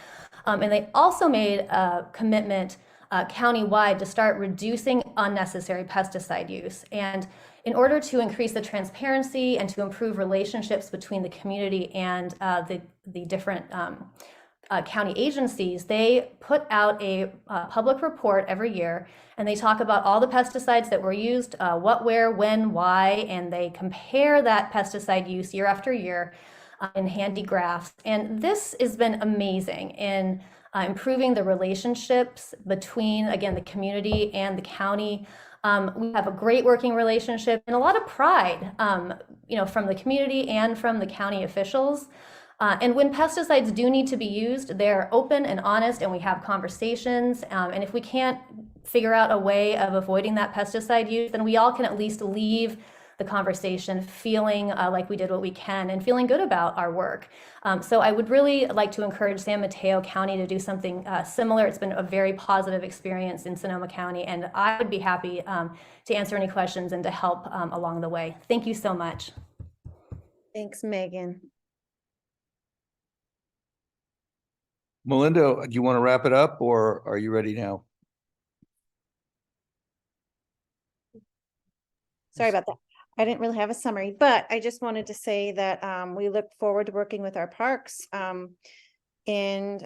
And they also made a commitment countywide to start reducing unnecessary pesticide use. And in order to increase the transparency and to improve relationships between the community and the different county agencies, they put out a public report every year, and they talk about all the pesticides that were used, what, where, when, why, and they compare that pesticide use year after year in handy graphs. And this has been amazing in improving the relationships between, again, the community and the county. We have a great working relationship and a lot of pride, from the community and from the county officials. And when pesticides do need to be used, they're open and honest, and we have conversations. And if we can't figure out a way of avoiding that pesticide use, then we all can at least leave the conversation feeling like we did what we can and feeling good about our work. So I would really like to encourage San Mateo County to do something similar. It's been a very positive experience in Sonoma County, and I would be happy to answer any questions and to help along the way. Thank you so much. Thanks, Megan. Melinda, do you want to wrap it up, or are you ready now? Sorry about that. I didn't really have a summary, but I just wanted to say that we look forward to working with our parks and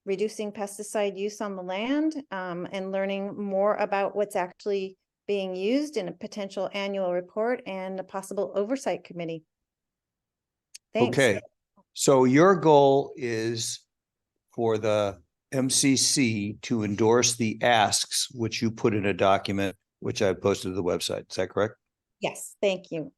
reducing pesticide use on the land and learning more about what's actually being used in a potential annual report and a possible oversight committee. Thanks. Okay, so your goal is for the MCC to endorse the asks, which you put in a document, which I posted to the website. Is that correct? Yes, thank you.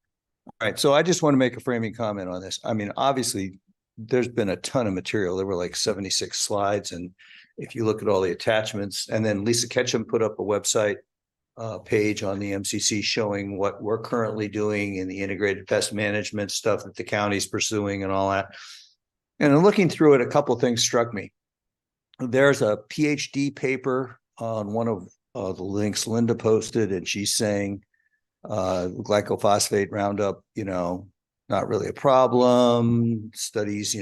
All right. So I just want to make a framing comment on this. I mean, obviously, there's been a ton of material. There were like 76 slides. And if you look at all the attachments, and then Lisa Ketchum put up a website page on the MCC showing what we're currently doing in the integrated pest management stuff that the county's pursuing and all that. And in looking through it, a couple of things struck me. There's a PhD paper on one of the links Linda posted, and she's saying glyphosate Roundup, not really a problem. Studies,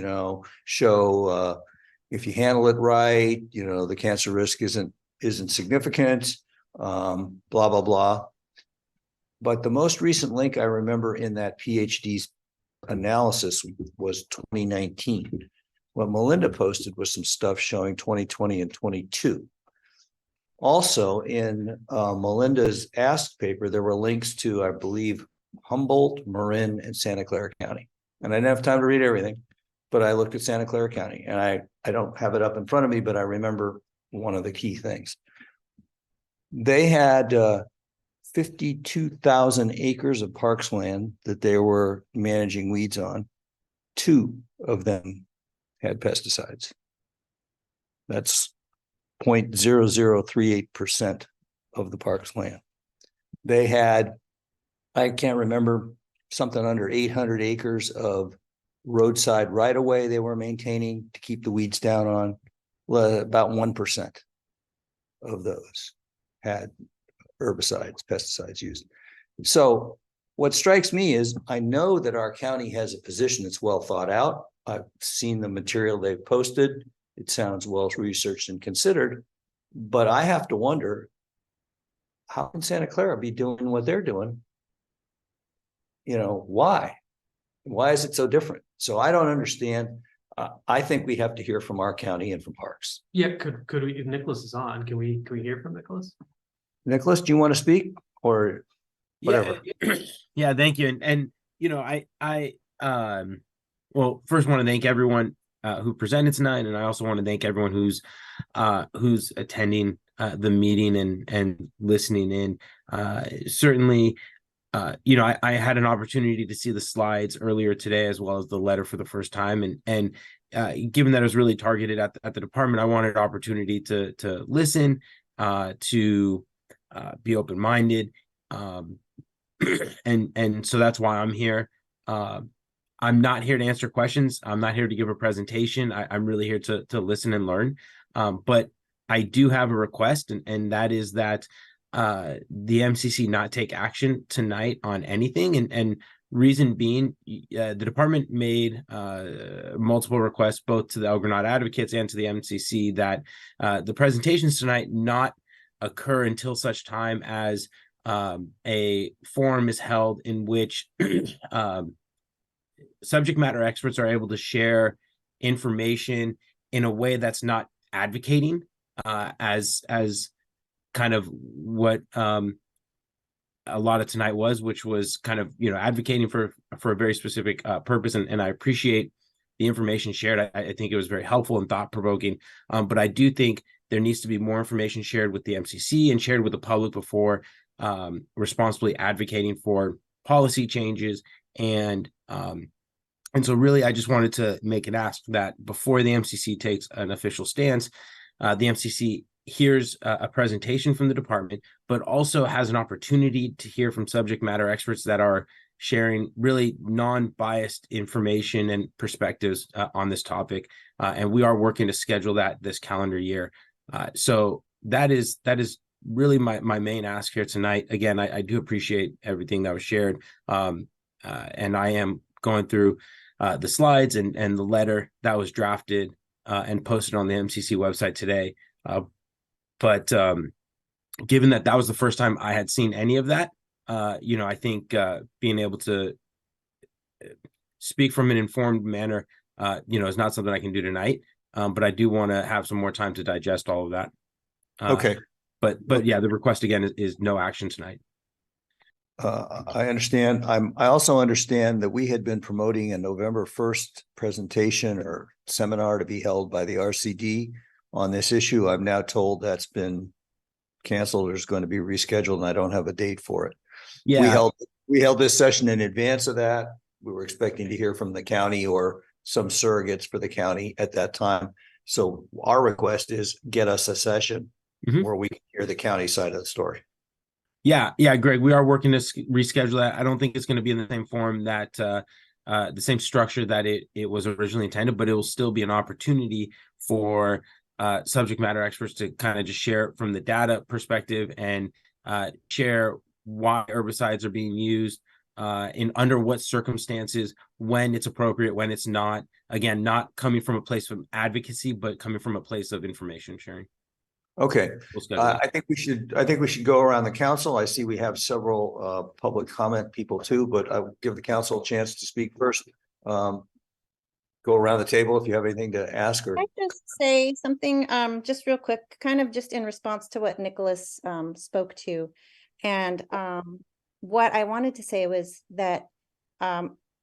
show if you handle it right, the cancer risk isn't significant. Blah, blah, blah. But the most recent link I remember in that PhD's analysis was 2019. What Melinda posted was some stuff showing 2020 and 22. Also in Melinda's Ask paper, there were links to, I believe, Humboldt, Marin, and Santa Clara County. And I didn't have time to read everything, but I looked at Santa Clara County, and I don't have it up in front of me, but I remember one of the key things. They had 52,000 acres of parks land that they were managing weeds on. 2 of them had pesticides. That's 0.0038% of the park's land. They had, I can't remember, something under 800 acres of roadside right-of-way they were maintaining to keep the weeds down on. About 1% of those had herbicides, pesticides used. So what strikes me is I know that our county has a position that's well thought out. I've seen the material they've posted. It sounds well researched and considered, but I have to wonder, how can Santa Clara be doing what they're doing? Why? Why is it so different? So I don't understand. I think we have to hear from our county and from parks. Yeah, could we, if Nicholas is on, can we hear from Nicholas? Nicholas, do you want to speak or whatever? Yeah, thank you. And well, first want to thank everyone who presented tonight, and I also want to thank everyone who's attending the meeting and listening in. Certainly, I had an opportunity to see the slides earlier today, as well as the letter for the first time, and given that it was really targeted at the department, I wanted an opportunity to listen, to be open-minded, and so that's why I'm here. I'm not here to answer questions. I'm not here to give a presentation. I'm really here to listen and learn. But I do have a request, and that is that the MCC not take action tonight on anything. And reason being, the department made multiple requests, both to the Elgonaut advocates and to the MCC, that the presentations tonight not occur until such time as a forum is held in which subject matter experts are able to share information in a way that's not advocating as kind of what a lot of tonight was, which was kind of advocating for a very specific purpose, and I appreciate the information shared. I think it was very helpful and thought-provoking, but I do think there needs to be more information shared with the MCC and shared with the public before responsibly advocating for policy changes. And so really, I just wanted to make an ask that before the MCC takes an official stance, the MCC hears a presentation from the department, but also has an opportunity to hear from subject matter experts that are sharing really non-biased information and perspectives on this topic. And we are working to schedule that this calendar year. So that is really my main ask here tonight. Again, I do appreciate everything that was shared. And I am going through the slides and the letter that was drafted and posted on the MCC website today. But given that was the first time I had seen any of that, I think being able to speak from an informed manner, is not something I can do tonight. But I do want to have some more time to digest all of that. Okay. But yeah, the request again is no action tonight. I understand. I also understand that we had been promoting a November 1st presentation or seminar to be held by the RCD on this issue. I'm now told that's been canceled or is going to be rescheduled, and I don't have a date for it. Yeah. We held this session in advance of that. We were expecting to hear from the county or some surrogates for the county at that time. So our request is get us a session where we can hear the county side of the story. Yeah, Greg, we are working to reschedule that. I don't think it's going to be in the same form that the same structure that it was originally intended, but it will still be an opportunity for subject matter experts to kind of just share from the data perspective and share why herbicides are being used in under what circumstances, when it's appropriate, when it's not. Again, not coming from a place of advocacy, but coming from a place of information sharing. Okay, We'll I think we should go around the council. I see we have several public comment people too, but I will give the council a chance to speak first. Go around the table if you have anything to ask or. Can I just say something just real quick, kind of just in response to what Nicholas spoke to. And what I wanted to say was that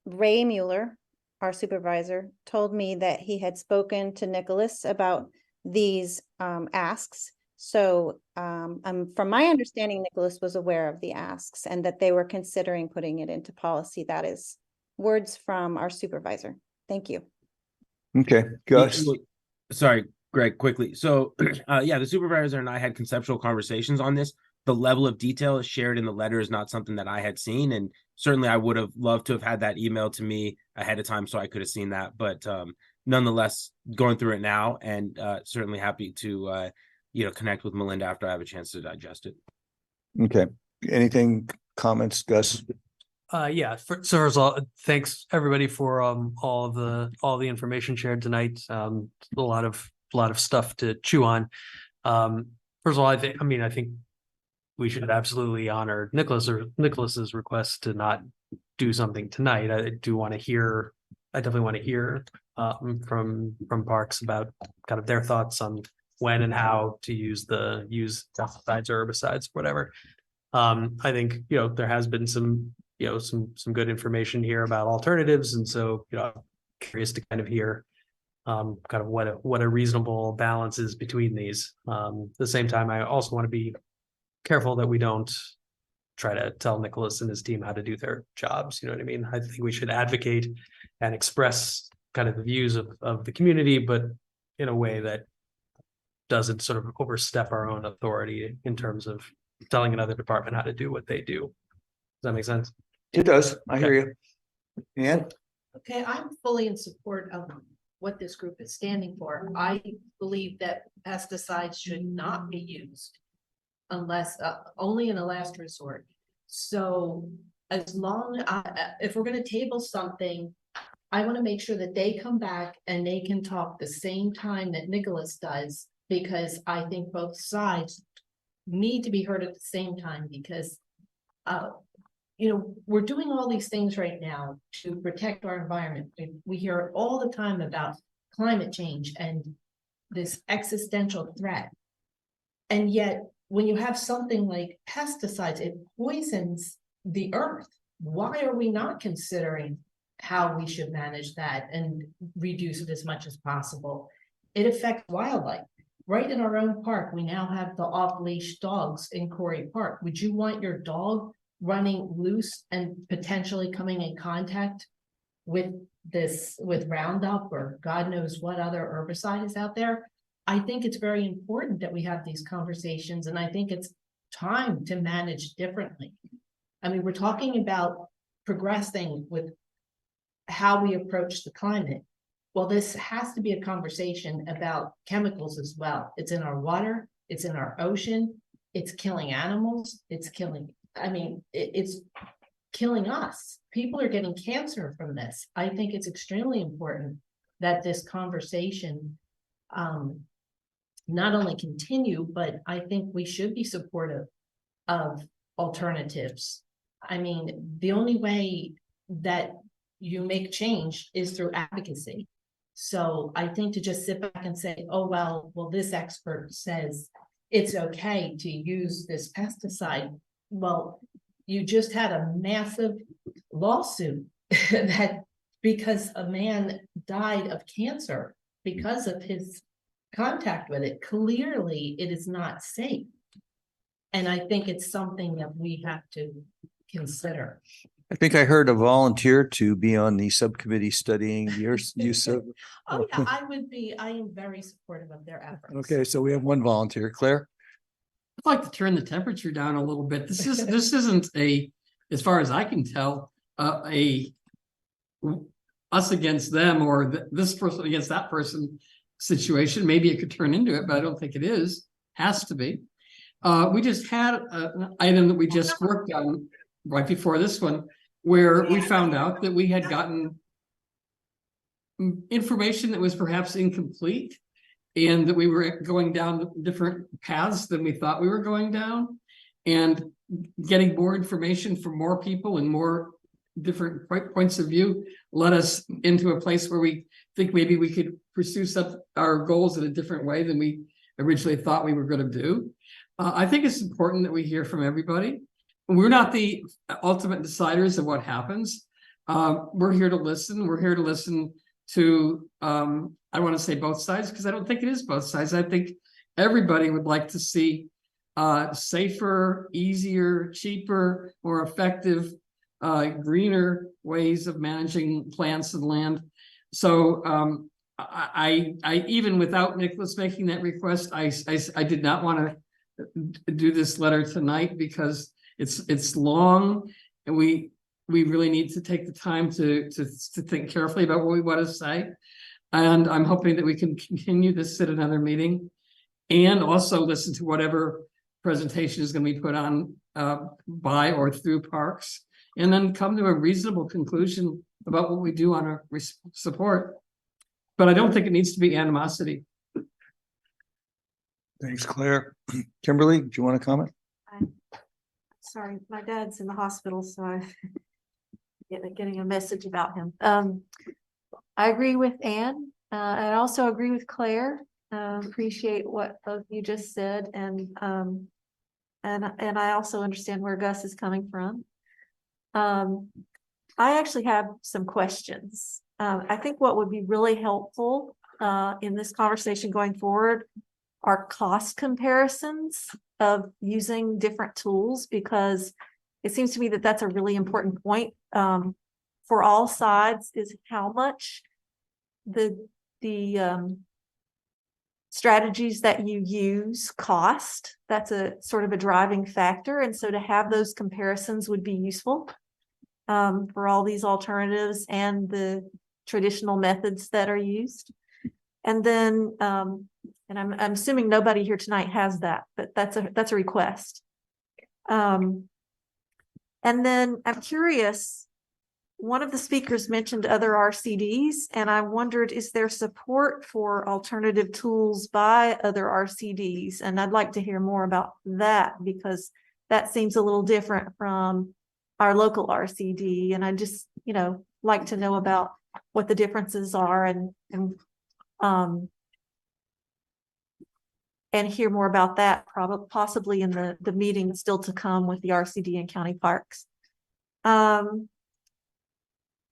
Ray Mueller, our supervisor, told me that he had spoken to Nicholas about these asks. So from my understanding, Nicholas was aware of the asks and that they were considering putting it into policy. That is words from our supervisor. Thank you. Okay, Gus. Sorry, Greg, quickly. So yeah, the supervisor and I had conceptual conversations on this. The level of detail shared in the letter is not something that I had seen. And certainly I would have loved to have had that email to me ahead of time so I could have seen that. But nonetheless, going through it now and certainly happy to connect with Melinda after I have a chance to digest it. Okay. Anything, comments, Gus? Yeah. So first of all, thanks everybody for all the information shared tonight. A lot of stuff to chew on. First of all, I think we should absolutely honor Nicholas's request to not do something tonight. I definitely want to hear from Parks about kind of their thoughts on when and how to use pesticides or herbicides, whatever. I think there has been some good information here about alternatives, and so I'm curious to kind of hear kind of what a reasonable balance is between these. At the same time, I also want to be careful that we don't try to tell Nicholas and his team how to do their jobs. You know what I mean? I think we should advocate and express kind of the views of the community, but in a way that doesn't sort of overstep our own authority in terms of telling another department how to do what they do. Does that make sense? It does. I hear you. Ann? Okay, I'm fully in support of what this group is standing for. I believe that pesticides should not be used unless only in a last resort. So as long if we're going to table something, I want to make sure that they come back and they can talk the same time that Nicholas does, because I think both sides need to be heard at the same time, because we're doing all these things right now to protect our environment. We hear it all the time about climate change and this existential threat. And yet, when you have something like pesticides, it poisons the earth. Why are we not considering how we should manage that and reduce it as much as possible? It affects wildlife. Right in our own park, we now have the off-leash dogs in Corey Park. Would you want your dog running loose and potentially coming in contact with Roundup or God knows what other herbicide is out there? I think it's very important that we have these conversations, and I think it's time to manage differently. I mean, we're talking about progressing with how we approach the climate. Well, this has to be a conversation about chemicals as well. It's in our water, it's in our ocean, it's killing animals, it's killing us. People are getting cancer from this. I think it's extremely important that this conversation not only continue, but I think we should be supportive of alternatives. I mean, the only way that you make change is through advocacy. So I think to just sit back and say, oh, well, this expert says it's okay to use this pesticide. Well, you just had a massive lawsuit that because a man died of cancer because of his contact with it. Clearly, it is not safe. And I think it's something that we have to consider. I think I heard a volunteer to be on the subcommittee studying your use of. Oh, yeah, I am very supportive of their efforts. Okay, so we have one volunteer. Claire? I'd like to turn the temperature down a little bit. This isn't a, as far as I can tell, a us against them or this person against that person situation. Maybe it could turn into it, but I don't think it is. Has to be. We just had an item that we just worked on right before this one, where we found out that we had gotten information that was perhaps incomplete and that we were going down different paths than we thought we were going down, and getting more information from more people and more different points of view led us into a place where we think maybe we could pursue our goals in a different way than we originally thought we were going to do. I think it's important that we hear from everybody. We're not the ultimate deciders of what happens. We're here to listen. We're here to listen to, I want to say both sides, because I don't think it is both sides. I think everybody would like to see safer, easier, cheaper, more effective, greener ways of managing plants and land. So I even without Nicholas making that request, I did not want to do this letter tonight because it's long and we really need to take the time to think carefully about what we want to say. And I'm hoping that we can continue this at another meeting and also listen to whatever presentation is going to be put on by or through parks, and then come to a reasonable conclusion about what we do on our support. But I don't think it needs to be animosity. Thanks, Claire. Kimberly, do you want to comment? Sorry, my dad's in the hospital, so I'm getting a message about him. I agree with Anne. I also agree with Claire. Appreciate what both you just said, and I also understand where Gus is coming from. I actually have some questions. I think what would be really helpful in this conversation going forward are cost comparisons of using different tools, because it seems to me that that's a really important point for all sides, is how much the strategies that you use cost. That's a sort of a driving factor. And so to have those comparisons would be useful for all these alternatives and the traditional methods that are used. And then, and I'm assuming nobody here tonight has that, but that's a request. And then I'm curious, one of the speakers mentioned other RCDs, and I wondered, is there support for alternative tools by other RCDs? And I'd like to hear more about that, because that seems a little different from our local RCD. And I just, like to know about what the differences are and hear more about that, possibly in the meeting still to come with the RCD and county parks.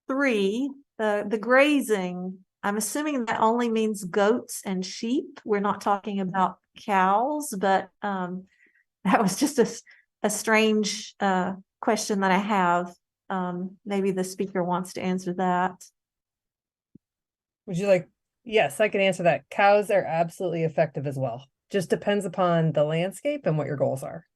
3, the grazing, I'm assuming that only means goats and sheep. We're not talking about cows, but that was just a strange question that I have. Maybe the speaker wants to answer that. Would you like? Yes, I can answer that. Cows are absolutely effective as well. Just depends upon the landscape and what your goals are.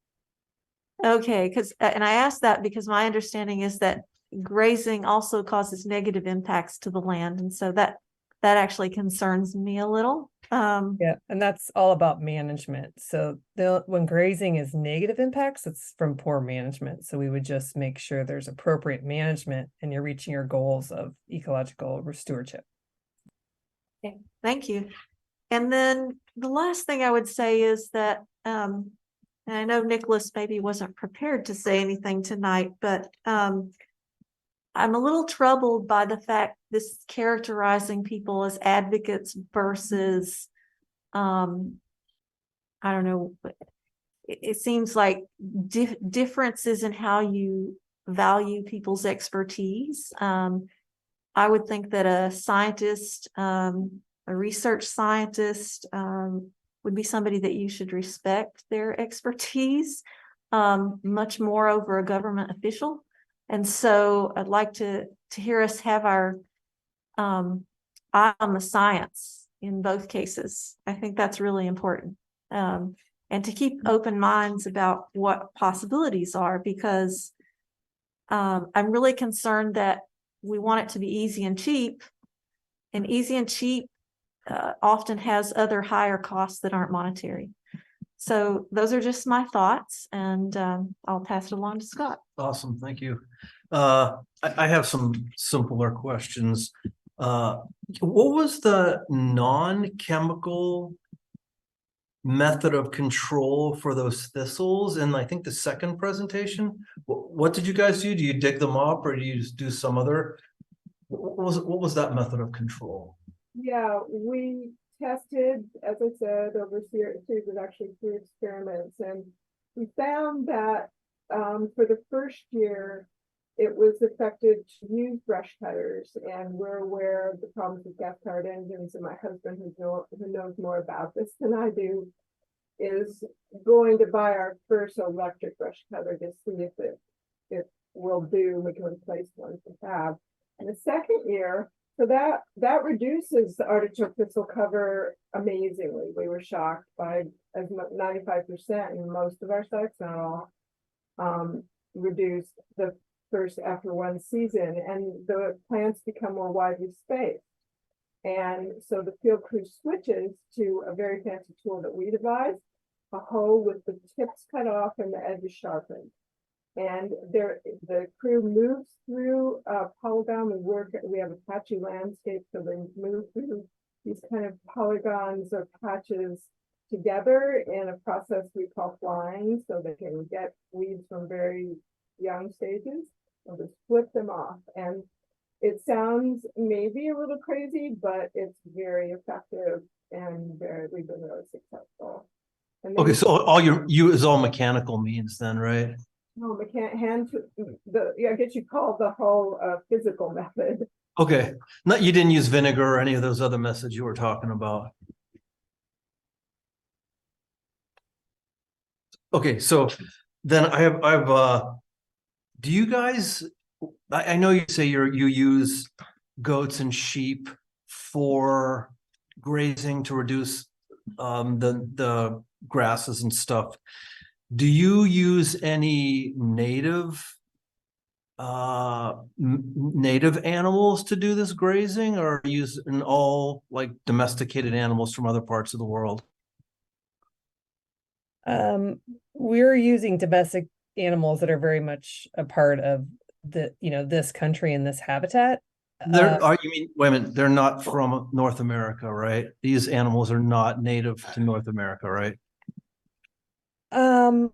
Okay, and I asked that because my understanding is that grazing also causes negative impacts to the land, and so that actually concerns me a little. Yeah, and that's all about management. So when grazing is negative impacts, it's from poor management. So we would just make sure there's appropriate management and you're reaching your goals of ecological stewardship. Okay, thank you. And then the last thing I would say is that, and I know Nicholas maybe wasn't prepared to say anything tonight, but I'm a little troubled by the fact this characterizing people as advocates versus, I don't know, it seems like differences in how you value people's expertise. I would think that a scientist, a research scientist, would be somebody that you should respect their expertise much more over a government official. And so I'd like to hear us have our eye on the science in both cases. I think that's really important. And to keep open minds about what possibilities are, because I'm really concerned that we want it to be easy and cheap, and easy and cheap often has other higher costs that aren't monetary. So those are just my thoughts, and I'll pass it along to Scott. Awesome, thank you. I have some simpler questions. What was the non-chemical method of control for those thistles? And I think the second presentation, what did you guys do? Do you dig them up, or do you just do some other? What was that method of control? Yeah, we tested, as I said, over a series of actually 3 experiments, and we found that for the first year, it was effective to use brush cutters, and we're aware of the problems with gas-powered engines, and my husband, who knows more about this than I do, is going to buy our first electric brush cutter to see if it will do. We can replace ones we have. And the second year, so that reduces the artichoke thistle cover amazingly. We were shocked by as much 95% in most of our sites, not all, reduced the first after one season, and the plants become more widely spaced. And so the field crew switches to a very fancy tool that we devised, a hoe with the tips cut off and the edges sharpened. And the crew moves through a polygon. We have a patchy landscape, so they move through these kind of polygons or patches together in a process we call flying, so they can get weeds from very young stages and just flip them off. And it sounds maybe a little crazy, but it's very effective, and we've been really successful. And Okay, so all you is all mechanical means then, right? no, I can't I guess you call the whole physical method. Okay, you didn't use vinegar or any of those other methods you were talking about. Okay, so then I have do you guys, I know you say you use goats and sheep for grazing to reduce the grasses and stuff. Do you use any native animals to do this grazing, or use all like domesticated animals from other parts of the world? We're using domestic animals that are very much a part of this country and this habitat. You mean, wait a minute, they're not from North America, right? These animals are not native to North America, right?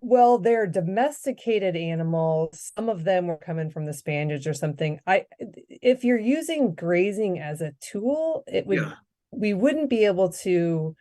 Well, they're domesticated animals. Some of them were coming from the Spaniards or something. If you're using grazing as a tool, we wouldn't be able to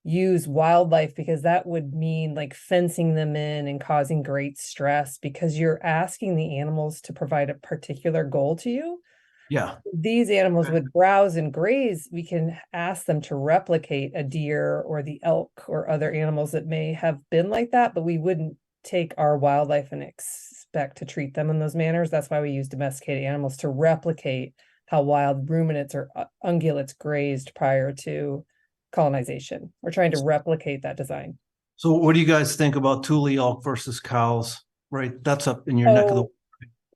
use wildlife, because that would mean like fencing them in and causing great stress, because you're asking the animals to provide a particular goal to you. Yeah. These animals would browse and graze. We can ask them to replicate a deer or the elk or other animals that may have been like that, but we wouldn't take our wildlife and expect to treat them in those manners. That's why we use domesticated animals to replicate how wild ruminants or ungulates grazed prior to colonization. We're trying to replicate that design. So what do you guys think about Thule elk versus cows? Right, that's up in your neck of the.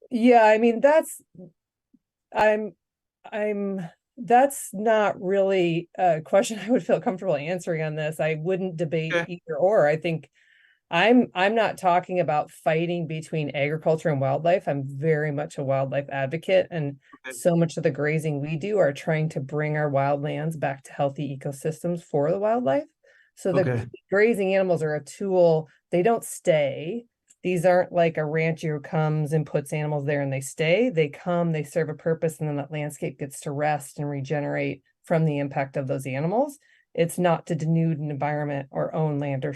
Yeah, I mean, that's not really a question I would feel comfortable answering on this. I wouldn't debate either or. I think I'm not talking about fighting between agriculture and wildlife. I'm very much a wildlife advocate, and so much of the grazing we do are trying to bring our wildlands back to healthy ecosystems for the wildlife. So the grazing animals are a tool. They don't stay. These aren't like a rancher who comes and puts animals there and they stay. They come, they serve a purpose, and then that landscape gets to rest and regenerate from the impact of those animals. It's not to denude an environment or own land or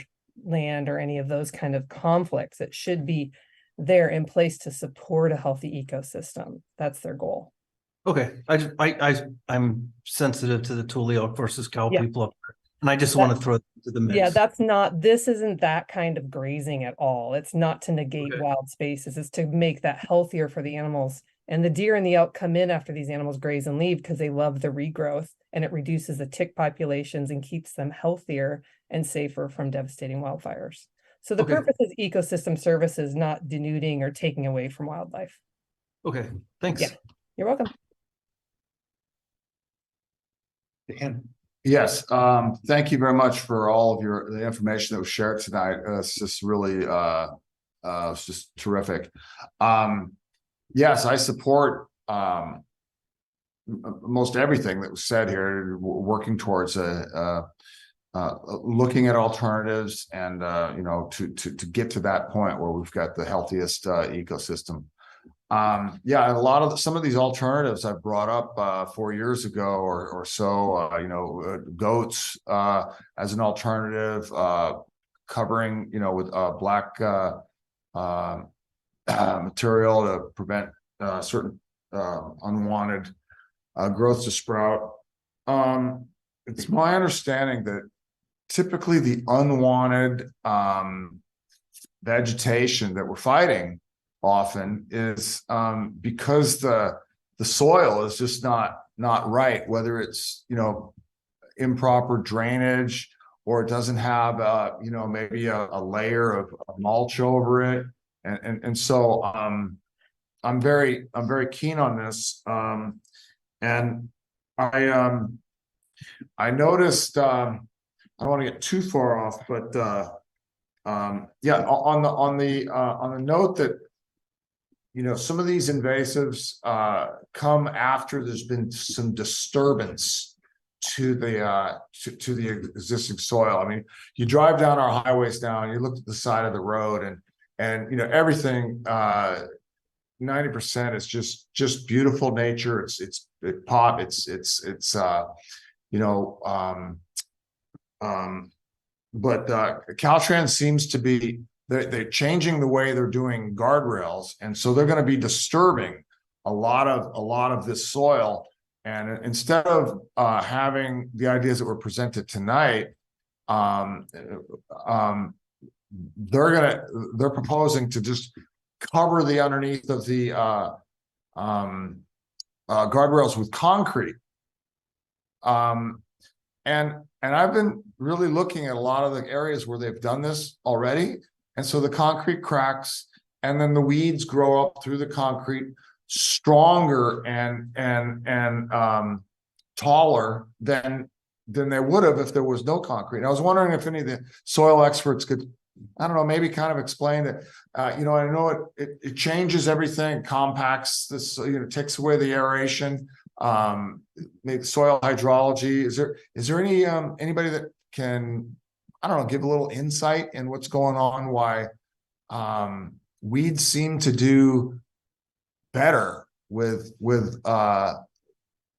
any of those kind of conflicts. It should be there in place to support a healthy ecosystem. That's their goal. Okay, I'm sensitive to the Thule elk versus cow people up there. And I just want to throw it to the mix. Yeah, this isn't that kind of grazing at all. It's not to negate wild spaces. It's to make that healthier for the animals. And the deer and the elk come in after these animals graze and leave because they love the regrowth, and it reduces the tick populations and keeps them healthier and safer from devastating wildfires. So the purpose is ecosystem services, not denuding or taking away from wildlife. Okay, thanks. Yeah, you're welcome. Dan? Yes, thank you very much for all of the information that was shared tonight. It's just really it's just terrific. Yes, I support most everything that was said here, working towards looking at alternatives and you know, to get to that point where we've got the healthiest ecosystem. Yeah, some of these alternatives I brought up 4 years ago or so, you know, goats as an alternative, covering, you know, with black material to prevent certain unwanted growth to sprout. It's my understanding that typically the unwanted vegetation that we're fighting often is because the soil is just not right, whether it's, you know, improper drainage or it doesn't have you know, maybe a layer of mulch over it, and so I'm very keen on this, and I noticed I don't want to get too far off, but yeah, on the note that, you know, some of these invasives come after there's been some disturbance to the existing soil. I mean, you drive down our highways now and you look at the side of the road and you know, everything 90% is just beautiful nature. It's you know, but Caltrans seems to be they're changing the way they're doing guardrails, and so they're going to be disturbing a lot of this soil. And instead of having the ideas that were presented tonight, they're proposing to just cover the underneath of the guardrails with concrete. And I've been really looking at a lot of the areas where they've done this already. And so the concrete cracks and then the weeds grow up through the concrete stronger and taller than they would have if there was no concrete. And I was wondering if any of the soil experts could, I don't know, maybe kind of explain that, you know, I know it changes everything, compacts this, you know, takes away the aeration, maybe soil hydrology. Is there any anybody that can, I don't know, give a little insight in what's going on, why weeds seem to do better with a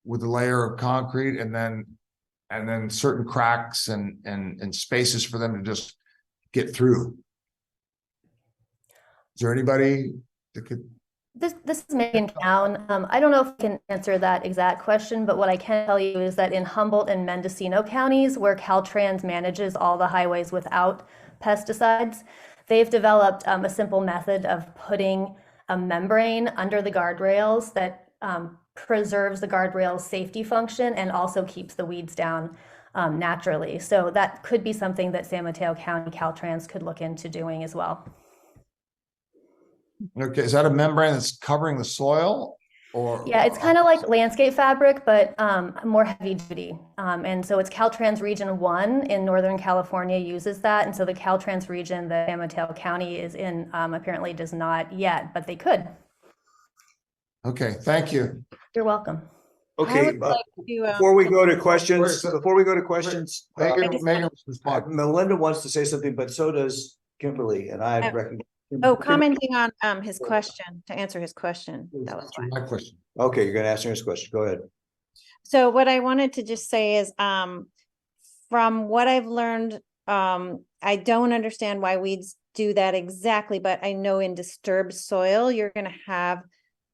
layer of concrete and then certain cracks and spaces for them to just get through? Is there anybody that could? This is Megan Cowan. I don't know if I can answer that exact question, but what I can tell you is that in Humboldt and Mendocino counties, where Caltrans manages all the highways without pesticides, they've developed a simple method of putting a membrane under the guardrails that preserves the guardrail's safety function and also keeps the weeds down naturally. So that could be something that San Mateo County Caltrans could look into doing as well. Okay, is that a membrane that's covering the soil? Or yeah, it's kind of like landscape fabric, but more heavy duty. And so it's Caltrans Region 1 in Northern California uses that. And so the Caltrans region that San Mateo County is in apparently does not yet, but they could. Okay, thank you. You're welcome. Okay, before we go to questions, Melinda wants to say something, but so does Kimberly, and I recommend. Oh, commenting on his question, to answer his question. That was fine. My question. Okay, you're going to answer his question. Go ahead. So what I wanted to just say is, from what I've learned, I don't understand why weeds do that exactly, but I know in disturbed soil, you're going to have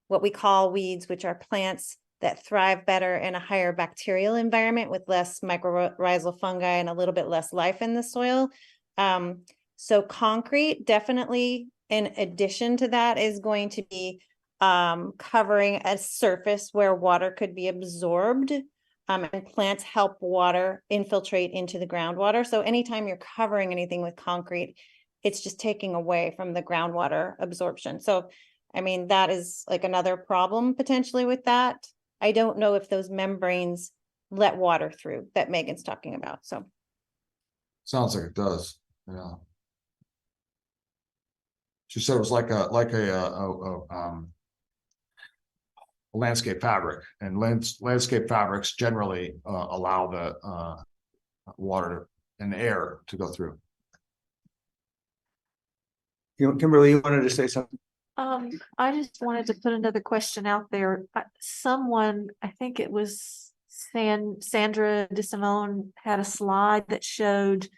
what we call weeds, which are plants that thrive better in a higher bacterial environment with less mycorrhizal fungi and a little bit less life in the soil. So concrete definitely, in addition to that, is going to be covering a surface where water could be absorbed, and plants help water infiltrate into the groundwater. So anytime you're covering anything with concrete, it's just taking away from the groundwater absorption. So, I mean, that is like another problem potentially with that. I don't know if those membranes let water through that Megan's talking about. So Sounds like it does. Yeah. She said it was like a landscape fabric, and landscape fabrics generally allow the water and air to go through. Kimberly, you wanted to say something? I just wanted to put another question out there. Someone, I think it was Sandra DeSimone, had a slide that showed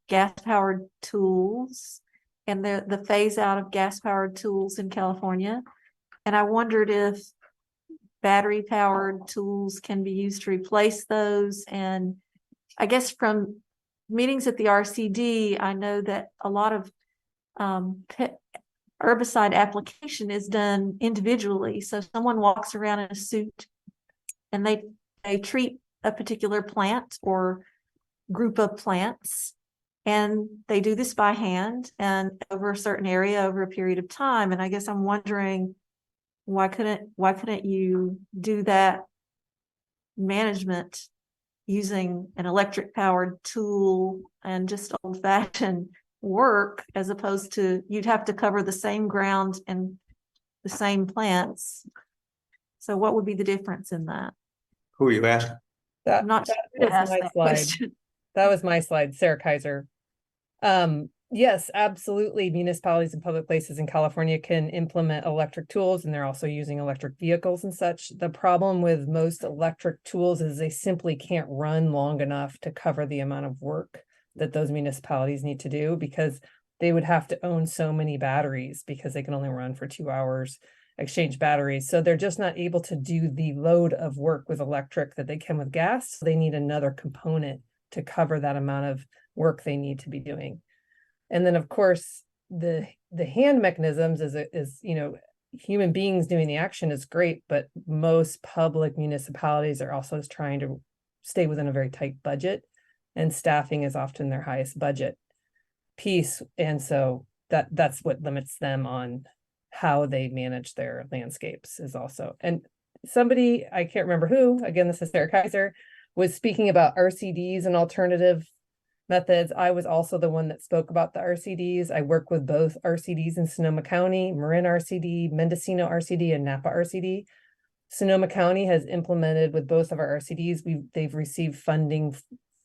gas-powered tools and the phase out of gas-powered tools in California. And I wondered if battery-powered tools can be used to replace those. And I guess from meetings at the RCD, I know that a lot of herbicide application is done individually. So someone walks around in a suit and they treat a particular plant or group of plants, and they do this by hand and over a certain area over a period of time. And I guess I'm wondering, why couldn't you do that management using an electric powered tool and just old fashioned work, as opposed to you'd have to cover the same ground and the same plants? So what would be the difference in that? Who are you asking? I'm not sure to ask my that slide. question. That was my slide, Sarah Kaiser. Yes, absolutely. Municipalities and public places in California can implement electric tools, and they're also using electric vehicles and such. The problem with most electric tools is they simply can't run long enough to cover the amount of work that those municipalities need to do, because they would have to own so many batteries because they can only run for 2 hours, exchange batteries. So they're just not able to do the load of work with electric that they can with gas. So they need another component to cover that amount of work they need to be doing. And then, of course, the hand mechanisms is human beings doing the action is great, but most public municipalities are also trying to stay within a very tight budget, and staffing is often their highest budget piece. And so that's what limits them on how they manage their landscapes is also. And somebody, I can't remember who, again, this is Sarah Kaiser, was speaking about RCDs and alternative methods. I was also the one that spoke about the RCDs. I work with both RCDs in Sonoma County, Marin RCD, Mendocino RCD, and Napa RCD. Sonoma County has implemented with both of our RCDs. They've received funding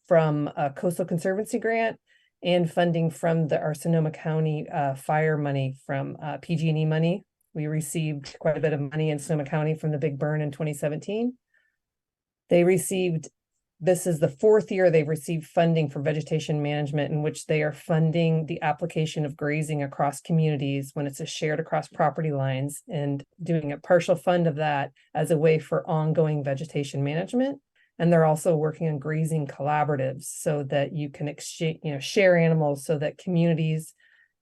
from a Coastal Conservancy grant and funding from our Sonoma County fire money from PG&E money. We received quite a bit of money in Sonoma County from the big burn in 2017. This is the 4th year they've received funding for vegetation management, in which they are funding the application of grazing across communities when it's shared across property lines, and doing a partial fund of that as a way for ongoing vegetation management. And they're also working on grazing collaboratives so that you can exchange, share animals so that communities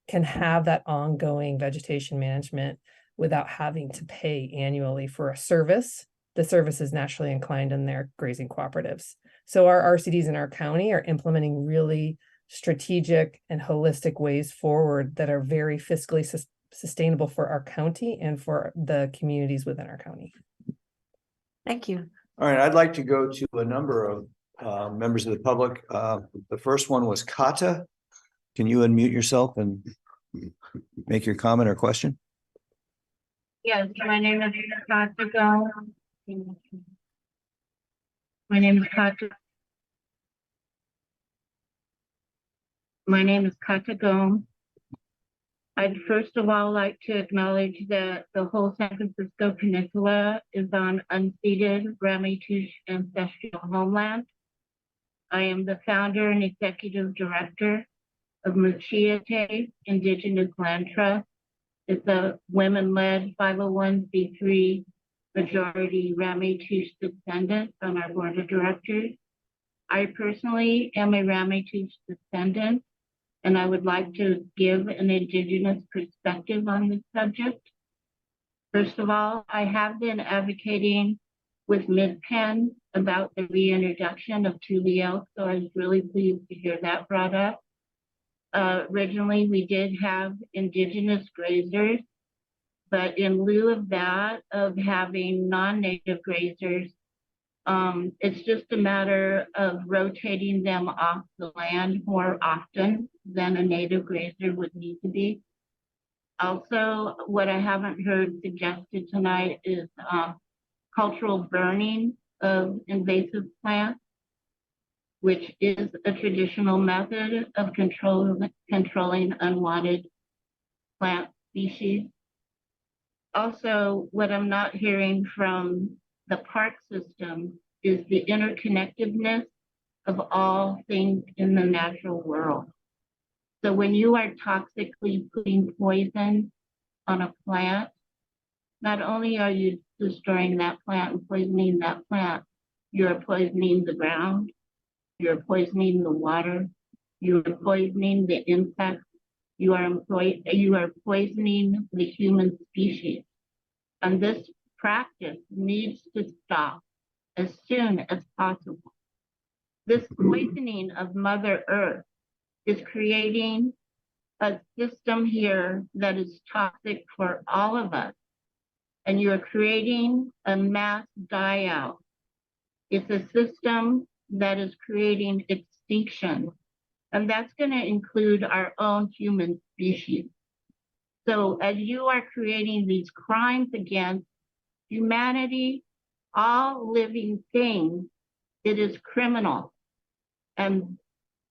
can have that ongoing vegetation management without having to pay annually for a service. The service is naturally inclined in their grazing cooperatives. So our RCDs in our county are implementing really strategic and holistic ways forward that are very fiscally sustainable for our county and for the communities within our county. Thank you. All right, I'd like to go to a number of members of the public. The first one was Kata. Can you unmute yourself and make your comment or question? Yes, my name is Kata Go. My name is Kata. My name is Kata Gome. I'd first of all like to acknowledge that the whole San Francisco Peninsula is on unceded Ramaytush ancestral homeland. I am the founder and executive director of Muchiate Indigenous Land Trust. It's a women-led 501c3 majority Ramaytush descendant on our board of directors. I personally am a Ramaytush descendant, and I would like to give an Indigenous perspective on this subject. First of all, I have been advocating with MidPen about the reintroduction of Tule elk, so I was really pleased to hear that brought up. Originally, we did have Indigenous grazers, but in lieu of that, of having non-native grazers, it's just a matter of rotating them off the land more often than a native grazer would need to be. Also, what I haven't heard suggested tonight is cultural burning of invasive plants, which is a traditional method of controlling unwanted plant species. Also, what I'm not hearing from the park system is the interconnectedness of all things in the natural world. So when you are toxically putting poison on a plant, not only are you destroying that plant and poisoning that plant, you're poisoning the ground, you're poisoning the water, you're poisoning the insects, you are poisoning the human species. And this practice needs to stop as soon as possible. This poisoning of Mother Earth is creating a system here that is toxic for all of us. And you're creating a mass die out. It's a system that is creating extinction. And that's going to include our own human species. So as you are creating these crimes against humanity, all living things, it is criminal. And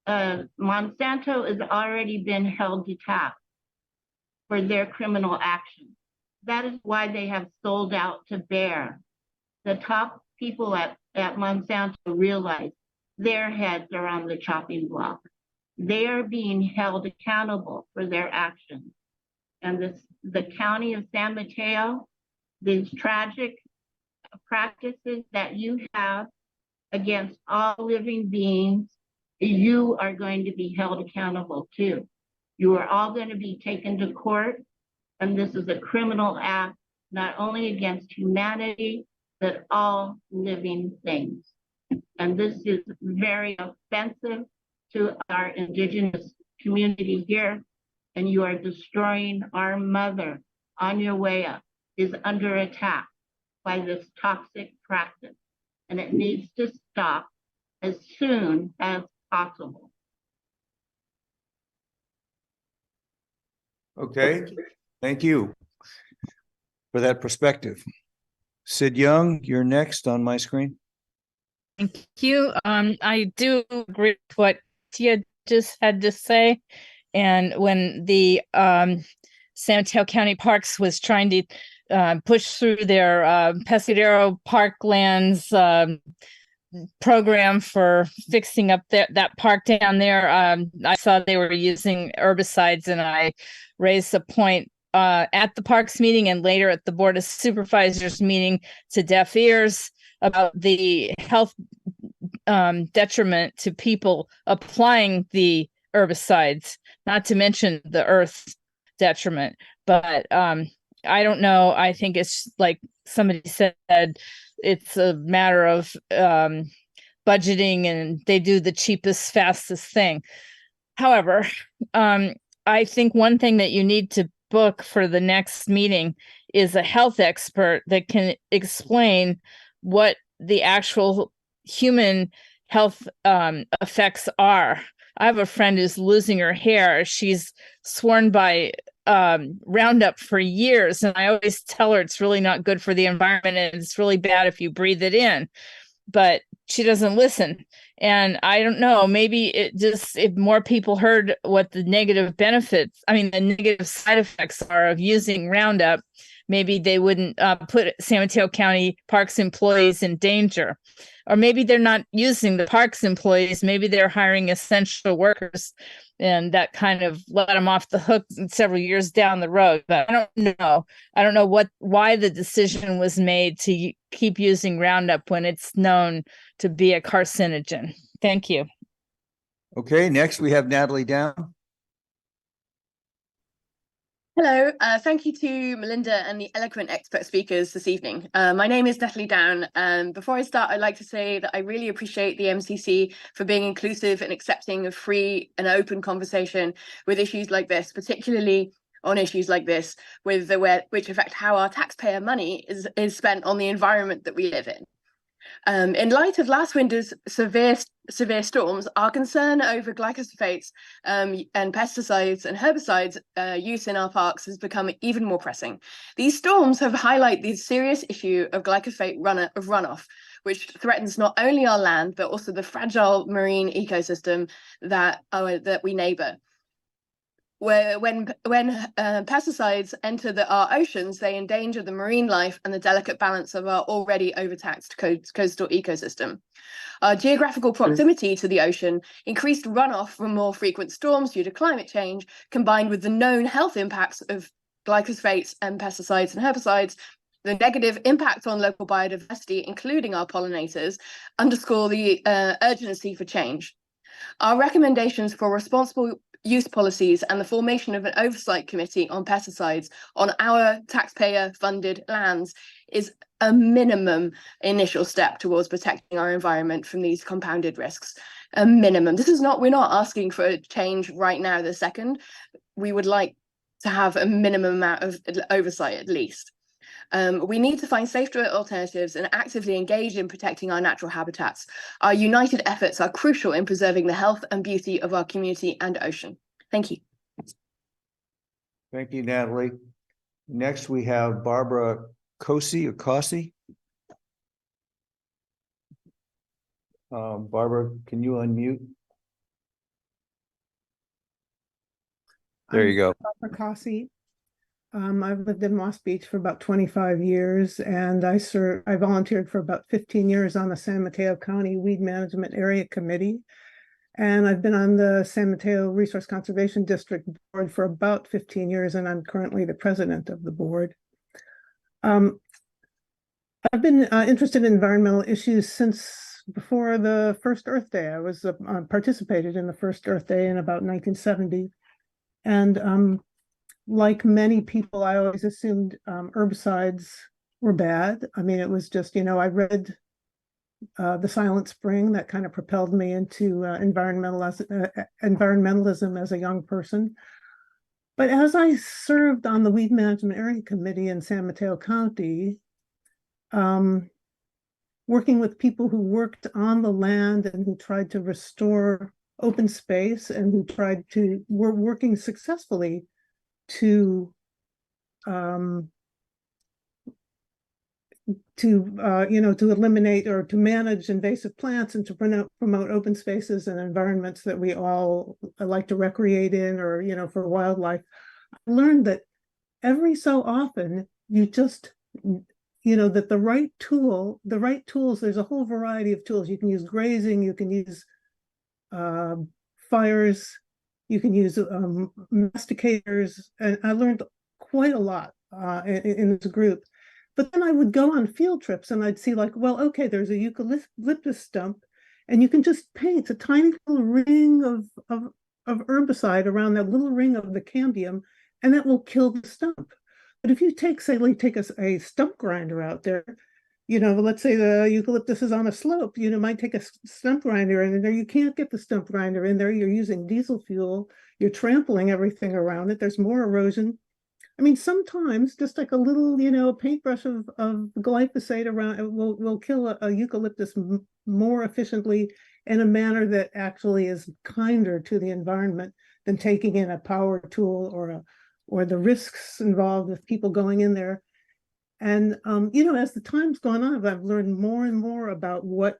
Monsanto has already been held to task for their criminal actions. That is why they have sold out to Bayer. The top people at Monsanto realize their heads are on the chopping block. They are being held accountable for their actions. And the county of San Mateo, these tragic practices that you have against all living beings, you are going to be held accountable too. You are all going to be taken to court, and this is a criminal act, not only against humanity, but all living things. And this is very offensive to our Indigenous community here, and you are destroying our mother. Anyawea is under attack by this toxic practice, and it needs to stop as soon as possible. Okay, thank you for that perspective. Sid Young, you're next on my screen. Thank you. I do agree with what Tia just had to say. And when the San Mateo County Parks was trying to push through their Pescadero Parklands program for fixing up that park down there, I saw they were using herbicides, and I raised a point at the parks meeting and later at the Board of Supervisors meeting to deaf ears about the health detriment to people applying the herbicides, not to mention the earth detriment. But I don't know. I think it's like somebody said, it's a matter of budgeting, and they do the cheapest, fastest thing. However, I think one thing that you need to book for the next meeting is a health expert that can explain what the actual human health effects are. I have a friend who's losing her hair. She's sworn by Roundup for years, and I always tell her it's really not good for the environment and it's really bad if you breathe it in, but she doesn't listen. And I don't know, maybe if more people heard what the negative the negative side effects are of using Roundup, maybe they wouldn't put San Mateo County Parks employees in danger. or maybe they're not using the parks employees, maybe they're hiring essential workers, and that kind of let them off the hook several years down the road. But I don't know why the decision was made to keep using Roundup when it's known to be a carcinogen. Thank you. Okay, next we have Natalie Down. Hello, thank you to Melinda and the eloquent expert speakers this evening. My name is Natalie Down, and before I start, I'd like to say that I really appreciate the MCC for being inclusive and accepting of free and open conversation with issues like this, particularly on issues like this, which affect how our taxpayer money is spent on the environment that we live in. In light of last winter's severe storms, our concern over glyphosate and pesticides and herbicides use in our parks has become even more pressing. These storms have highlighted the serious issue of glyphosate runoff, which threatens not only our land, but also the fragile marine ecosystem that we neighbor. When pesticides enter our oceans, they endanger the marine life and the delicate balance of our already overtaxed coastal ecosystem. Our geographical proximity to the ocean, increased runoff from more frequent storms due to climate change, combined with the known health impacts of glyphosates and pesticides and herbicides, the negative impact on local biodiversity, including our pollinators, underscore the urgency for change. Our recommendations for responsible use policies and the formation of an oversight committee on pesticides on our taxpayer-funded lands is a minimum initial step towards protecting our environment from these compounded risks. A minimum. We're not asking for a change right now, the second. We would like to have a minimum amount of oversight at least. We need to find safer alternatives and actively engage in protecting our natural habitats. Our united efforts are crucial in preserving the health and beauty of our community and ocean. Thank you. Thank you, Natalie. Next, we have Barbara Cossey. Barbara, can you unmute? There you go. Barbara Cossey. I've lived in Moss Beach for about 25 years, and I volunteered for about 15 years on the San Mateo County Weed Management Area Committee. And I've been on the San Mateo Resource Conservation District board for about 15 years, and I'm currently the president of the board. I've been interested in environmental issues since before the first Earth Day. I was participated in the first Earth Day in about 1970. And like many people, I always assumed herbicides were bad. I mean, it was just, I read The Silent Spring that kind of propelled me into environmentalism as a young person. But as I served on the Weed Management Area Committee in San Mateo County, working with people who worked on the land and who tried to restore open space and who were working successfully to eliminate or to manage invasive plants and to promote open spaces and environments that we all like to recreate in, or for wildlife. I learned that every so often you just that the right tools, there's a whole variety of tools. You can use grazing, you can use fires, you can use masticators, and I learned quite a lot in this group. But then I would go on field trips and I'd see okay, there's a eucalyptus stump, and you can just paint a tiny little ring of herbicide around that little ring of the cambium, and that will kill the stump. But if you take a stump grinder out there, let's say the eucalyptus is on a slope, might take a stump grinder in there. You can't get the stump grinder in there. You're using diesel fuel. You're trampling everything around it. There's more erosion. I mean, sometimes just like a little, paintbrush of glyphosate around it will kill a eucalyptus more efficiently in a manner that actually is kinder to the environment than taking in a power tool or the risks involved with people going in there. And, as the time's gone on, I've learned more and more about what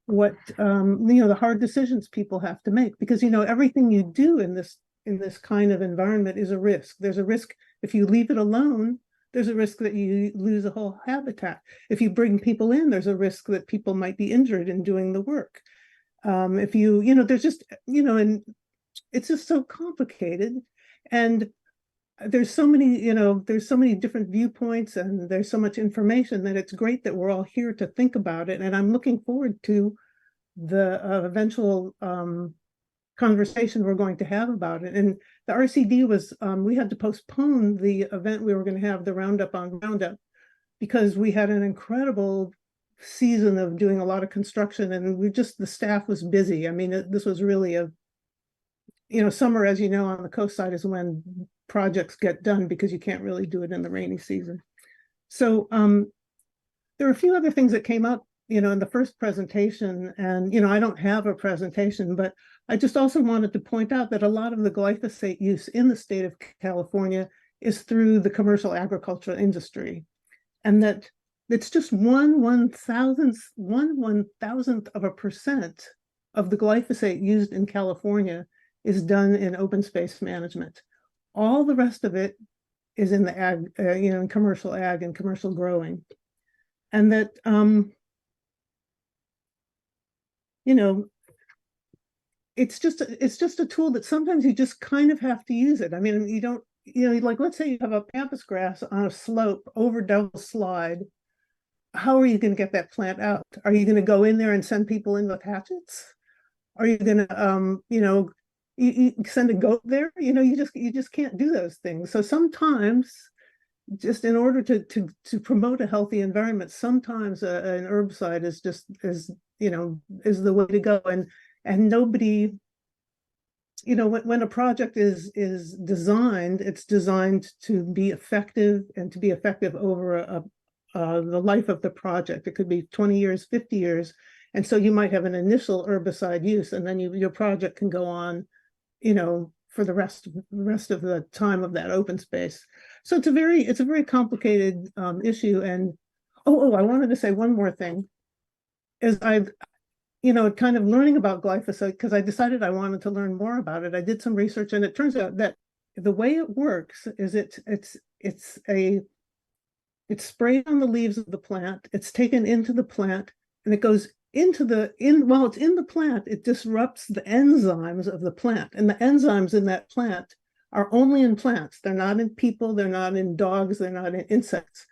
the hard decisions people have to make, because, everything you do in this kind of environment is a risk. There's a risk if you leave it alone, there's a risk that you lose a whole habitat. If you bring people in, there's a risk that people might be injured in doing the work. If there's just, and it's just so complicated. And there's so many different viewpoints, and there's so much information that it's great that we're all here to think about it. And I'm looking forward to the eventual conversation we're going to have about it. And the RCD was, we had to postpone the event we were going to have, the Roundup on Roundup, because we had an incredible season of doing a lot of construction, and the staff was busy. I mean, this was really summer, as you know, on the coast side is when projects get done, because you can't really do it in the rainy season. So there are a few other things that came up, in the first presentation, and, I don't have a presentation, but I just also wanted to point out that a lot of the glyphosate use in the state of California is through the commercial agricultural industry, and that it's just 1/1000th of a percent of the glyphosate used in California is done in open space management. All the rest of it is in the ag, in commercial ag and commercial growing, and that it's just a tool that sometimes you just kind of have to use it. I mean, you don't, like, let's say you have a pampas grass on a slope over double slide. How are you going to get that plant out? Are you going to go in there and send people in with hatchets? Are you going to, you send a goat there? You just can't do those things. So sometimes, just in order to promote a healthy environment, sometimes an herbicide is the way to go. And nobody, when a project is designed, it's designed to be effective, and to be effective over the life of the project. It could be 20 years, 50 years. And so you might have an initial herbicide use, and then your project can go on, for the rest of the time of that open space. So it's a very complicated issue. And I wanted to say one more thing, is I've, kind of learning about glyphosate, because I decided I wanted to learn more about it. I did some research, and it turns out that the way it works is it's sprayed on the leaves of the plant, it's taken into the plant, and it goes while it's in the plant, it disrupts the enzymes of the plant. And the enzymes in that plant are only in plants. They're not in people, they're not in dogs, they're not in insects.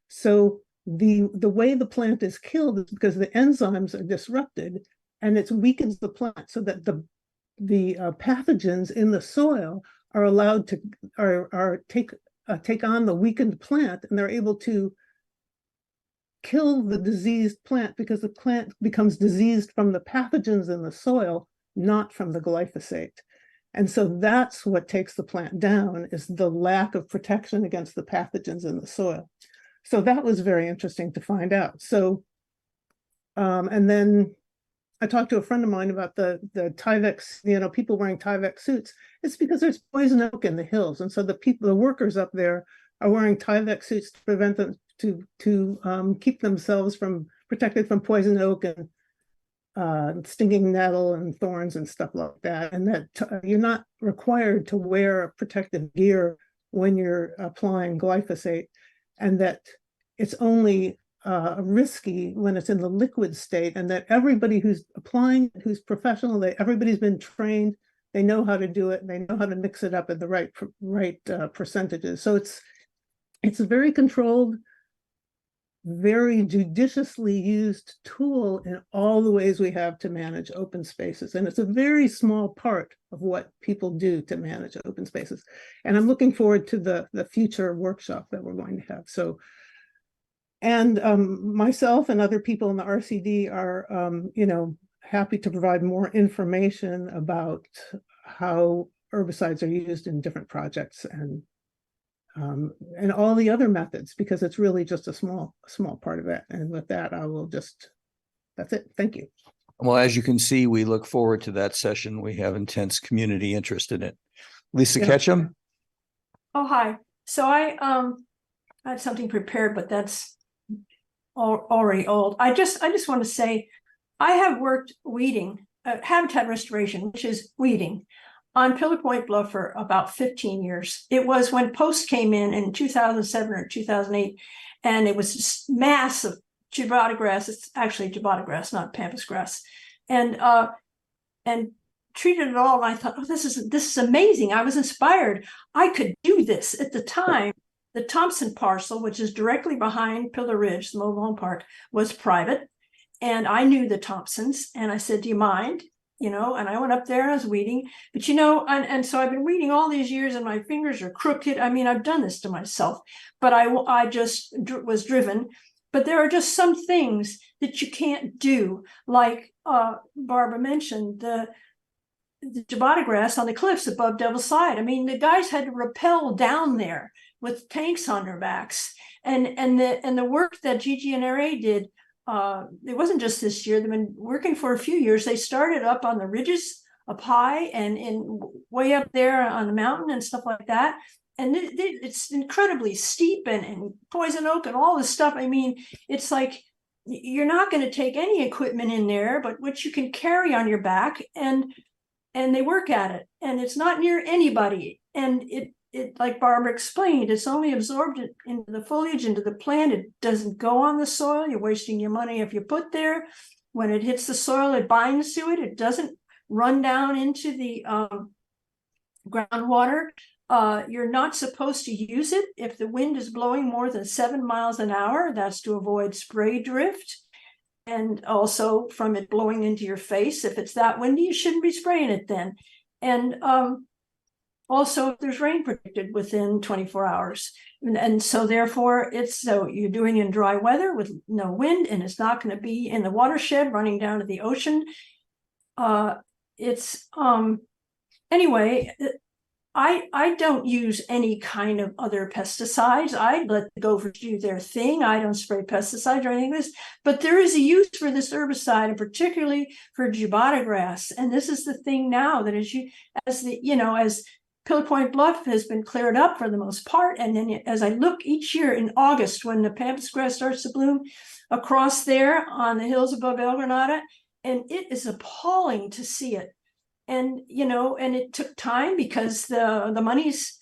So the way the plant is killed is because the enzymes are disrupted, and it weakens the plant, so that the pathogens in the soil are allowed to take on the weakened plant, and they're able to kill the diseased plant, because the plant becomes diseased from the pathogens in the soil, not from the glyphosate. And so that's what takes the plant down, is the lack of protection against the pathogens in the soil. So that was very interesting to find out. So, and then I talked to a friend of mine about the Tyvek, people wearing Tyvek suits. It's because there's poison oak in the hills. And so the workers up there are wearing Tyvek suits to prevent them, to keep themselves protected from poison oak and stinging nettle and thorns and stuff like that. And that you're not required to wear protective gear when you're applying glyphosate, and that it's only risky when it's in the liquid state, and that everybody who's applying, who's professional, everybody's been trained, they know how to do it, and they know how to mix it up at the right percentages. So it's a very controlled, very judiciously used tool in all the ways we have to manage open spaces. And it's a very small part of what people do to manage open spaces. And I'm looking forward to the future workshop that we're going to have. So, and myself and other people in the RCD are, happy to provide more information about how herbicides are used in different projects, and all the other methods, because it's really just a small part of it. And with that, that's it. Thank you. Well, as you can see, we look forward to that session. We have intense community interest in it. Lisa Ketchum. Oh, hi. So I had something prepared, but that's already old. I just want to say, I have worked weeding, habitat restoration, which is weeding, on Pillar Point Bluff for about 15 years. It was when Post came in 2007 or 2008, and it was just massive ciabatta grass. It's actually ciabatta grass, not pampas grass, and treated it all. And I thought, oh, this is amazing. I was inspired. I could do this. At the time, the Thompson parcel, which is directly behind Pillar Ridge, the mobile home park, was private. And I knew the Thompsons, and I said, do you mind? And I went up there and I was weeding, but and so I've been weeding all these years and my fingers are crooked. I mean, I've done this to myself, but I just was driven. But there are just some things that you can't do, like Barbara mentioned, the ciabatta grass on the cliffs above Devil's Slide. I mean, the guys had to rappel down there with tanks on their backs, and the work that GGNRA did. It wasn't just this year. They've been working for a few years. They started up on the ridges up high and in way up there on the mountain and stuff like that. And it's incredibly steep and poison oak and all this stuff. I mean, it's like you're not going to take any equipment in there, but what you can carry on your back, and they work at it. And it's not near anybody. And it like Barbara explained, it's only absorbed into the foliage, into the plant. It doesn't go on the soil. You're wasting your money if you put there. When it hits the soil, it binds to it. It doesn't run down into the groundwater. You're not supposed to use it if the wind is blowing more than 7 miles an hour. That's to avoid spray drift, and also from it blowing into your face. If it's that windy, you shouldn't be spraying it then. And also, if there's rain predicted within 24 hours. And so therefore, you're doing it in dry weather with no wind, and it's not going to be in the watershed running down to the ocean. Anyway, I don't use any kind of other pesticides. I let the gophers do their thing. I don't spray pesticides or anything like this, but there is a use for this herbicide, and particularly for ciabatta grass. And this is the thing now that as Pillar Point Bluff has been cleared up for the most part. And then as I look each year in August, when the pampas grass starts to bloom across there on the hills above El Granada, and it is appalling to see it. And, and it took time because the money's,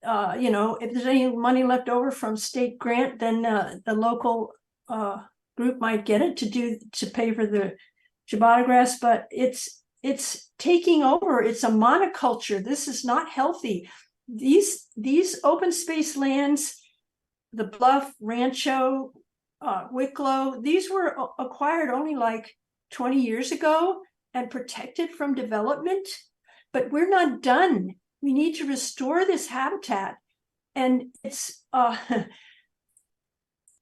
if there's any money left over from state grant, then the local group might get it to pay for the ciabatta grass, but it's taking over. It's a monoculture. This is not healthy. These open space lands, the Bluff, Rancho, Wicklow, these were acquired only like 20 years ago and protected from development, but we're not done. We need to restore this habitat. And it's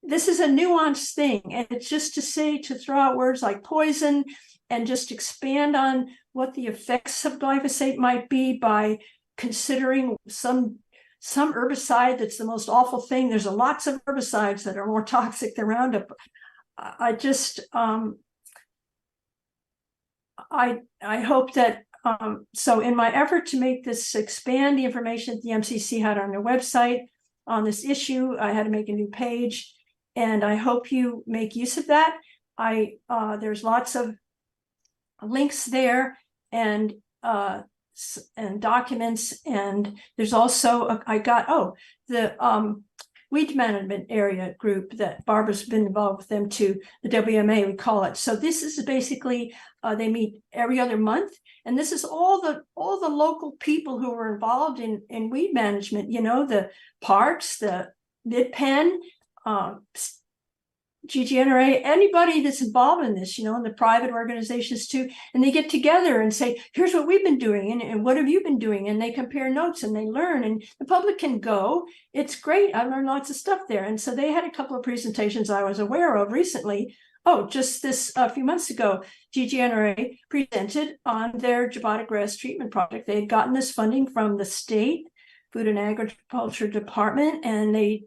this is a nuanced thing. And it's just to throw out words like poison and just expand on what the effects of glyphosate might be by considering some herbicide that's the most awful thing. There's lots of herbicides that are more toxic than Roundup. I just I hope that so in my effort to make this expand the information that the MCC had on their website on this issue, I had to make a new page, and I hope you make use of that. There's lots of links there and documents, and there's also the weed management area group that Barbara's been involved with them too, the WMA we call it. So this is basically they meet every other month, and this is all the local people who are involved in weed management. The parks, the Midpen, GGNRA, anybody that's involved in this, and the private organizations too, and they get together and say, here's what we've been doing, and what have you been doing? And they compare notes and they learn, and the public can go. It's great. I learned lots of stuff there. And so they had a couple of presentations I was aware of recently. Just a few months ago, GGNRA presented on their ciabatta grass treatment project. They had gotten this funding from the state Food and Agriculture Department, and they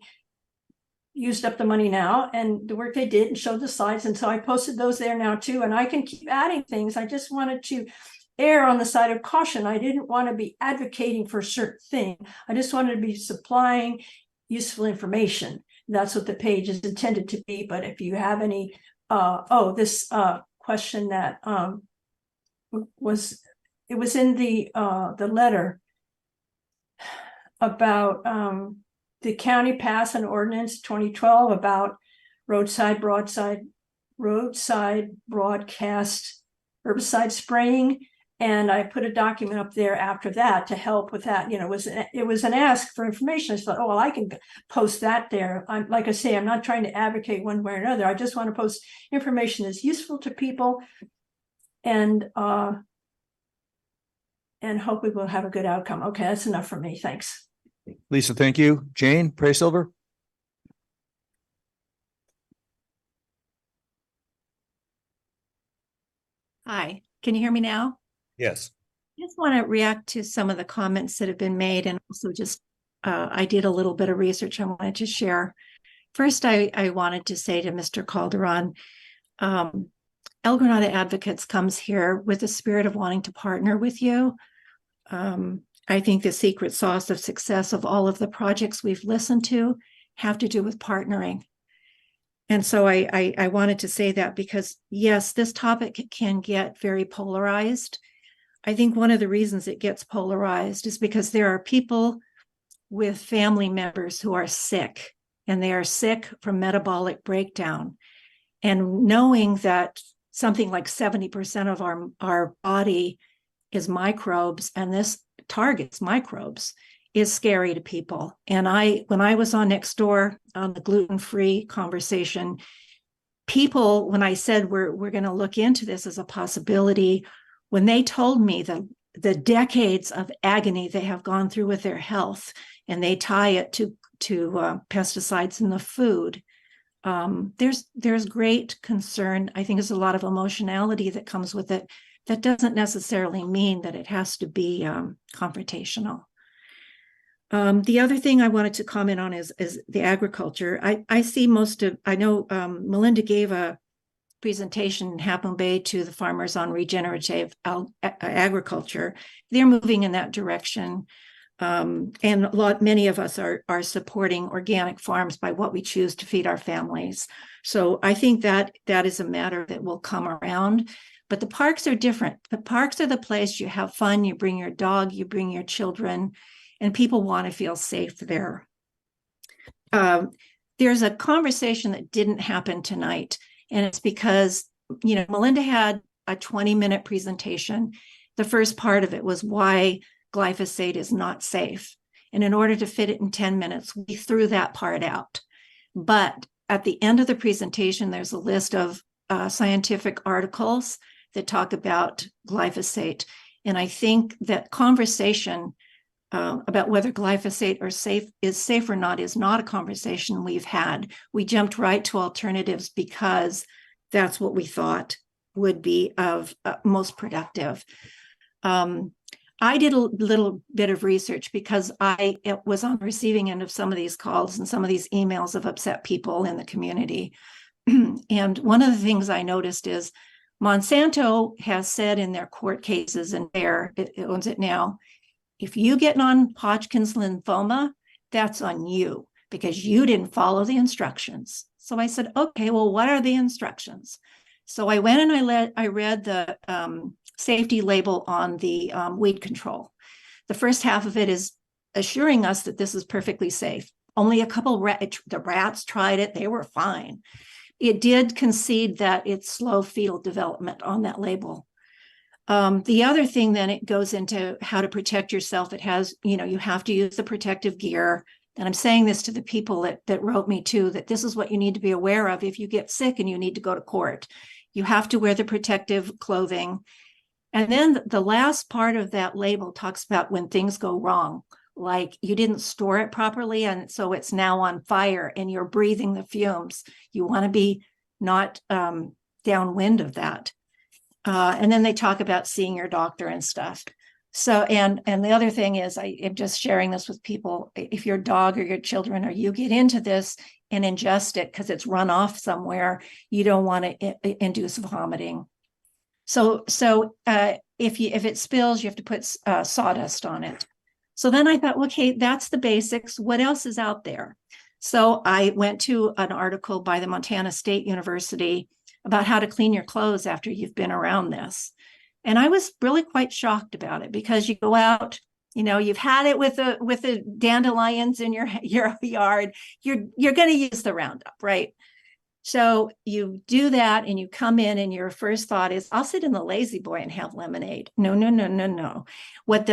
used up the money now, and the work they did, and showed the slides. And so I posted those there now too, and I can keep adding things. I just wanted to err on the side of caution. I didn't want to be advocating for a certain thing. I just wanted to be supplying useful information. That's what the page is intended to be. But if you have any, this question that was it was in the letter about the county passed an ordinance 2012 about roadside broadcast herbicide spraying. And I put a document up there after that to help with that. You know, it was an ask for information. I thought, oh, well, I can post that there. I'm, like I say, I'm not trying to advocate one way or another. I just want to post information that's useful to people, and hopefully we'll have a good outcome. Okay, that's enough for me. Thanks. Lisa, thank you. Jane Prey Silver. Hi, can you hear me now? Yes. I just want to react to some of the comments that have been made, and also just I did a little bit of research I wanted to share. First, I wanted to say to Mr. Calderon, El Granada Advocates comes here with a spirit of wanting to partner with you. I think the secret sauce of success of all of the projects we've listened to have to do with partnering. And so I wanted to say that because, yes, this topic can get very polarized. I think one of the reasons it gets polarized is because there are people with family members who are sick, and they are sick from metabolic breakdown. And knowing that something like 70% of our body is microbes, and this targets microbes, is scary to people. And when I was on Nextdoor on the gluten-free conversation, people, when I said we're going to look into this as a possibility, when they told me the decades of agony they have gone through with their health, and they tie it to pesticides in the food, there's great concern. I think there's a lot of emotionality that comes with it. That doesn't necessarily mean that it has to be confrontational. The other thing I wanted to comment on is the agriculture. I see I know Melinda gave a presentation in Half Moon Bay to the farmers on regenerative agriculture. They're moving in that direction. And many of us are supporting organic farms by what we choose to feed our families. So I think that is a matter that will come around. But the parks are different. The parks are the place you have fun, you bring your dog, you bring your children, and people want to feel safe there. There's a conversation that didn't happen tonight, and it's because, Melinda had a 20-minute presentation. The first part of it was why glyphosate is not safe. And in order to fit it in 10 minutes, we threw that part out. But at the end of the presentation, there's a list of scientific articles that talk about glyphosate. And I think that conversation about whether glyphosate is safe or not is not a conversation we've had. We jumped right to alternatives because that's what we thought would be most productive. I did a little bit of research because I was on the receiving end of some of these calls and some of these emails of upset people in the community. And one of the things I noticed is Monsanto has said in their court cases, and it owns it now, if you get non-Hodgkin's lymphoma, that's on you because you didn't follow the instructions. So I said, okay, well, what are the instructions? So I went and I read the safety label on the weed control. The first half of it is assuring us that this is perfectly safe. Only a couple the rats tried it, they were fine. It did concede that it's slow fetal development on that label. The other thing, then it goes into how to protect yourself. It has, you have to use the protective gear. And I'm saying this to the people that wrote me too, that this is what you need to be aware of if you get sick and you need to go to court. You have to wear the protective clothing. And then the last part of that label talks about when things go wrong, like you didn't store it properly, and so it's now on fire and you're breathing the fumes. You want to be not downwind of that. And then they talk about seeing your doctor and stuff. So, and the other thing is, I am just sharing this with people. If your dog or your children or you get into this and ingest it because it's run off somewhere, you don't want to induce vomiting. So if it spills, you have to put sawdust on it. So then I thought, okay, that's the basics. What else is out there? So I went to an article by the Montana State University about how to clean your clothes after you've been around this. And I was really quite shocked about it, because you go out, you know, you've had it with the dandelions in your yard, you're going to use the Roundup, right? So you do that and you come in and your first thought is, I'll sit in the lazy boy and have lemonade. No. What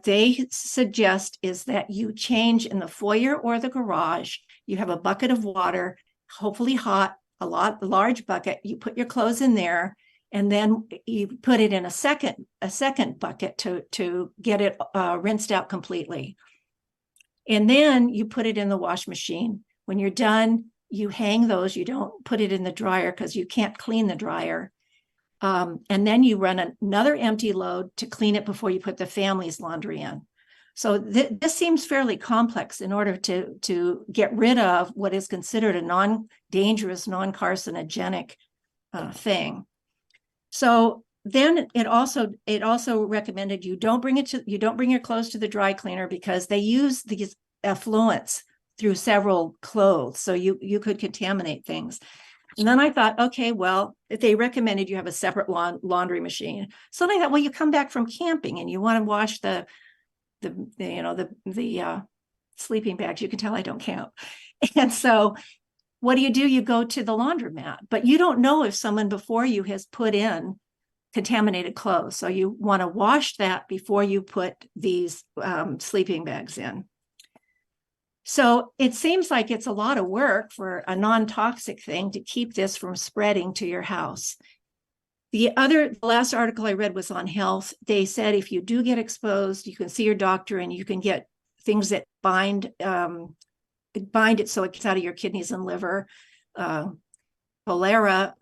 they suggest is that you change in the foyer or the garage. You have a bucket of water, hopefully hot, a large bucket. You put your clothes in there, and then you put it in a second bucket to get it rinsed out completely. And then you put it in the wash machine. When you're done, you hang those. You don't put it in the dryer because you can't clean the dryer. And then you run another empty load to clean it before you put the family's laundry in. So this seems fairly complex in order to get rid of what is considered a non-dangerous, non-carcinogenic thing. So then it also recommended you don't bring your clothes to the dry cleaner, because they use these effluents through several clothes, so you could contaminate things. And then I thought, okay, well, if they recommended you have a separate laundry machine. So then I thought, well, you come back from camping and you want to wash the sleeping bags. You can tell I don't camp. And so what do? You go to the laundromat, but you don't know if someone before you has put in contaminated clothes. So you want to wash that before you put these sleeping bags in. So it seems like it's a lot of work for a non-toxic thing to keep this from spreading to your house. The last article I read was on health. They said if you do get exposed, you can see your doctor and you can get things that bind it so it gets out of your kidneys and liver. Cholera,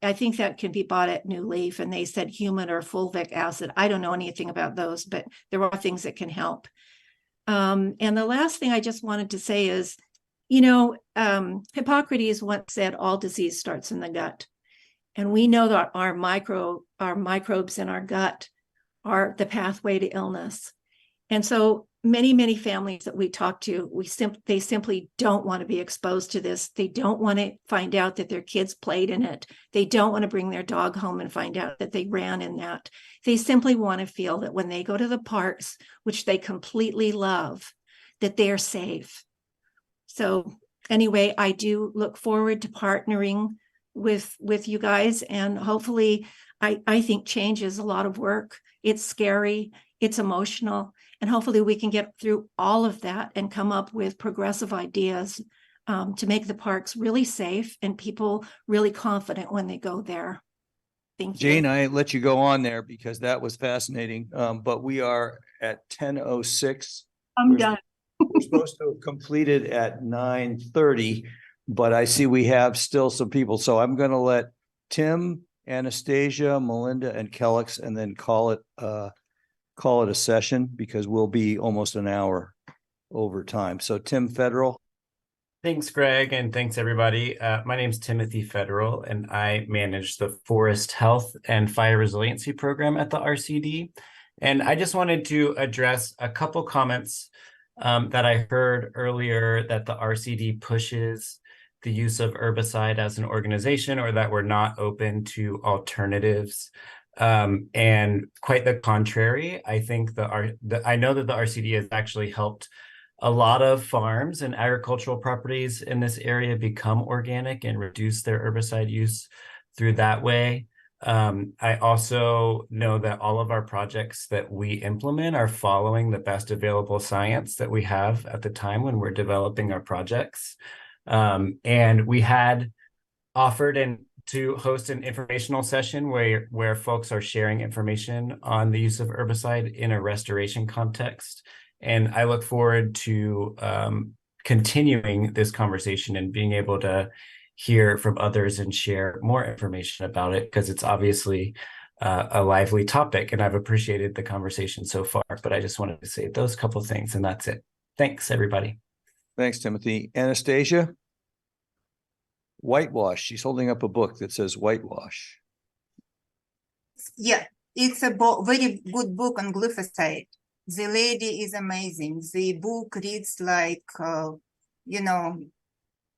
I think that can be bought at New Leaf, and they said human or fulvic acid. I don't know anything about those, but there are things that can help. And the last thing I just wanted to say is, Hippocrates once said all disease starts in the gut. And we know that our microbes in our gut are the pathway to illness. And so many families that we talk to, they simply don't want to be exposed to this. They don't want to find out that their kids played in it. They don't want to bring their dog home and find out that they ran in that. They simply want to feel that when they go to the parks, which they completely love, that they're safe. So anyway, I do look forward to partnering with you guys, and hopefully I think change is a lot of work. It's scary, it's emotional, and hopefully we can get through all of that and come up with progressive ideas to make the parks really safe and people really confident when they go there. Thank you. Jane, I let you go on there because that was fascinating. But we are at 10:06. I'm done. We're supposed to have completed at 9:30, but I see we have still some people. So I'm going to let Tim, Anastasia, Melinda, and Kellix, and then call it a session, because we'll be almost an hour over time. So Tim Federal. Thanks, Greg, and thanks, everybody. My name is Timothy Federal, and I manage the Forest Health and Fire Resiliency Program at the RCD. And I just wanted to address a couple comments that I heard earlier, that the RCD pushes the use of herbicide as an organization, or that we're not open to alternatives. And quite the contrary. I think I know that the RCD has actually helped a lot of farms and agricultural properties in this area become organic and reduce their herbicide use through that way. I also know that all of our projects that we implement are following the best available science that we have at the time when we're developing our projects. And we had offered to host an informational session where folks are sharing information on the use of herbicide in a restoration context. And I look forward to continuing this conversation and being able to hear from others and share more information about it, because it's obviously a lively topic, and I've appreciated the conversation so far. But I just wanted to say those couple of things, and that's it. Thanks, everybody. Thanks, Timothy. Anastasia? Whitewash. She's holding up a book that says whitewash. Yeah, it's a very good book on glyphosate. The lady is amazing. The book reads like,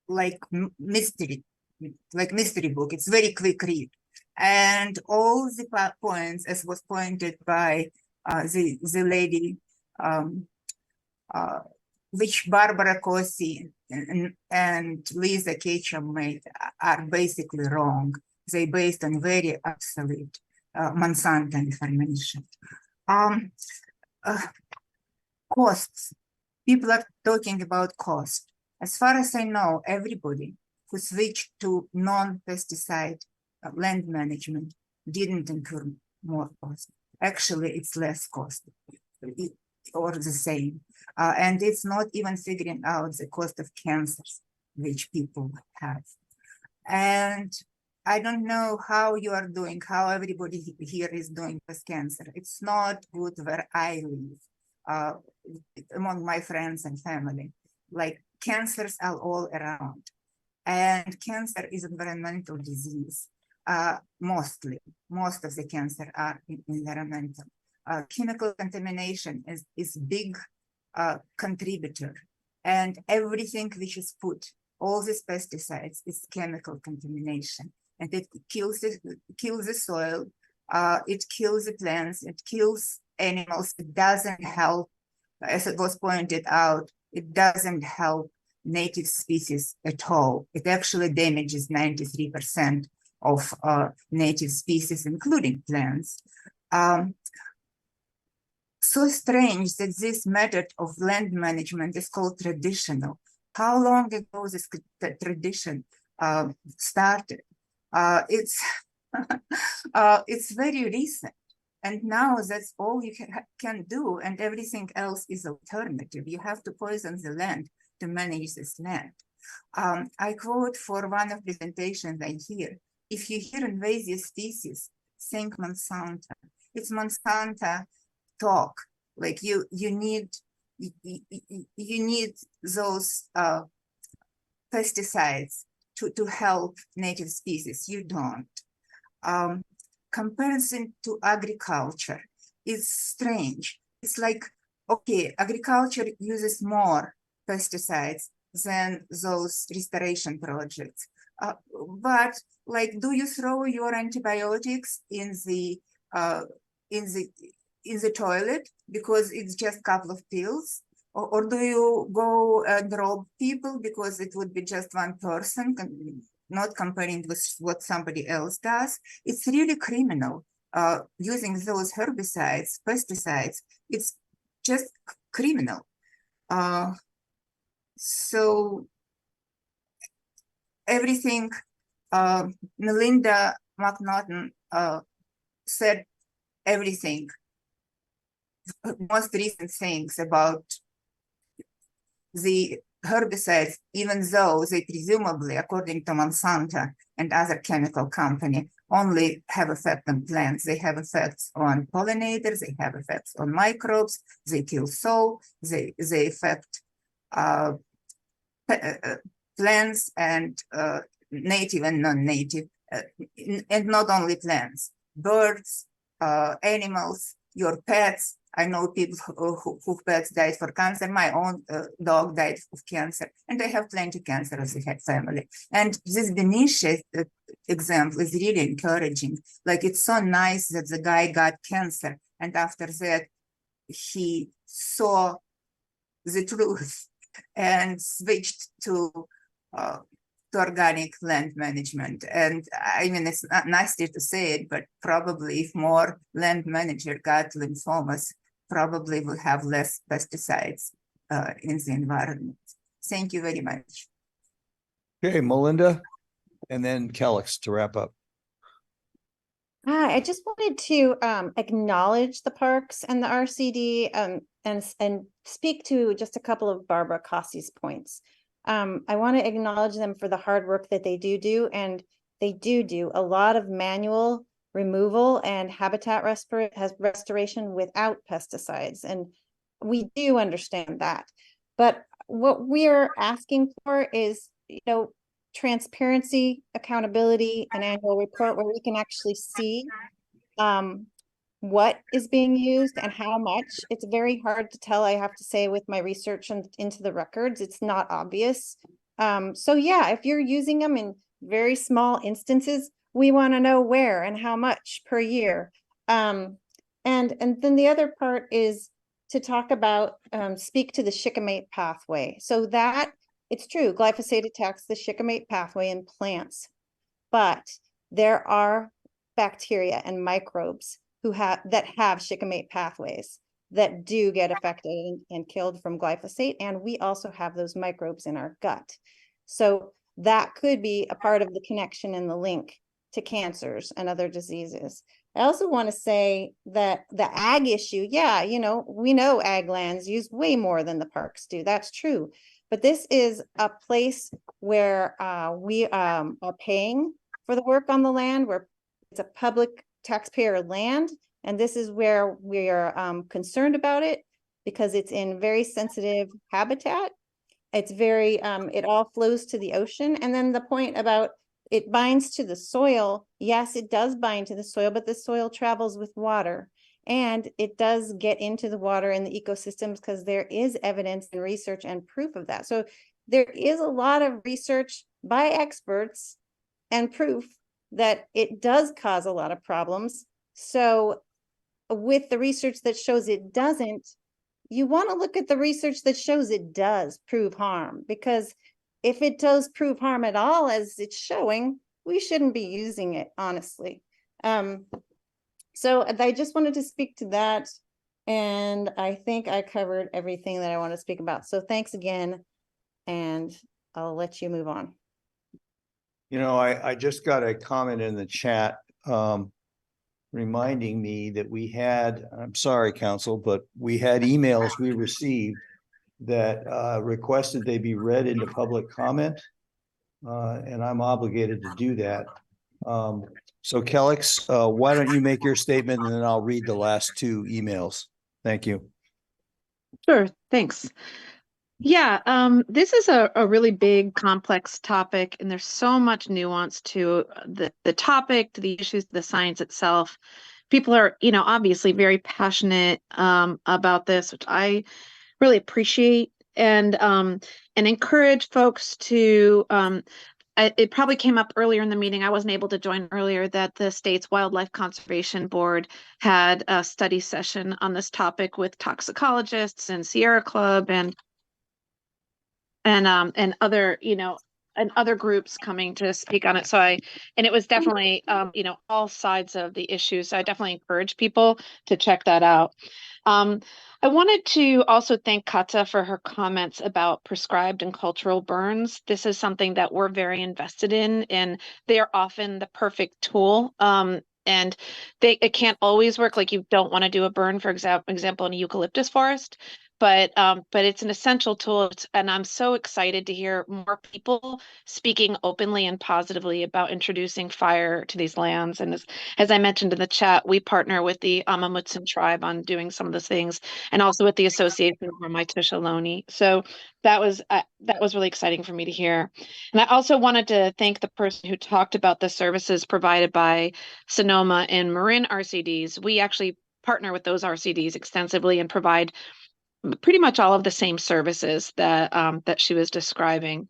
like mystery book. It's very quick read. And all the points, as was pointed by the lady, which Barbara Cossey and Lisa Ketchum made, are basically wrong. They based on very obsolete Monsanto information. Costs. People are talking about cost. As far as I know, everybody who switched to non-pesticide land management didn't incur more cost. Actually, it's less cost or the same. And it's not even figuring out the cost of cancers which people have. And I don't know how you are doing, how everybody here is doing with cancer. It's not good where I live, among my friends and family. Like, cancers are all around. And cancer is environmental disease. Mostly, most of the cancer are environmental. Chemical contamination is big contributor, and everything which is put, all these pesticides, is chemical contamination, and it kills the soil, it kills the plants, it kills animals. It doesn't help, as it was pointed out, it doesn't help native species at all. It actually damages 93% of native species, including plants. So strange that this method of land management is called traditional. How long ago this tradition started? It's it's very recent, and now that's all you can do, and everything else is alternative. You have to poison the land to manage this land. I quote for one of the presentations I hear: if you hear invasive species, think Monsanto. It's Monsanto talk. Like, you need those pesticides to help native species. You don't. Comparison to agriculture is strange. It's like, okay, agriculture uses more pesticides than those restoration projects. But, like, do you throw your antibiotics in the toilet because it's just a couple of pills? Or do you go and rob people because it would be just one person, not comparing with what somebody else does? It's really criminal. Using those herbicides, pesticides, it's just criminal. So everything Melinda McNaughton said, everything, most recent things about the herbicides, even though they presumably, according to Monsanto and other chemical company, only have effect on plants. They have effects on pollinators, they have effects on microbes, they kill soil, they affect plants and native and non-native, and not only plants, birds, animals, your pets. I know people whose pets died for cancer. My own dog died of cancer, and I have plenty of cancer as a family. And this Benicia example is really encouraging. Like, it's so nice that the guy got cancer, and after that, he saw the truth and switched to organic land management. And I mean, it's not nasty to say it, but probably if more land manager got lymphomas, probably will have less pesticides in the environment. Thank you very much. Okay, Melinda, and then Kellex to wrap up. I just wanted to acknowledge the parks and the RCD and speak to just a couple of Barbara Cossey's points. I want to acknowledge them for the hard work that they do, and they do a lot of manual removal and habitat restoration without pesticides, and we do understand that. But what we are asking for is, transparency, accountability, an annual report where we can actually see what is being used and how much. It's very hard to tell, I have to say, with my research into the records. It's not obvious. So yeah, if you're using them in very small instances, We want to know where and how much per year. And then the other part is to talk about, speak to the shikimate pathway. So that, it's true, glyphosate attacks the shikimate pathway in plants, but there are bacteria and microbes that have shikimate pathways that do get affected and killed from glyphosate. And we also have those microbes in our gut. So that could be a part of the connection and the link to cancers and other diseases. I also want to say that the ag issue, yeah, we know ag lands use way more than the parks do. That's true. But this is a place where we are paying for the work on the land, where it's a public taxpayer land. And this is where we are concerned about it, because it's in very sensitive habitat. It's very, it all flows to the ocean. And then the point about it binds to the soil. Yes, it does bind to the soil, but the soil travels with water. And it does get into the water and the ecosystems, because there is evidence and research and proof of that. So there is a lot of research by experts and proof that it does cause a lot of problems. So with the research that shows it doesn't, you want to look at the research that shows it does prove harm, because if it does prove harm at all, as it's showing, we shouldn't be using it, honestly. So I just wanted to speak to that. And I think I covered everything that I want to speak about. So thanks again. And I'll let you move on. I just got a comment in the chat reminding me that we had, I'm sorry, council, but we had emails we received that requested they be read into public comment. And I'm obligated to do that. So Kellex, why don't you make your statement and then I'll read the last two emails. Thank you. Sure, thanks. Yeah, this is a really big, complex topic, and there's so much nuance to the topic, to the issues, the science itself. People are, obviously very passionate about this, which I really appreciate, and encourage folks to. It probably came up earlier in the meeting. I wasn't able to join earlier, that the state's Wildlife Conservation Board had a study session on this topic with toxicologists and Sierra Club and other, and other groups coming to speak on it. And it was definitely, all sides of the issue. So I definitely encourage people to check that out. I wanted to also thank Kata for her comments about prescribed and cultural burns. This is something that we're very invested in, and they are often the perfect tool. And it can't always work. Like, you don't want to do a burn, for example, in a eucalyptus forest, but it's an essential tool. And I'm so excited to hear more people speaking openly and positively about introducing fire to these lands. And as I mentioned in the chat, we partner with the Amamutsun tribe on doing some of those things, and also with the Association for Maitushaloni. So that was really exciting for me to hear. And I also wanted to thank the person who talked about the services provided by Sonoma and Marin RCDs. We actually partner with those RCDs extensively and provide pretty much all of the same services that she was describing.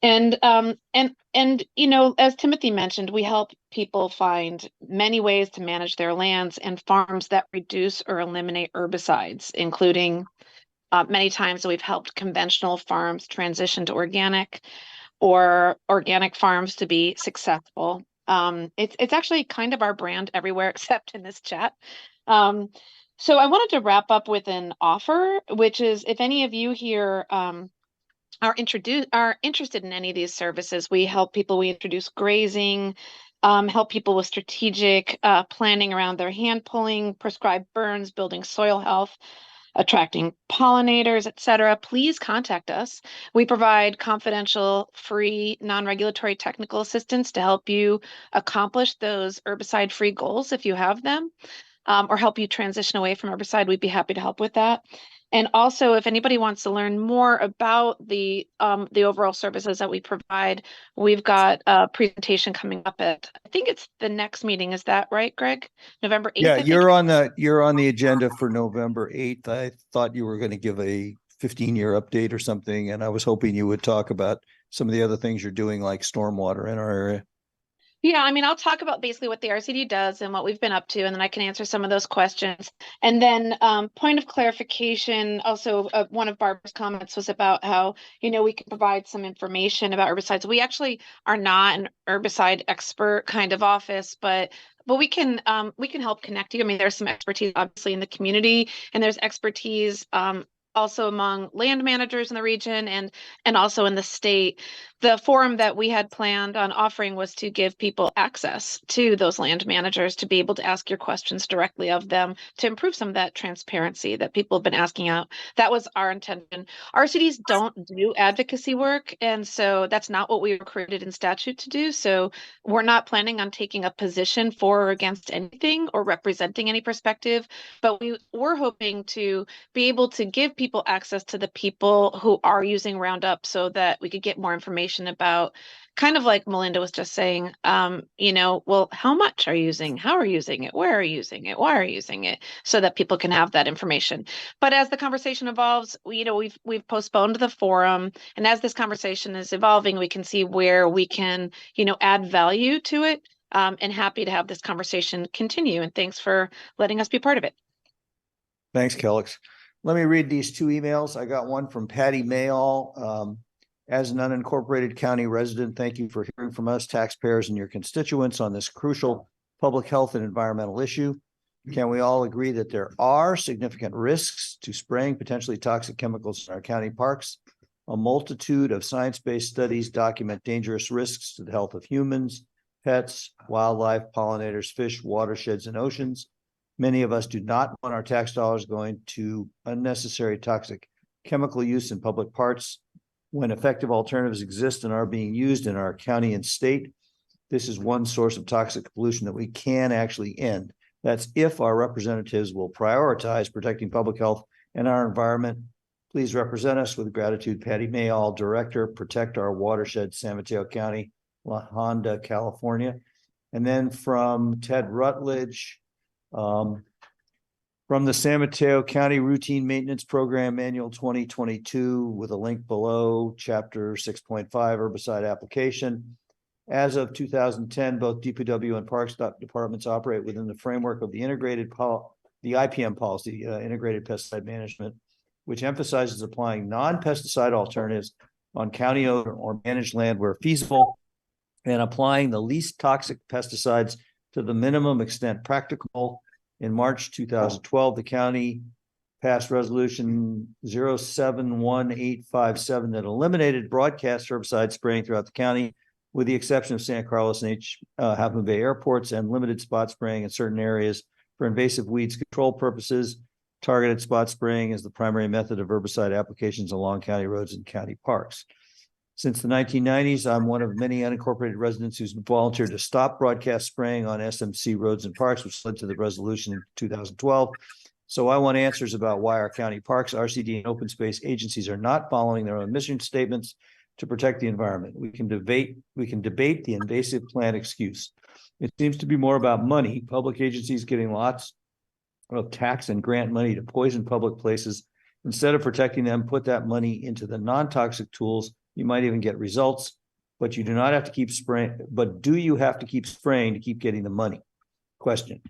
And as Timothy mentioned, we help people find many ways to manage their lands and farms that reduce or eliminate herbicides, including many times we've helped conventional farms transition to organic, or organic farms to be successful. It's actually kind of our brand everywhere except in this chat. So I wanted to wrap up with an offer, which is, if any of you here are interested in any of these services, we help people. We introduce grazing, help people with strategic planning around their hand pulling, prescribed burns, building soil health, attracting pollinators, etc. Please contact us. We provide confidential, free, non-regulatory technical assistance to help you accomplish those herbicide-free goals if you have them. Or help you transition away from herbicide, we'd be happy to help with that. And also, if anybody wants to learn more about the overall services that we provide, we've got a presentation coming up at, I think it's the next meeting. Is that right, Greg? November 8th? Yeah, you're on the agenda for November 8th. I thought you were going to give a 15-year update or something, and I was hoping you would talk about some of the other things you're doing, like stormwater in our area. Yeah, I mean, I'll talk about basically what the RCD does and what we've been up to, and then I can answer some of those questions. And then point of clarification, also one of Barbara's comments was about how, we can provide some information about herbicides. We actually are not an herbicide expert kind of office, but we can help connect you. I mean, there's some expertise obviously in the community, and there's expertise also among land managers in the region and also in the state. The forum that we had planned on offering was to give people access to those land managers to be able to ask your questions directly of them to improve some of that transparency that people have been asking out. That was our intention. RCDs don't do advocacy work, and so that's not what we were created in statute to do. So we're not planning on taking a position for or against anything or representing any perspective, but we were hoping to be able to give people access to the people who are using Roundup so that we could get more information about, kind of like Melinda was just saying, well, how much are you using? How are you using it? Where are you using it? Why are you using it? So that people can have that information. But as the conversation evolves, we've postponed the forum, and as this conversation is evolving, we can see where we can, add value to it. And happy to have this conversation continue. And thanks for letting us be part of it. Thanks, Kellix. Let me read these two emails. I got one from Patty Mayall. As an unincorporated county resident, thank you for hearing from us, taxpayers, and your constituents on this crucial public health and environmental issue. Can we all agree that there are significant risks to spraying potentially toxic chemicals in our county parks? A multitude of science-based studies document dangerous risks to the health of humans, pets, wildlife, pollinators, fish, watersheds, and oceans. Many of us do not want our tax dollars going to unnecessary toxic chemical use in public parks when effective alternatives exist and are being used in our county and state. This is one source of toxic pollution that we can actually end. That's if our representatives will prioritize protecting public health and our environment. Please represent us. With gratitude, Patty Mayall, Director, Protect Our Watershed, San Mateo County, La Honda, California. And then from Ted Rutledge, from the San Mateo County Routine Maintenance Program Manual 2022, with a link below, Chapter 6.5, Herbicide Application. As of 2010, both DPW and Parks departments operate within the framework of the the IPM policy, Integrated Pesticide Management, which emphasizes applying non-pesticide alternatives on county owned or managed land where feasible, and applying the least toxic pesticides to the minimum extent practicable. In March 2012, the county passed resolution 071857 that eliminated broadcast herbicide spraying throughout the county, with the exception of San Carlos and Half Moon Bay airports, and limited spot spraying in certain areas for invasive weeds control purposes. Targeted spot spraying is the primary method of herbicide applications along county roads and county parks. Since the 1990s, I'm one of many unincorporated residents who's volunteered to stop broadcast spraying on SMC roads and parks, which led to the resolution in 2012. So I want answers about why our county parks, RCD, and open space agencies are not following their own mission statements to protect the environment. We can debate the invasive plant excuse. It seems to be more about money. Public agencies getting lots of tax and grant money to poison public places. Instead of protecting them, put that money into the non-toxic tools. You might even get results, but you do not have to keep spraying. But do you have to keep spraying to keep getting the money? Question.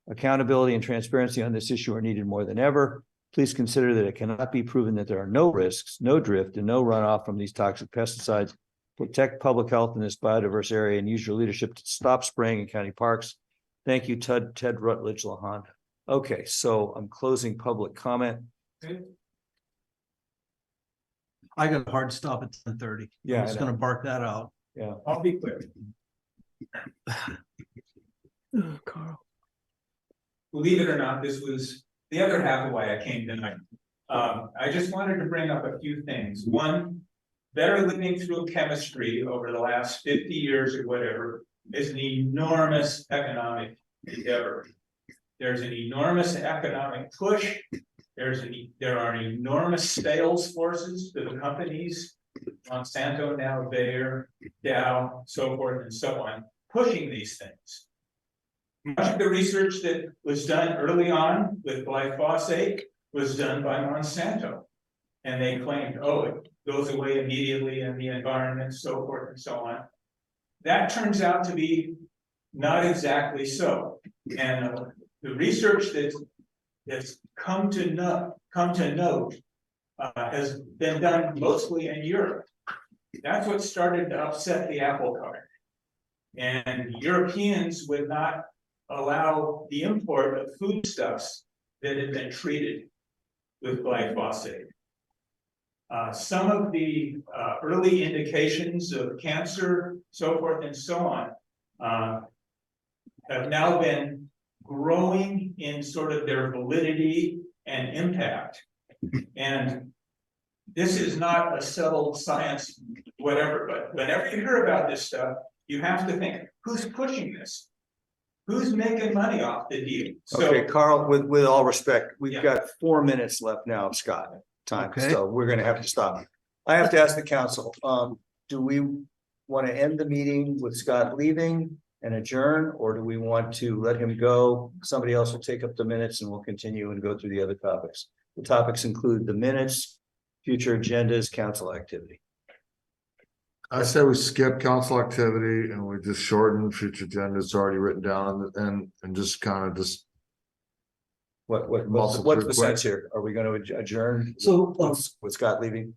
Accountability and transparency on this issue are needed more than ever. Please consider that it cannot be proven that there are no risks, no drift, and no runoff from these toxic pesticides. Protect public health in this biodiverse area and use your leadership to stop spraying in county parks. Thank you, Ted Rutledge, La Honda. Okay, so I'm closing public comment. Okay. I got a hard stop at 10:30. Yeah, I'm just going to bark that out. Yeah, I'll be clear. Oh, Carl. Believe it or not, this was the other half of why I came tonight. I just wanted to bring up a few things. One, better living through chemistry over the last 50 years or whatever is an enormous economic endeavor. There's an enormous economic push. There are enormous sales forces to the companies, Monsanto now, Bayer, Dow, so forth and so on, pushing these things. Much of the research that was done early on with glyphosate was done by Monsanto. And they claimed, oh, it goes away immediately in the environment, so forth and so on. That turns out to be not exactly so. And the research that's come to note has been done mostly in Europe. That's what started to upset the apple cart. And Europeans would not allow the import of foodstuffs that had been treated with glyphosate. Some of the early indications of cancer, so forth and so on, have now been growing in sort of their validity and impact. And this is not a settled science, whatever, but whenever you hear about this stuff, you have to think, who's pushing this? Who's making money off the deal? So, Okay, Carl, with all respect, we've got 4 minutes left now, Scott, time, Okay. so we're gonna have to stop. I have to ask the council, do we want to end the meeting with Scott leaving and adjourn, or do we want to let him go? Somebody else will take up the minutes and we'll continue and go through the other topics. The topics include the minutes, future agendas, council activity. I say we skip council activity and we just shorten future agenda. It's already written down and just kind of just. What's the sense here? Are we going to adjourn? So, with Scott leaving?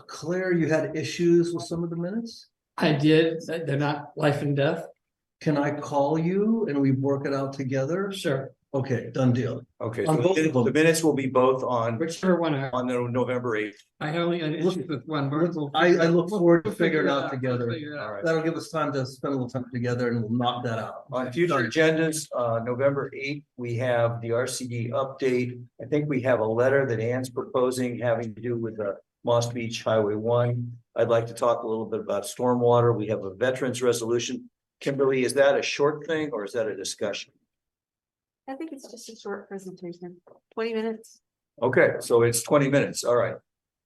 Claire, you had issues with some of the minutes? I did. They're not life and death. Can I call you and we work it out together? Sure. Okay, done deal. Okay, On so both of them. the minutes will be both on Whichever one. on the November 8th. I only had issues with one. but we'll I figure it look out. forward to We'll figuring it figure out together. We'll figure it out. All right. That'll give us time to spend a little time together and we'll knock that out. On future agendas, November 8th, we have the RCD update. I think we have a letter that Ann's proposing having to do with Moss Beach Highway 1. I'd like to talk a little bit about stormwater. We have a veterans resolution. Kimberly, is that a short thing or is that a discussion? I think it's just a short presentation, 20 minutes. Okay, so it's 20 minutes. All right.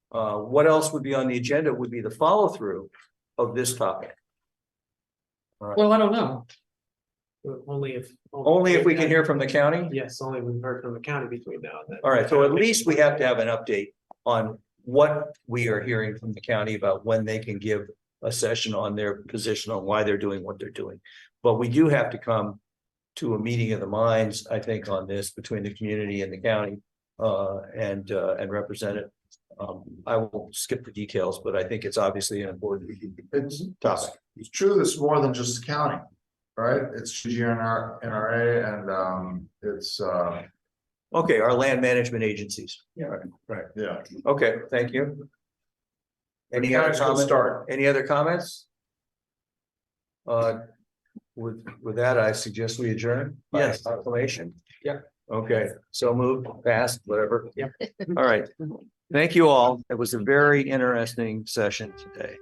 What else would be on the agenda would be the follow through of this topic. All right. Well, I don't know. Only if. Only if we can hear from the county? Yes, only if we've heard from the county between now and then. All right, so at least we have to have an update on what we are hearing from the county about when they can give a session on their position on why they're doing what they're doing. But we do have to come to a meeting of the minds, I think, on this between the community and the county and represent it. I won't skip the details, but I think it's obviously an important topic. It's true, it's more than just the county, right? It's NRA and it's okay, our land management agencies. Yeah. Right. Yeah. Okay, thank you. Any other comments? Any other comments? With that, I suggest we adjourn. Yes. Acclamation. Yeah. Okay, so moved, passed, whatever. Yep. All right. Thank you all. It was a very interesting session today.